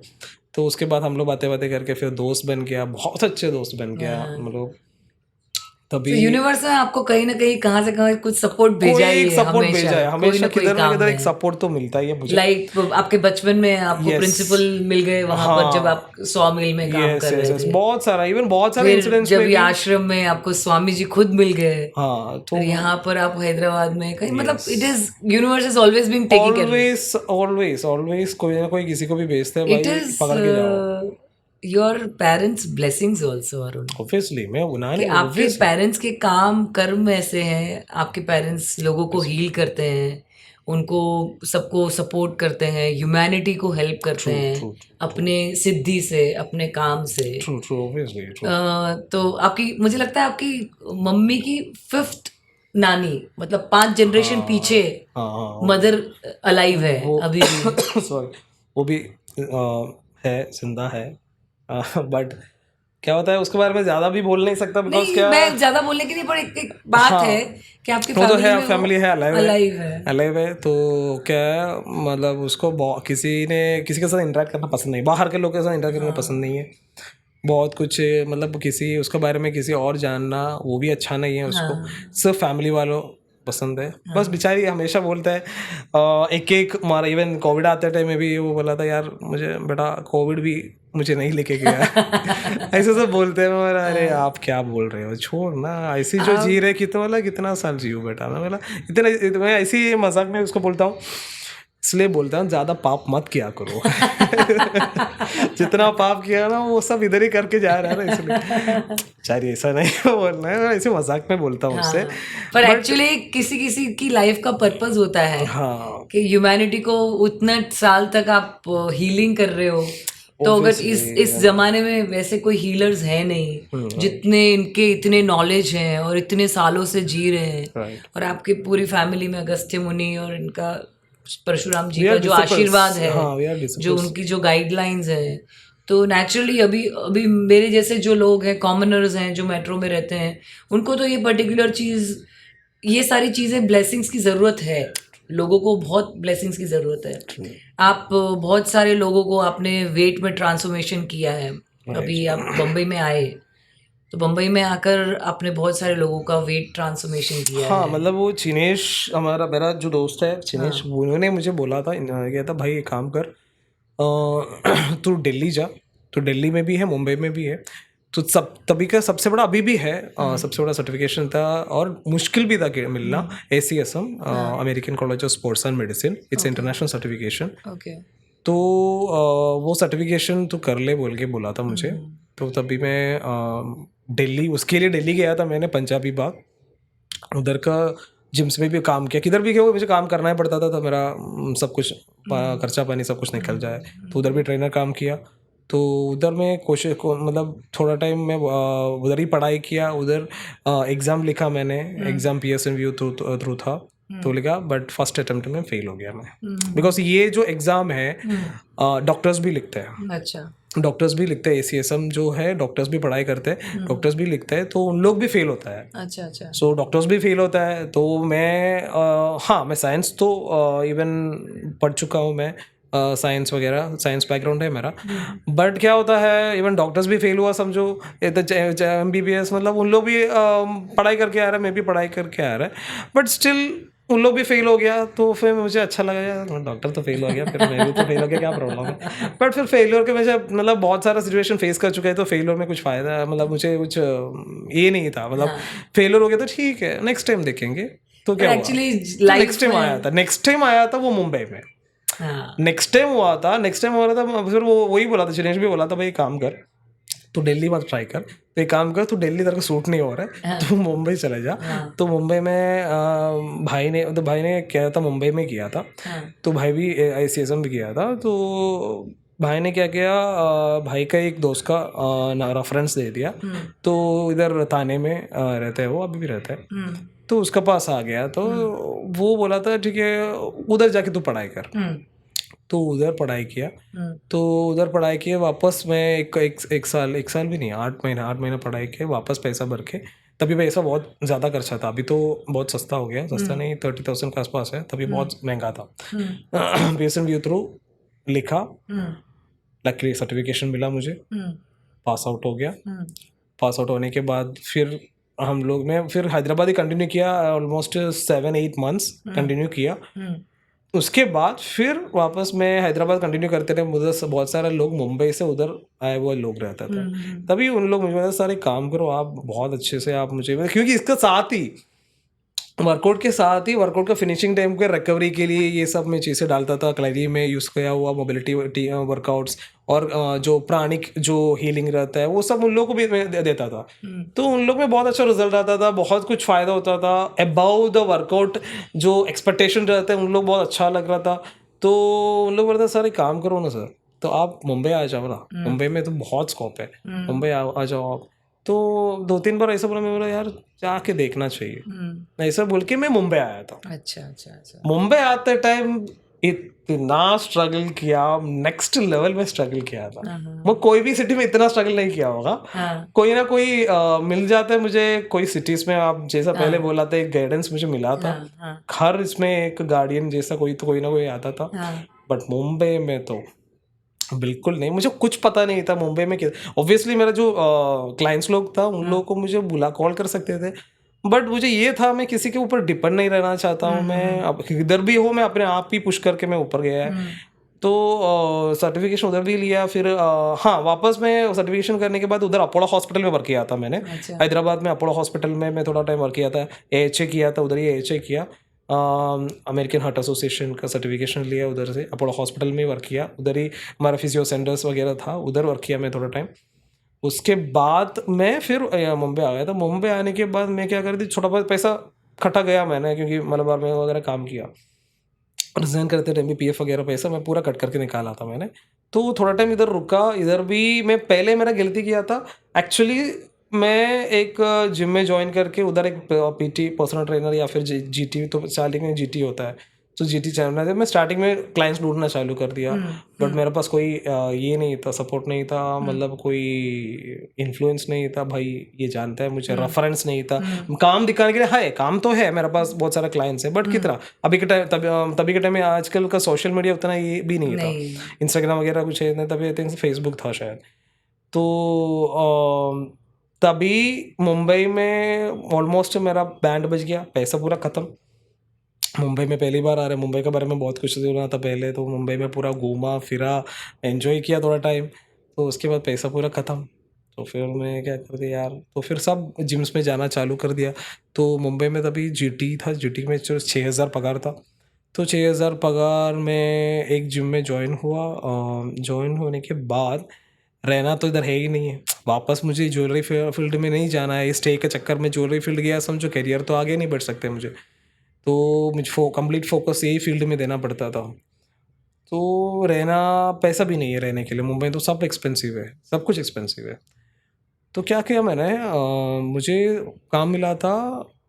तो उसके बाद हम लोग बातें बातें करके फिर दोस्त बन गया, बहुत अच्छे दोस्त बन गया मतलब। तभी तो यूनिवर्स ने आपको कहीं ना कहीं, कहाँ से कहाँ कुछ सपोर्ट कोई भेजा ही एक है सपोर्ट हमेशा, भेजा है, कोई हमेशा ना कोई किधर ना काम किधर एक में। सपोर्ट तो मिलता ही है मुझे। लाइक आपके बचपन में आपको Yes. प्रिंसिपल मिल गए वहां पर, जब आप सॉ मिल में काम यस कर यस रहे यस, थे। बहुत सारा, इवन बहुत सारे फिर इंसिडेंट्स जब में ये भी। आश्रम में आपको स्वामी जी खुद मिल गए, हाँ तो और यहाँ पर आप हैदराबाद में कहीं, मतलब it is, universe is always being taking care. Always always always कोई ना कोई किसी को भी भेजते हैं इट भाई, इज पकड़ के जाओ। Your parents blessings also, Arun, obviously मैं कि उन्होंने आपके पेरेंट्स के काम कर्म ऐसे हैं। आपके पेरेंट्स लोगों को हील करते हैं, उनको सबको सपोर्ट करते हैं, ह्यूमैनिटी को हेल्प करते हैं ट्रू अपने सिद्धि से, अपने काम से। True true obviously true. तो आपकी, मुझे लगता है आपकी मम्मी की 5th नानी, मतलब 5 जनरेशन पीछे हाँ हाँ मदर अलाइव है वो अभी भी। सॉरी, वो भी है, जिंदा है, बट क्या होता है उसके बारे में ज्यादा भी बोल नहीं सकता, बिकॉज नहीं, क्या, मैं ज्यादा बोलने की नहीं, पर एक बात हाँ, है कि आपकी वो तो फैमिली है, में फैमिली है, अलाइव है। अलाइव है। तो क्या है मतलब उसको किसी के साथ इंटरेक्ट करना पसंद नहीं, बाहर के लोग के साथ इंटरेक्ट करना पसंद नहीं है, बहुत कुछ मतलब किसी उसके बारे में किसी और जानना वो भी अच्छा नहीं है उसको, सिर्फ फैमिली वालों पसंद है। बस बेचारी हमेशा बोलता है, एक हमारा इवन कोविड आते टाइम में भी वो बोला था, यार मुझे बेटा कोविड भी मुझे नहीं लेके गया। ऐसे सब बोलते हैं। मैं बोला अरे आप क्या बोल रहे हो, छोड़ ना, ऐसी जो जी रहे कितना साल जियो बेटा। मैं बोला इतना मैं ऐसी मजाक में उसको बोलता हूँ, इसलिए बोलता हूँ ज़्यादा पाप मत किया करो। जितना पाप किया ना वो सब इधर ही करके जा रहा है ना, इसलिए चाहे ऐसा नहीं बोलना है, ऐसे मजाक में बोलता हूँ उससे। पर एक्चुअली किसी किसी की लाइफ का पर्पस होता है हाँ कि ह्यूमैनिटी को उतना साल तक आप हीलिंग कर रहे हो। तो अगर इस जमाने में वैसे कोई हीलर्स है नहीं जितने इनके इतने नॉलेज हैं और इतने सालों से जी रहे हैं, राइट, और आपकी पूरी फैमिली में अगस्त्य मुनि और इनका परशुराम जी We का are जो disciples. आशीर्वाद है, हाँ, we are जो disciples. उनकी जो गाइडलाइंस है, तो नेचुरली अभी अभी मेरे जैसे जो लोग हैं, कॉमनर्स हैं जो मेट्रो में रहते हैं, उनको तो ये पर्टिकुलर चीज़, ये सारी चीज़ें, ब्लेसिंग्स की ज़रूरत है। लोगों को बहुत ब्लेसिंग्स की ज़रूरत है। आप बहुत सारे लोगों को आपने वेट में ट्रांसफॉर्मेशन किया है। अभी आप बम्बई में आए, तो बम्बई में आकर आपने बहुत सारे लोगों का वेट ट्रांसफॉर्मेशन किया हाँ है। मतलब वो चिनेश, मेरा जो दोस्त है चिनेश, उन्होंने मुझे बोला था, क्या था भाई एक काम कर, तू दिल्ली जा, तो दिल्ली में भी है, मुंबई में भी है, तो सब तभी का सबसे बड़ा अभी भी है, सबसे बड़ा सर्टिफिकेशन था और मुश्किल भी था मिलना, ACSM, American college of sports and medicine, it's international certification. Okay. तो वो सर्टिफिकेशन तो कर ले बोल के बोला था मुझे। तो तभी मैं दिल्ली, उसके लिए दिल्ली गया था मैंने, पंजाबी बाग, उधर का जिम्स में भी काम किया, किधर भी गया मुझे काम करना ही पड़ता था, तो मेरा सब कुछ खर्चा पानी सब कुछ निकल जाए, तो उधर भी ट्रेनर काम किया। तो उधर मैं कोशिश को मतलब थोड़ा टाइम मैं उधर ही पढ़ाई किया, उधर एग्ज़ाम लिखा मैंने, एग्ज़ाम PSNVU थ्रू था, तो लिखा, बट फर्स्ट अटेम्प्ट में फेल हो गया मैं, बिकॉज ये जो एग्ज़ाम है डॉक्टर्स भी लिखते हैं, अच्छा डॉक्टर्स भी लिखते हैं, ACSM जो है डॉक्टर्स भी पढ़ाई करते हैं, डॉक्टर्स भी लिखते हैं, तो उन लोग भी फेल होता है, अच्छा अच्छा सो डॉक्टर्स भी फेल होता है। तो मैं हाँ, मैं साइंस तो इवन पढ़ चुका हूँ मैं, साइंस वगैरह, साइंस बैकग्राउंड है मेरा, बट क्या होता है इवन डॉक्टर्स भी फेल हुआ समझो, MBBS, मतलब उन लोग भी पढ़ाई करके आ रहे हैं, मैं भी पढ़ाई करके आ रहा है, बट स्टिल उन लोग भी फेल हो गया, तो फिर मुझे अच्छा लगा यार डॉक्टर तो फेल हो गया, फिर मैं भी तो फेल हो गया, क्या प्रॉब्लम है। बट फिर फेलियर के मुझे मतलब बहुत सारा सिचुएशन फेस कर चुका है, तो फेलियर में कुछ फ़ायदा मतलब मुझे कुछ ये नहीं था, मतलब फेलियर हो गया तो ठीक है, नेक्स्ट टाइम देखेंगे, तो क्या हुआ, एक्चुअली तो लाइफ नेक्स्ट टाइम आया था, नेक्स्ट टाइम आया था वो मुंबई में, हाँ नेक्स्ट टाइम हुआ था, नेक्स्ट टाइम हो रहा था, फिर वो वही बोला था, चिनेश भी बोला था भाई काम कर, तो दिल्ली मत ट्राई कर, तो एक काम कर, तू दिल्ली तेरे को सूट नहीं हो रहा है, तो मुंबई चले जा। तो मुंबई में भाई ने क्या था, मुंबई में किया था, तो भाई भी ACSM भी किया था, तो भाई ने क्या किया, भाई का एक दोस्त का रेफरेंस दे दिया, तो इधर थाने में रहते हैं वो, अभी भी रहते हैं, तो उसका पास आ गया, तो वो बोला था ठीक है उधर जाके तू पढ़ाई कर, तो उधर पढ़ाई किया, तो उधर पढ़ाई किए, वापस मैं एक साल भी नहीं, 8 महीना पढ़ाई किया, वापस पैसा भर के, तभी पैसा बहुत ज़्यादा खर्चा था, अभी तो बहुत सस्ता हो गया, सस्ता नहीं 30,000 के आसपास है, तभी बहुत महंगा था। PSNVU थ्रू लिखा, लकीली सर्टिफिकेशन मिला मुझे, पास आउट हो गया, पास आउट होने के बाद फिर हम लोग ने फिर हैदराबाद ही कंटिन्यू किया, ऑलमोस्ट 7-8 मंथ्स कंटिन्यू किया, उसके बाद फिर वापस मैं हैदराबाद कंटिन्यू करते रहे, मुझे बहुत सारे लोग मुंबई से उधर आए हुए लोग रहता था, तभी उन लोग मुझे बोला सारे काम करो आप बहुत अच्छे से, आप मुझे, क्योंकि इसके साथ ही वर्कआउट का फिनिशिंग टाइम के रिकवरी के लिए ये सब मैं चीज़ें डालता था, क्लैरी में यूज़ किया हुआ मोबिलिटी वर्कआउट्स, और जो प्राणिक जो हीलिंग रहता है वो सब उन लोगों को भी मैं देता था, तो उन लोग में बहुत अच्छा रिजल्ट आता था, बहुत कुछ फ़ायदा होता था, अबाउ द वर्कआउट जो एक्सपेक्टेशन रहते हैं उन लोग बहुत अच्छा लग रहा था, तो उन लोग बोलते सारे काम करो ना सर, तो आप मुंबई आ जाओ ना, मुंबई में तो बहुत स्कोप है, मुंबई आ जाओ आप, तो 2-3 बार ऐसा बोला, मैं बोला यार जाके देखना चाहिए, ऐसा बोल के मैं मुंबई आया था। अच्छा अच्छा अच्छा मुंबई आते टाइम इतना स्ट्रगल किया, नेक्स्ट लेवल में स्ट्रगल किया था, मैं कोई भी सिटी में इतना स्ट्रगल नहीं किया होगा, कोई ना कोई मिल जाता है मुझे, कोई सिटीज में आप जैसा पहले बोला था एक गाइडेंस मुझे मिला था, हर इसमें एक गार्डियन जैसा कोई ना कोई आता था, बट मुंबई में तो बिल्कुल नहीं, मुझे कुछ पता नहीं था मुंबई में क्या, ऑब्वियसली मेरा जो क्लाइंट्स लोग था उन लोगों को मुझे कॉल कर सकते थे, बट मुझे ये था मैं किसी के ऊपर डिपेंड नहीं रहना चाहता हूँ, मैं अब किधर भी हो मैं अपने आप ही पुश करके मैं ऊपर गया है, तो सर्टिफिकेशन उधर भी लिया, फिर हाँ वापस मैं सर्टिफिकेशन करने के बाद उधर अपोलो हॉस्पिटल में वर्क किया था मैंने, हैदराबाद में अपोलो हॉस्पिटल में मैं थोड़ा टाइम वर्क किया था, AHA किया था उधर ही, AHA किया, अमेरिकन हार्ट एसोसिएशन का सर्टिफिकेशन लिया उधर से, अपोलो हॉस्पिटल में वर्क किया, उधर ही हमारा फिजियो सेंटर्स वगैरह था, उधर वर्क किया मैं थोड़ा टाइम, उसके बाद मैं फिर मुंबई आ गया था, मुंबई आने के बाद मैं क्या कर दी, छोटा बहुत पैसा खटा गया मैंने, क्योंकि मलबार में वगैरह काम किया, रिजाइन करते टाइम भी PF वगैरह पैसा मैं पूरा कट करके निकाला था मैंने, तो थोड़ा टाइम इधर रुका, इधर भी मैं पहले मेरा गलती किया था एक्चुअली, मैं एक जिम में ज्वाइन करके उधर एक PT पर्सनल ट्रेनर या फिर GT, तो स्टार्टिंग में GT होता है, तो GT चैनल है, मैं स्टार्टिंग में क्लाइंट्स ढूंढना चालू कर दिया, बट मेरे पास कोई ये नहीं था, सपोर्ट नहीं था, मतलब कोई इन्फ्लुएंस नहीं था, भाई ये जानता है मुझे, रेफरेंस नहीं था, काम दिखाने के लिए है, काम तो है मेरे पास, बहुत सारा क्लाइंट्स है, बट कितना अभी के टाइम तभी के टाइम में आजकल का सोशल मीडिया उतना ये भी नहीं था, इंस्टाग्राम वगैरह कुछ है, तभी आई थिंक फेसबुक था शायद, तो तभी मुंबई में ऑलमोस्ट मेरा बैंड बज गया, पैसा पूरा ख़त्म, मुंबई में पहली बार आ रहे, मुंबई के बारे में बहुत कुछ सुना था पहले, तो मुंबई में पूरा घूमा फिरा, एंजॉय किया थोड़ा टाइम, तो उसके बाद पैसा पूरा ख़त्म, तो फिर मैं क्या कर दिया यार, तो फिर सब जिम्स में जाना चालू कर दिया, तो मुंबई में तभी GT था, GT में 6,000 पगार था, तो 6,000 पगार में एक जिम में ज्वाइन हुआ, ज्वाइन होने के बाद रहना तो इधर है ही नहीं है, वापस मुझे ज्वेलरी फील्ड में नहीं जाना है, स्टे के चक्कर में ज्वेलरी फील्ड गया समझो, करियर तो आगे नहीं बढ़ सकते मुझे, तो मुझे कंप्लीट फोकस यही फील्ड में देना पड़ता था, तो रहना, पैसा भी नहीं है रहने के लिए, मुंबई तो सब एक्सपेंसिव है, सब कुछ एक्सपेंसिव है। तो क्या किया मैंने, मुझे काम मिला था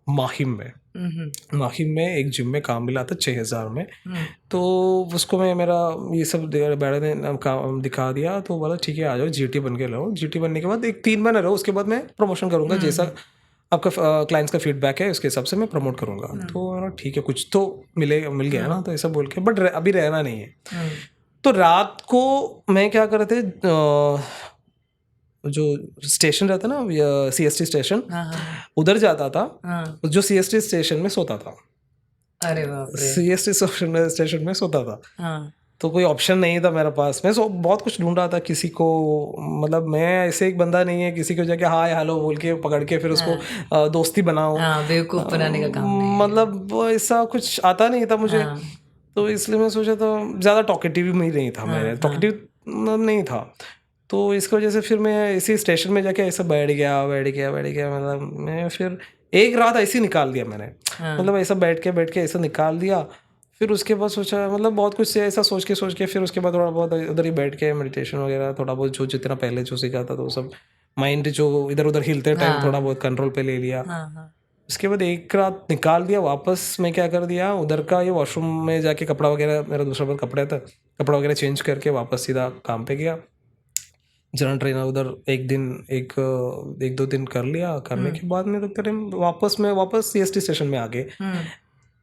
माहिम में। माहिम में एक जिम में काम मिला था 6,000 में। तो उसको मैं मेरा ये सब बैठे ने काम दिखा दिया, तो बोला ठीक है आ जाओ जीटी बन के रहो। जीटी बनने के बाद एक 3 महीने रहो, उसके बाद मैं प्रमोशन करूँगा, जैसा आपका क्लाइंट्स का फीडबैक है उसके हिसाब से मैं प्रमोट करूँगा। तो बोला ठीक है, कुछ तो मिल गया ना, तो ऐसा बोल के, बट अभी रहना नहीं है। तो रात को मैं क्या कर रहे थे, जो स्टेशन रहता ना, सीएसटी स्टेशन, उधर जाता था, जो सीएसटी स्टेशन में सोता था। अरे बाप रे। सीएसटी स्टेशन में सोता था। हाँ, तो कोई ऑप्शन नहीं था मेरे पास, मैं बहुत कुछ ढूंढ रहा था किसी को, मतलब मैं ऐसे एक बंदा नहीं है किसी को जाके हाय हेलो बोल के पकड़ के फिर उसको दोस्ती बनाऊं, हाँ, बेवकूफ बनाने का काम नहीं है। मतलब ऐसा कुछ आता नहीं था मुझे। हाँ, तो इसलिए मैं सोचा तो ज़्यादा टॉकेटिव भी नहीं था, मेरे टॉकेटिव नहीं था। तो इसकी वजह से फिर मैं इसी स्टेशन में जाके ऐसा बैठ गया, मतलब मैं फिर एक रात ऐसे ही निकाल दिया मैंने, मतलब ऐसा बैठ के ऐसा निकाल दिया। फिर उसके बाद सोचा, मतलब बहुत कुछ से ऐसा सोच के फिर उसके बाद थोड़ा बहुत उधर ही बैठ के मेडिटेशन वगैरह थोड़ा बहुत जो जितना पहले जो सीखा था, तो वो सब माइंड जो इधर उधर हिलते टाइम थोड़ा बहुत कंट्रोल पे ले लिया। उसके बाद एक रात निकाल दिया, वापस मैं क्या कर दिया, उधर का ये वॉशरूम में जाके कपड़ा वगैरह, मेरा दूसरा बहुत कपड़ा था, कपड़ा वगैरह चेंज करके वापस सीधा काम पे गया। जनरल ट्रेनर उधर एक 2 दिन कर लिया, करने के बाद में तो करें वापस सीएसटी स्टेशन में आ गए।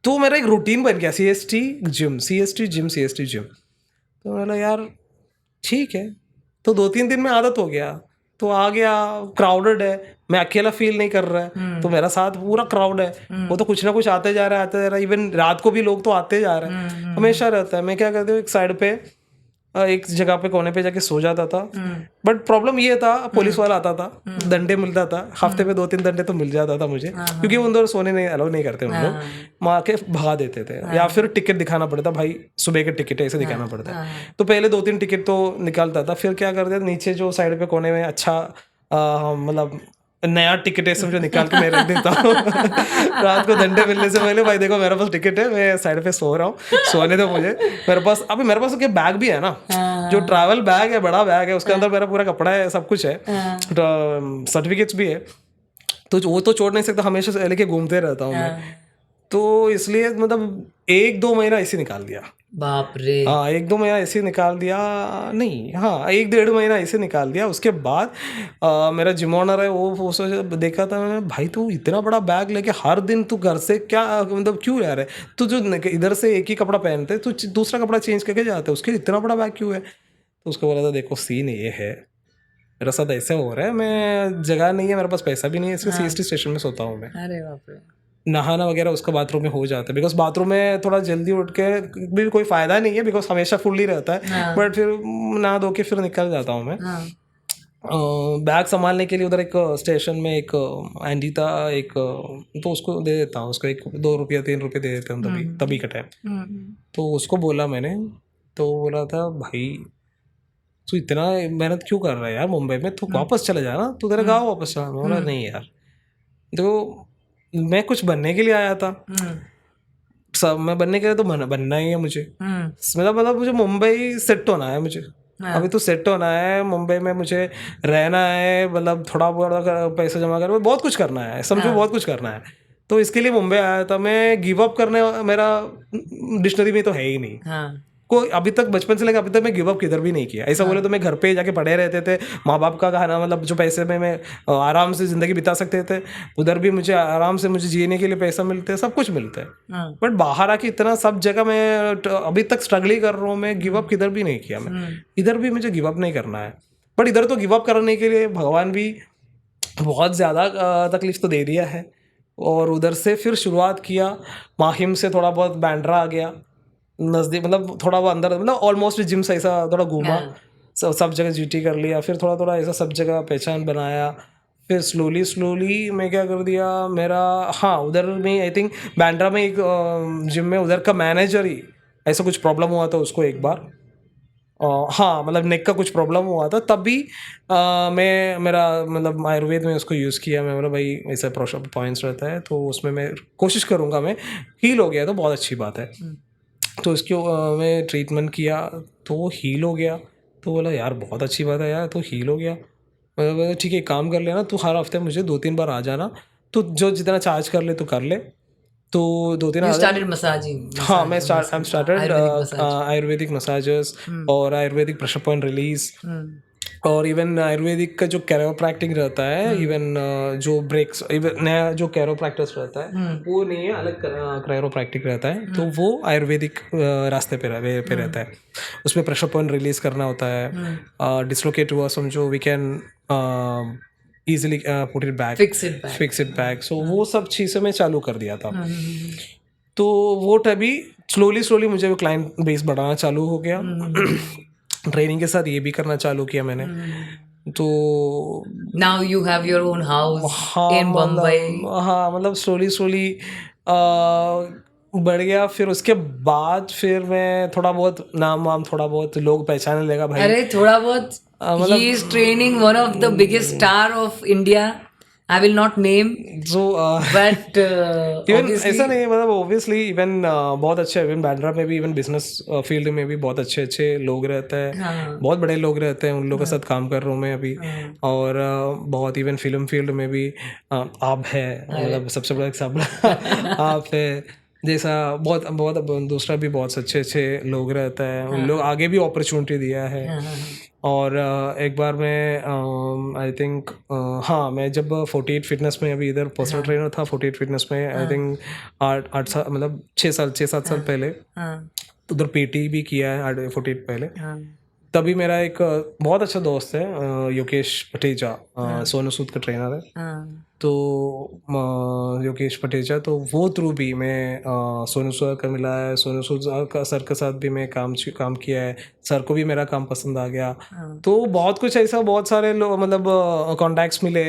तो मेरा एक रूटीन बन गया, सीएसटी जिम। तो मैंने यार ठीक है, तो 2-3 दिन में आदत हो गया, तो आ गया। क्राउडेड है, मैं अकेला फील नहीं कर रहा है, तो मेरा साथ पूरा क्राउड है, वो तो कुछ ना कुछ आते जा रहा है। इवन रात को भी लोग तो आते जा रहे हैं, हमेशा रहता है। मैं क्या करती हूँ, एक साइड पे एक जगह पे कोने पे जाके सो जाता था। बट प्रॉब्लम ये था, पुलिस वाला आता था, दंडे मिलता था, हफ्ते में 2-3 दंडे तो मिल जाता था मुझे, क्योंकि उधर सोने नहीं अलाउ नहीं करते उन लोग, मार के भगा देते थे। या फिर टिकट दिखाना पड़ता, भाई सुबह के टिकट है, ऐसे दिखाना पड़ता है। तो पहले 2-3 टिकट तो निकालता था, फिर क्या करते थे, नीचे जो साइड पे कोने में अच्छा मतलब नया टिकट है सब जो निकाल के मैं रख देता हूँ रात को डंडे मिलने से पहले, भाई देखो मेरे पास टिकट है, मैं साइड पे सो रहा हूँ, सोने दो मुझे। मेरे पास तो बैग भी है ना, जो ट्रैवल बैग है, बड़ा बैग है, उसके अंदर मेरा पूरा कपड़ा है, सब कुछ है, सर्टिफिकेट्स भी है, तो वो तो छोड़ नहीं सकता, हमेशा से लेके घूमते रहता हूँ मैं। तो इसलिए मतलब 1-2 महीना ऐसे निकाल दिया। बाप रे। हाँ 1-2 महीना ऐसे निकाल दिया, नहीं हाँ 1-1.5 महीना ऐसे निकाल दिया। उसके बाद मेरा जिम ओनर है, वो सोच देखा था मैंने, भाई तू इतना बड़ा बैग लेके हर दिन तू घर से क्या मतलब क्यों रह रहा है, तू जो इधर से एक ही कपड़ा पहनते तू दूसरा कपड़ा चेंज करके जाते, उसके इतना बड़ा बैग क्यों है। तो उसको बोला था देखो सीन ये है, मेरा साथ ऐसे हो रहा है, मैं जगह नहीं है मेरे पास, पैसा भी नहीं है, इसलिए सीएसटी स्टेशन में सोता हूँ मैं। अरे बाप रे। नहाना वगैरह उसका बाथरूम में हो जाता है, बिकॉज बाथरूम में थोड़ा जल्दी उठ के भी कोई फ़ायदा नहीं है, बिकॉज हमेशा फुल ही रहता है। बट फिर नहा धो के फिर निकल जाता हूँ मैं। बैग संभालने के लिए उधर एक स्टेशन में एक आंटी था, एक तो उसको दे देता हूँ, उसको एक 2 रुपया 3 रुपये दे देते हैं तभी का टाइम। तो उसको बोला मैंने, तो बोला था भाई तू इतना मेहनत क्यों कर रहा है यार मुंबई में, तू वापस चले जा ना, तू तेरे गाँव वापस चला। बोला नहीं यार, तो मैं कुछ बनने के लिए आया था, सब मैं बनने के लिए तो बनना ही है मुझे, मतलब मुझे मुंबई सेट होना है मुझे। अभी तो सेट होना है मुंबई में, मुझे रहना है, मतलब थोड़ा बहुत पैसा जमा कर, बहुत कुछ करना है, समझो बहुत कुछ करना है। तो इसके लिए मुंबई आया था मैं। गिव अप करने मेरा डिक्शनरी में तो है ही नहीं कोई, अभी तक बचपन से लेकर अभी तक मैं गिव अप किधर भी नहीं किया। ऐसा बोले तो मैं घर पे जाके पढ़े रहते थे, माँ बाप का खाना, मतलब जो पैसे में मैं आराम से ज़िंदगी बिता सकते थे, उधर भी मुझे आराम से मुझे जीने के लिए पैसा मिलते है, सब कुछ मिलता है। बट बाहर आके इतना सब जगह मैं अभी तक स्ट्रगल ही कर रहा हूँ, मैं गिव अप किधर भी नहीं किया मैं। इधर भी मुझे गिव अप नहीं करना है, बट इधर तो गिव अप करने के लिए भगवान भी बहुत ज़्यादा तकलीफ तो दे दिया है। और उधर से फिर शुरुआत किया, माहिम से थोड़ा बहुत बैंड्रा आ गया नज़दीक, मतलब थोड़ा वो अंदर, मतलब ऑलमोस्ट जिम से ऐसा थोड़ा घूमा, सब जगह जीटी कर लिया, फिर थोड़ा थोड़ा ऐसा सब जगह पहचान बनाया। फिर स्लोली मैं क्या कर दिया, मेरा हाँ उधर में आई थिंक बैंड्रा में एक जिम में उधर का मैनेजर ही ऐसा कुछ प्रॉब्लम हुआ था उसको एक बार, हाँ मतलब नेक का कुछ प्रॉब्लम हुआ था, तब भी मैं मेरा मतलब आयुर्वेद में उसको यूज़ किया। मैं बोला भाई ऐसा पॉइंट्स रहता है तो उसमें मैं कोशिश करूँगा, मैं हील हो गया तो बहुत अच्छी बात है। तो इसके मैं ट्रीटमेंट किया तो वो हील हो गया। तो बोला यार बहुत अच्छी बात है यार, तो हील हो गया। मैं बोला, ठीक है एक काम कर लेना, तू हर हफ्ते मुझे 2-3 बार आ जाना, तो जो जितना चार्ज कर ले तो कर ले। तो 2-3 You आ जा। started massaging, हाँ मैं I am started Ayurvedic massage. Ayurvedic massages और आयुर्वेदिक प्रेशर पॉइंट रिलीज, और इवन आयुर्वेदिक का जो कैरोप्रैक्टिक रहता है, इवन जो ब्रेक्स, इवन नया जो कैरोप्रैक्टिस रहता है वो नहीं है, अलग कैरोप्रैक्टिक रहता है। तो वो आयुर्वेदिक रास्ते पे रहता है। उसमें प्रेशर पॉइंट रिलीज करना होता है। डिसलोकेट हुआ समझो, we can easily put it back, Fix it back. so वो सब चीज़ें मैं चालू कर दिया था। तो वो तभी स्लोली मुझे वो क्लाइंट बेस बढ़ाना चालू हो गया। ट्रेनिंग के साथ ये भी करना चालू किया मैंने। तो Now you have your own house हाँ in Bombay. हाँ मतलब स्लोली बढ़ गया। फिर उसके बाद फिर मैं थोड़ा बहुत नाम वाम, थोड़ा बहुत लोग पहचानने लगा भाई। अरे थोड़ा बहुत, मतलब he is training one of the biggest star of India. I will not name, जो but इवन obviously ऐसा नहीं है, मतलब ओब्वियसली इवन बहुत अच्छे, इवन बैंड्रा में भी, इवन बिजनेस फील्ड में भी बहुत अच्छे लोग रहते हैं। हाँ, बहुत बड़े लोग रहते हैं, उन लोगों के साथ काम कर रहा हूँ मैं अभी। और बहुत इवन फिल्म फील्ड में भी आप है, मतलब सबसे बड़ा एग्जाम्पल आप है जैसा। बहुत बहुत दूसरा भी बहुत अच्छे लोग रहते हैं, उन लोग आगे भी अपॉर्चुनिटी दिया है। और एक बार मैं आई थिंक हाँ मैं जब 48 फिटनेस में, अभी इधर पर्सनल ट्रेनर था 48 फिटनेस में, आई थिंक 8 साल, मतलब 6-7 साल पहले। तो उधर पीटी भी किया है 48 पहले। तभी मेरा एक बहुत अच्छा दोस्त है योगेश पटेजा, सोनू सूद का ट्रेनर है। तो योगेश पटेजा, तो वो थ्रू भी मैं सोनू सर का मिला है। सोनू सूद का सर के साथ भी मैं काम किया है। सर को भी मेरा काम पसंद आ गया। तो बहुत कुछ ऐसा, बहुत सारे लोग मतलब कॉन्टैक्ट्स मिले।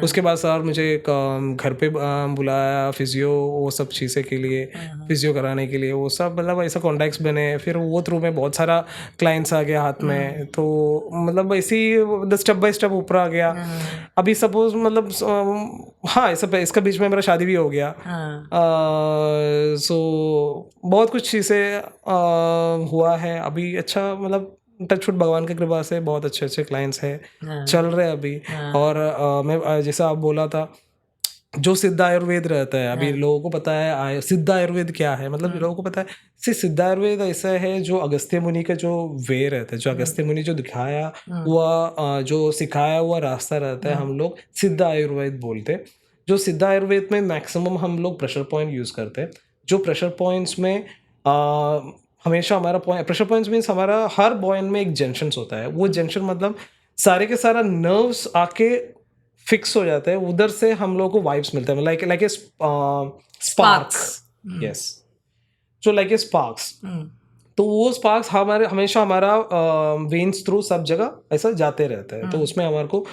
उसके बाद सर मुझे घर पे बुलाया फिजियो, वो सब चीज़ें के लिए, फिजियो कराने के लिए, वो सब मतलब ऐसा कॉन्टैक्ट्स बने। फिर वो थ्रू में बहुत सारा क्लाइंट्स आ गया हाथ में। तो मतलब ऐसी स्टेप बाय स्टेप ऊपर आ गया। अभी सपोज मतलब हाँ इसका बीच में मेरा शादी भी हो गया। सो बहुत कुछ चीज़ें हुआ है अभी। अच्छा मतलब टचवुड भगवान की कृपा से बहुत अच्छे क्लाइंट्स हैं, चल रहे हैं अभी। और मैं जैसा आप बोला था, जो सिद्ध आयुर्वेद रहता है, अभी लोगों को पता है सिद्ध आयुर्वेद क्या है। मतलब लोगों को पता है सिद्ध आयुर्वेद ऐसा है जो अगस्त्य मुनि का जो वे रहता है, जो अगस्त्य मुनि जो दिखाया हुआ, जो सिखाया हुआ रास्ता रहता है, हम लोग सिद्ध आयुर्वेद बोलते हैं। जो सिद्ध आयुर्वेद में मैक्सिमम हम लोग प्रेशर पॉइंट यूज़ करते हैं। जो प्रेशर पॉइंट्स में हमेशा हमारा प्रेशर पॉइंट्स मीन्स हमारा हर पॉइंट में एक जंक्शन होता है। वो जंक्शन मतलब सारे के सारा नर्व्स आके फिक्स हो जाते हैं, उधर से हम लोग को वाइब्स मिलते हैं, लाइक ए स्पार्क्स। यस, जो लाइक ए स्पार्क्स। तो वो स्पार्क्स हमेशा हमारा वेन्स थ्रू सब जगह ऐसा जाते रहते हैं। तो उसमें हमारे को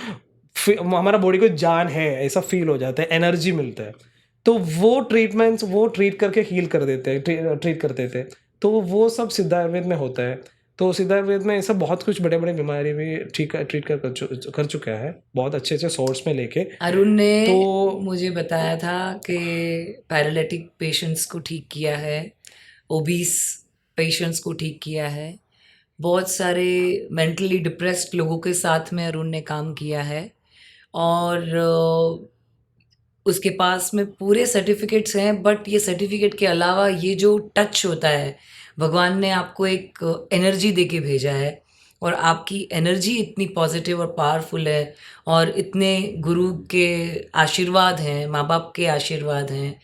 हमारा बॉडी को जान है ऐसा फील हो जाता है, एनर्जी मिलता है। तो वो ट्रीटमेंट्स वो ट्रीट करके हील कर देते हैं, ट्रीट करते थे। तो वो सब सिद्ध आयुर्वेद में होता है। तो सिद्ध आयुर्वेद में ऐसा बहुत कुछ बड़े बड़े बीमारी भी ट्रीट कर चुका है, बहुत अच्छे सोर्स में लेके। अरुण ने तो मुझे बताया था कि पैरालिटिक पेशेंट्स को ठीक किया है, ओबीस पेशेंट्स को ठीक किया है, बहुत सारे मेंटली डिप्रेस्ड लोगों के साथ में अरुण ने काम किया है। और उसके पास में पूरे सर्टिफिकेट्स हैं। बट ये सर्टिफिकेट के अलावा ये जो टच होता है, भगवान ने आपको एक एनर्जी दे के भेजा है, और आपकी एनर्जी इतनी पॉजिटिव और पावरफुल है, और इतने गुरु के आशीर्वाद हैं, माँ बाप के आशीर्वाद हैं,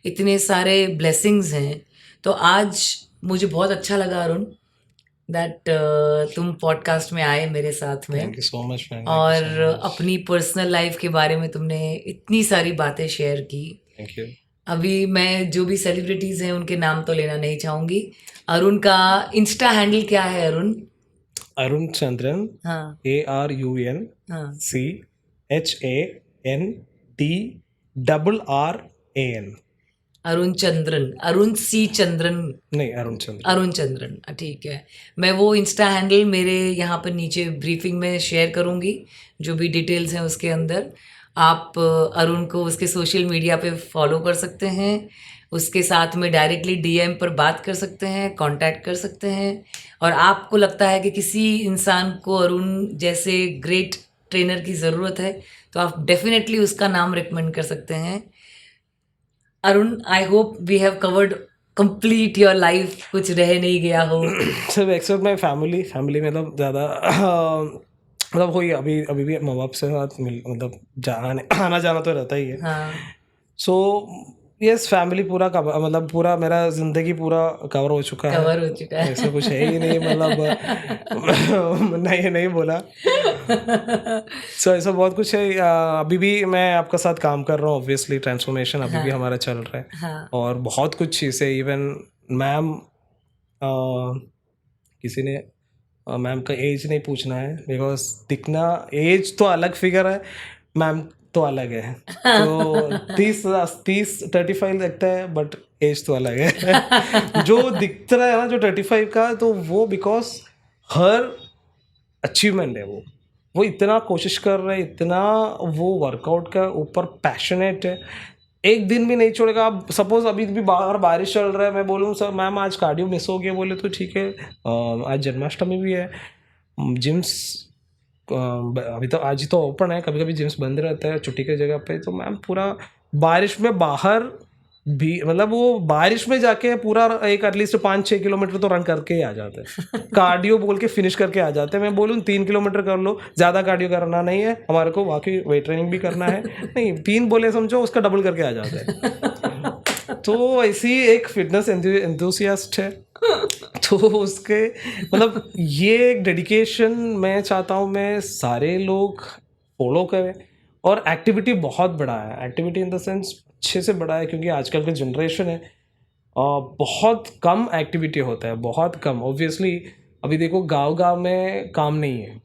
इतने सारे ब्लेसिंग्स हैं। तो आज मुझे बहुत अच्छा लगा अरुण दैट तुम पॉडकास्ट में आए मेरे साथ में। Thank you so much ma'am. और अपनी पर्सनल लाइफ के बारे में तुमने इतनी सारी बातें शेयर की। Thank you. अभी मैं जो भी सेलिब्रिटीज़ हैं उनके नाम तो लेना नहीं चाहूँगी। अरुण का इंस्टा हैंडल क्या है अरुण? अरुण चंद्रन। हाँ ARUNCHANDRRAN। अरुण चंद्रन, अरुण सी चंद्रन नहीं, अरुण चंद्रन। अरुण चंद्रन, ठीक है। मैं वो इंस्टा हैंडल मेरे यहाँ पर नीचे ब्रीफिंग में शेयर करूँगी, जो भी डिटेल्स हैं उसके अंदर। आप अरुण को उसके सोशल मीडिया पे फॉलो कर सकते हैं, उसके साथ में डायरेक्टली डीएम पर बात कर सकते हैं, कांटेक्ट कर सकते हैं। और आपको लगता है कि किसी इंसान को अरुण जैसे ग्रेट ट्रेनर की ज़रूरत है, तो आप डेफिनेटली उसका नाम रिकमेंड कर सकते हैं। Arun, I hope we have covered complete your life, कुछ रह नहीं गया हो। सिर्फ एक्सेप्ट माई फैमिली मतलब ज़्यादा मतलब वही अभी अभी भी माँ बाप से साथ मिल मतलब आना जाना तो रहता ही है। हाँ, सो यस, फैमिली पूरा कवर मतलब पूरा मेरा ज़िंदगी पूरा कवर हो चुका है। कवर हो चुका है। ऐसा कुछ है ही नहीं मतलब नहीं नहीं बोला। सो ऐसा बहुत कुछ है। अभी भी मैं आपका साथ काम कर रहा हूँ, ऑब्वियसली ट्रांसफॉर्मेशन अभी भी हमारा चल रहा है। हाँ, और बहुत कुछ चीज़ें इवन मैम किसी ने मैम का एज नहीं पूछना है, बिकॉज दिखना एज तो अलग फिगर है, मैम तो अलग है। तो 35 लगता है बट एज तो अलग है। जो दिखता है ना जो 35 का, तो वो बिकॉज हर अचीवमेंट है वो इतना कोशिश कर रहा है, इतना वो वर्कआउट का ऊपर पैशनेट है, एक दिन भी नहीं छोड़ेगा। आप सपोज अभी भी बाहर बारिश चल रहा है, मैं बोलूँ सर मैम आज कार्डियो मिस हो गया, बोले तो ठीक है, आज जन्माष्टमी भी है, जिम्स अभी तो आज ही तो ओपन है, कभी कभी जिम्स बंद रहता है छुट्टी की जगह पे, तो मैम पूरा बारिश में बाहर भी मतलब वो बारिश में जाके पूरा एक एटलीस्ट 5-6 किलोमीटर तो रन करके ही आ जाते हैं। कार्डियो बोल के फिनिश करके आ जाते हैं। मैं बोलूँ 3 किलोमीटर कर लो, ज़्यादा कार्डियो करना नहीं है हमारे को, बाकी वेट ट्रेनिंग भी करना है नहीं, 3 बोले समझो उसका डबल करके आ जाते हैं। तो ऐसी एक फिटनेस एंथुसियास्ट है, तो उसके मतलब ये एक डेडिकेशन मैं चाहता हूँ मैं सारे लोग फॉलो करें। और एक्टिविटी बहुत बड़ा है, एक्टिविटी इन द सेंस अच्छे से बड़ा है, क्योंकि आजकल का जनरेशन है बहुत कम एक्टिविटी होता है, बहुत कम। ऑब्वियसली अभी देखो गांव में काम नहीं है,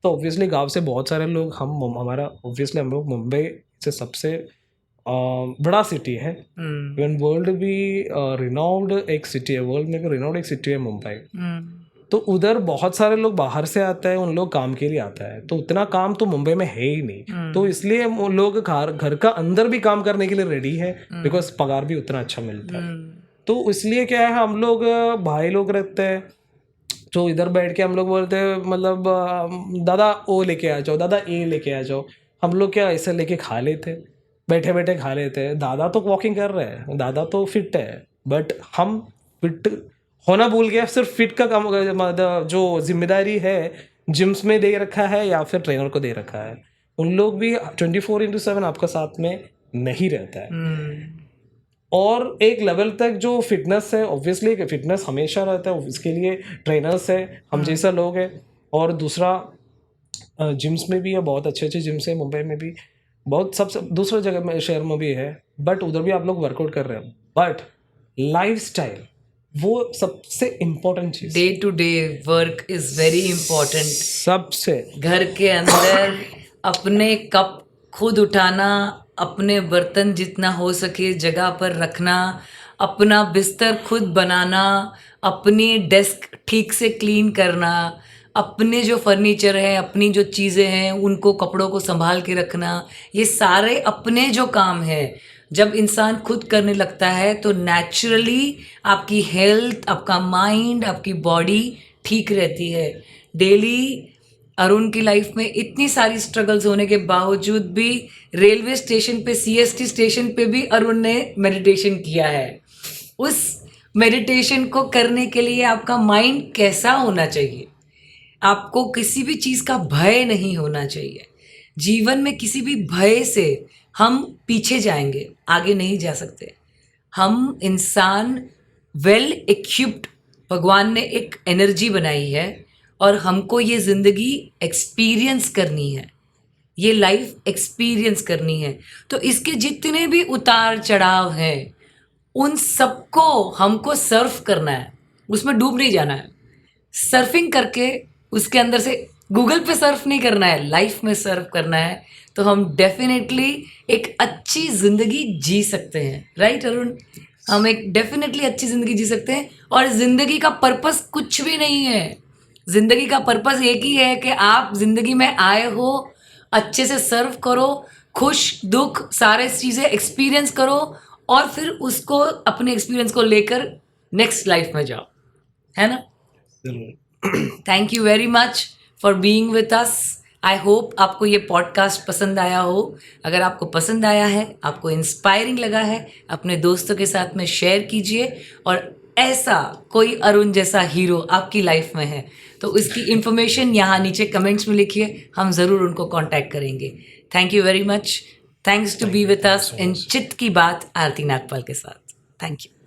तो ऑब्वियसली गांव से बहुत सारे लोग हमारा ऑब्वियसली हम लोग मुंबई से सबसे बड़ा सिटी है, इवन वर्ल्ड भी रिनाउड एक सिटी है, वर्ल्ड में भी रिनाउड एक सिटी है मुंबई। तो उधर बहुत सारे लोग बाहर से आते हैं, उन लोग काम के लिए आता है, तो उतना काम तो मुंबई में है ही नहीं, तो इसलिए वो लोग घर का अंदर भी काम करने के लिए रेडी है, बिकॉज पगार भी उतना अच्छा मिलता है। तो इसलिए क्या है, हम लोग भाई लोग रहते हैं, तो इधर बैठ के हम लोग बोलते हैं मतलब दादा ओ लेके आ जाओ, दादा ए लेके आ जाओ, हम लोग क्या ऐसे लेके खा लेते, बैठे बैठे खा लेते हैं। दादा तो वॉकिंग कर रहे हैं, दादा तो फिट है, बट हम फिट होना भूल गया। सिर्फ फिट का काम मतलब जो जिम्मेदारी है जिम्स में दे रखा है या फिर ट्रेनर को दे रखा है, उन लोग भी 24/7 आपका साथ में नहीं रहता है। और एक लेवल तक जो फिटनेस है, ऑब्वियसली फिटनेस हमेशा रहता है, इसके लिए ट्रेनर्स है, हम जैसा लोग हैं। और दूसरा जिम्स में भी है, बहुत अच्छे अच्छे जिम्स है मुंबई में भी, बहुत सब दूसरा जगह में शहर में भी है, बट उधर भी आप लोग वर्कआउट कर रहे हैं। बट लाइफस्टाइल वो सबसे इम्पोर्टेंट चीज, day to day work is very important. सबसे घर के अंदर अपने कप खुद उठाना, अपने बर्तन जितना हो सके जगह पर रखना, अपना बिस्तर खुद बनाना, अपनी डेस्क ठीक से क्लीन करना, अपने जो फर्नीचर है, अपनी जो चीज़ें हैं उनको कपड़ों को संभाल के रखना, ये सारे अपने जो काम है जब इंसान खुद करने लगता है तो नेचुरली आपकी हेल्थ, आपका माइंड, आपकी बॉडी ठीक रहती है। डेली अरुण की लाइफ में इतनी सारी स्ट्रगल्स होने के बावजूद भी रेलवे स्टेशन पे, सीएसटी स्टेशन पे भी अरुण ने मेडिटेशन किया है। उस मेडिटेशन को करने के लिए आपका माइंड कैसा होना चाहिए? आपको किसी भी चीज़ का भय नहीं होना चाहिए। जीवन में किसी भी भय से हम पीछे जाएंगे, आगे नहीं जा सकते। हम इंसान वेल इक्विप्ड, भगवान ने एक एनर्जी बनाई है और हमको ये ज़िंदगी एक्सपीरियंस करनी है, ये लाइफ एक्सपीरियंस करनी है। तो इसके जितने भी उतार चढ़ाव हैं उन सबको हमको सर्फ करना है, उसमें डूब नहीं जाना है। सर्फिंग करके उसके अंदर से गूगल पे सर्फ नहीं करना है, लाइफ में सर्फ करना है, तो हम डेफिनेटली एक अच्छी ज़िंदगी जी सकते हैं। राइट अरुण? हम एक डेफिनेटली अच्छी ज़िंदगी जी सकते हैं। और ज़िंदगी का पर्पस कुछ भी नहीं है। ज़िंदगी का पर्पस एक ही है कि आप ज़िंदगी में आए हो, अच्छे से सर्व करो, खुश दुख सारे चीज़ें एक्सपीरियंस करो और फिर उसको अपने एक्सपीरियंस को लेकर नेक्स्ट लाइफ में जाओ, है ना? जरूर। Thank you very much for being with us. I hope आपको ये पॉडकास्ट पसंद आया हो। अगर आपको पसंद आया है, आपको इंस्पायरिंग लगा है, अपने दोस्तों के साथ में शेयर कीजिए। और ऐसा कोई अरुण जैसा हीरो आपकी लाइफ में है तो इसकी इन्फॉर्मेशन यहाँ नीचे कमेंट्स में लिखिए, हम ज़रूर उनको कांटेक्ट करेंगे। Thank you very much. Thanks to be with us in चित की बात आरती नागपाल के साथ। Thank you.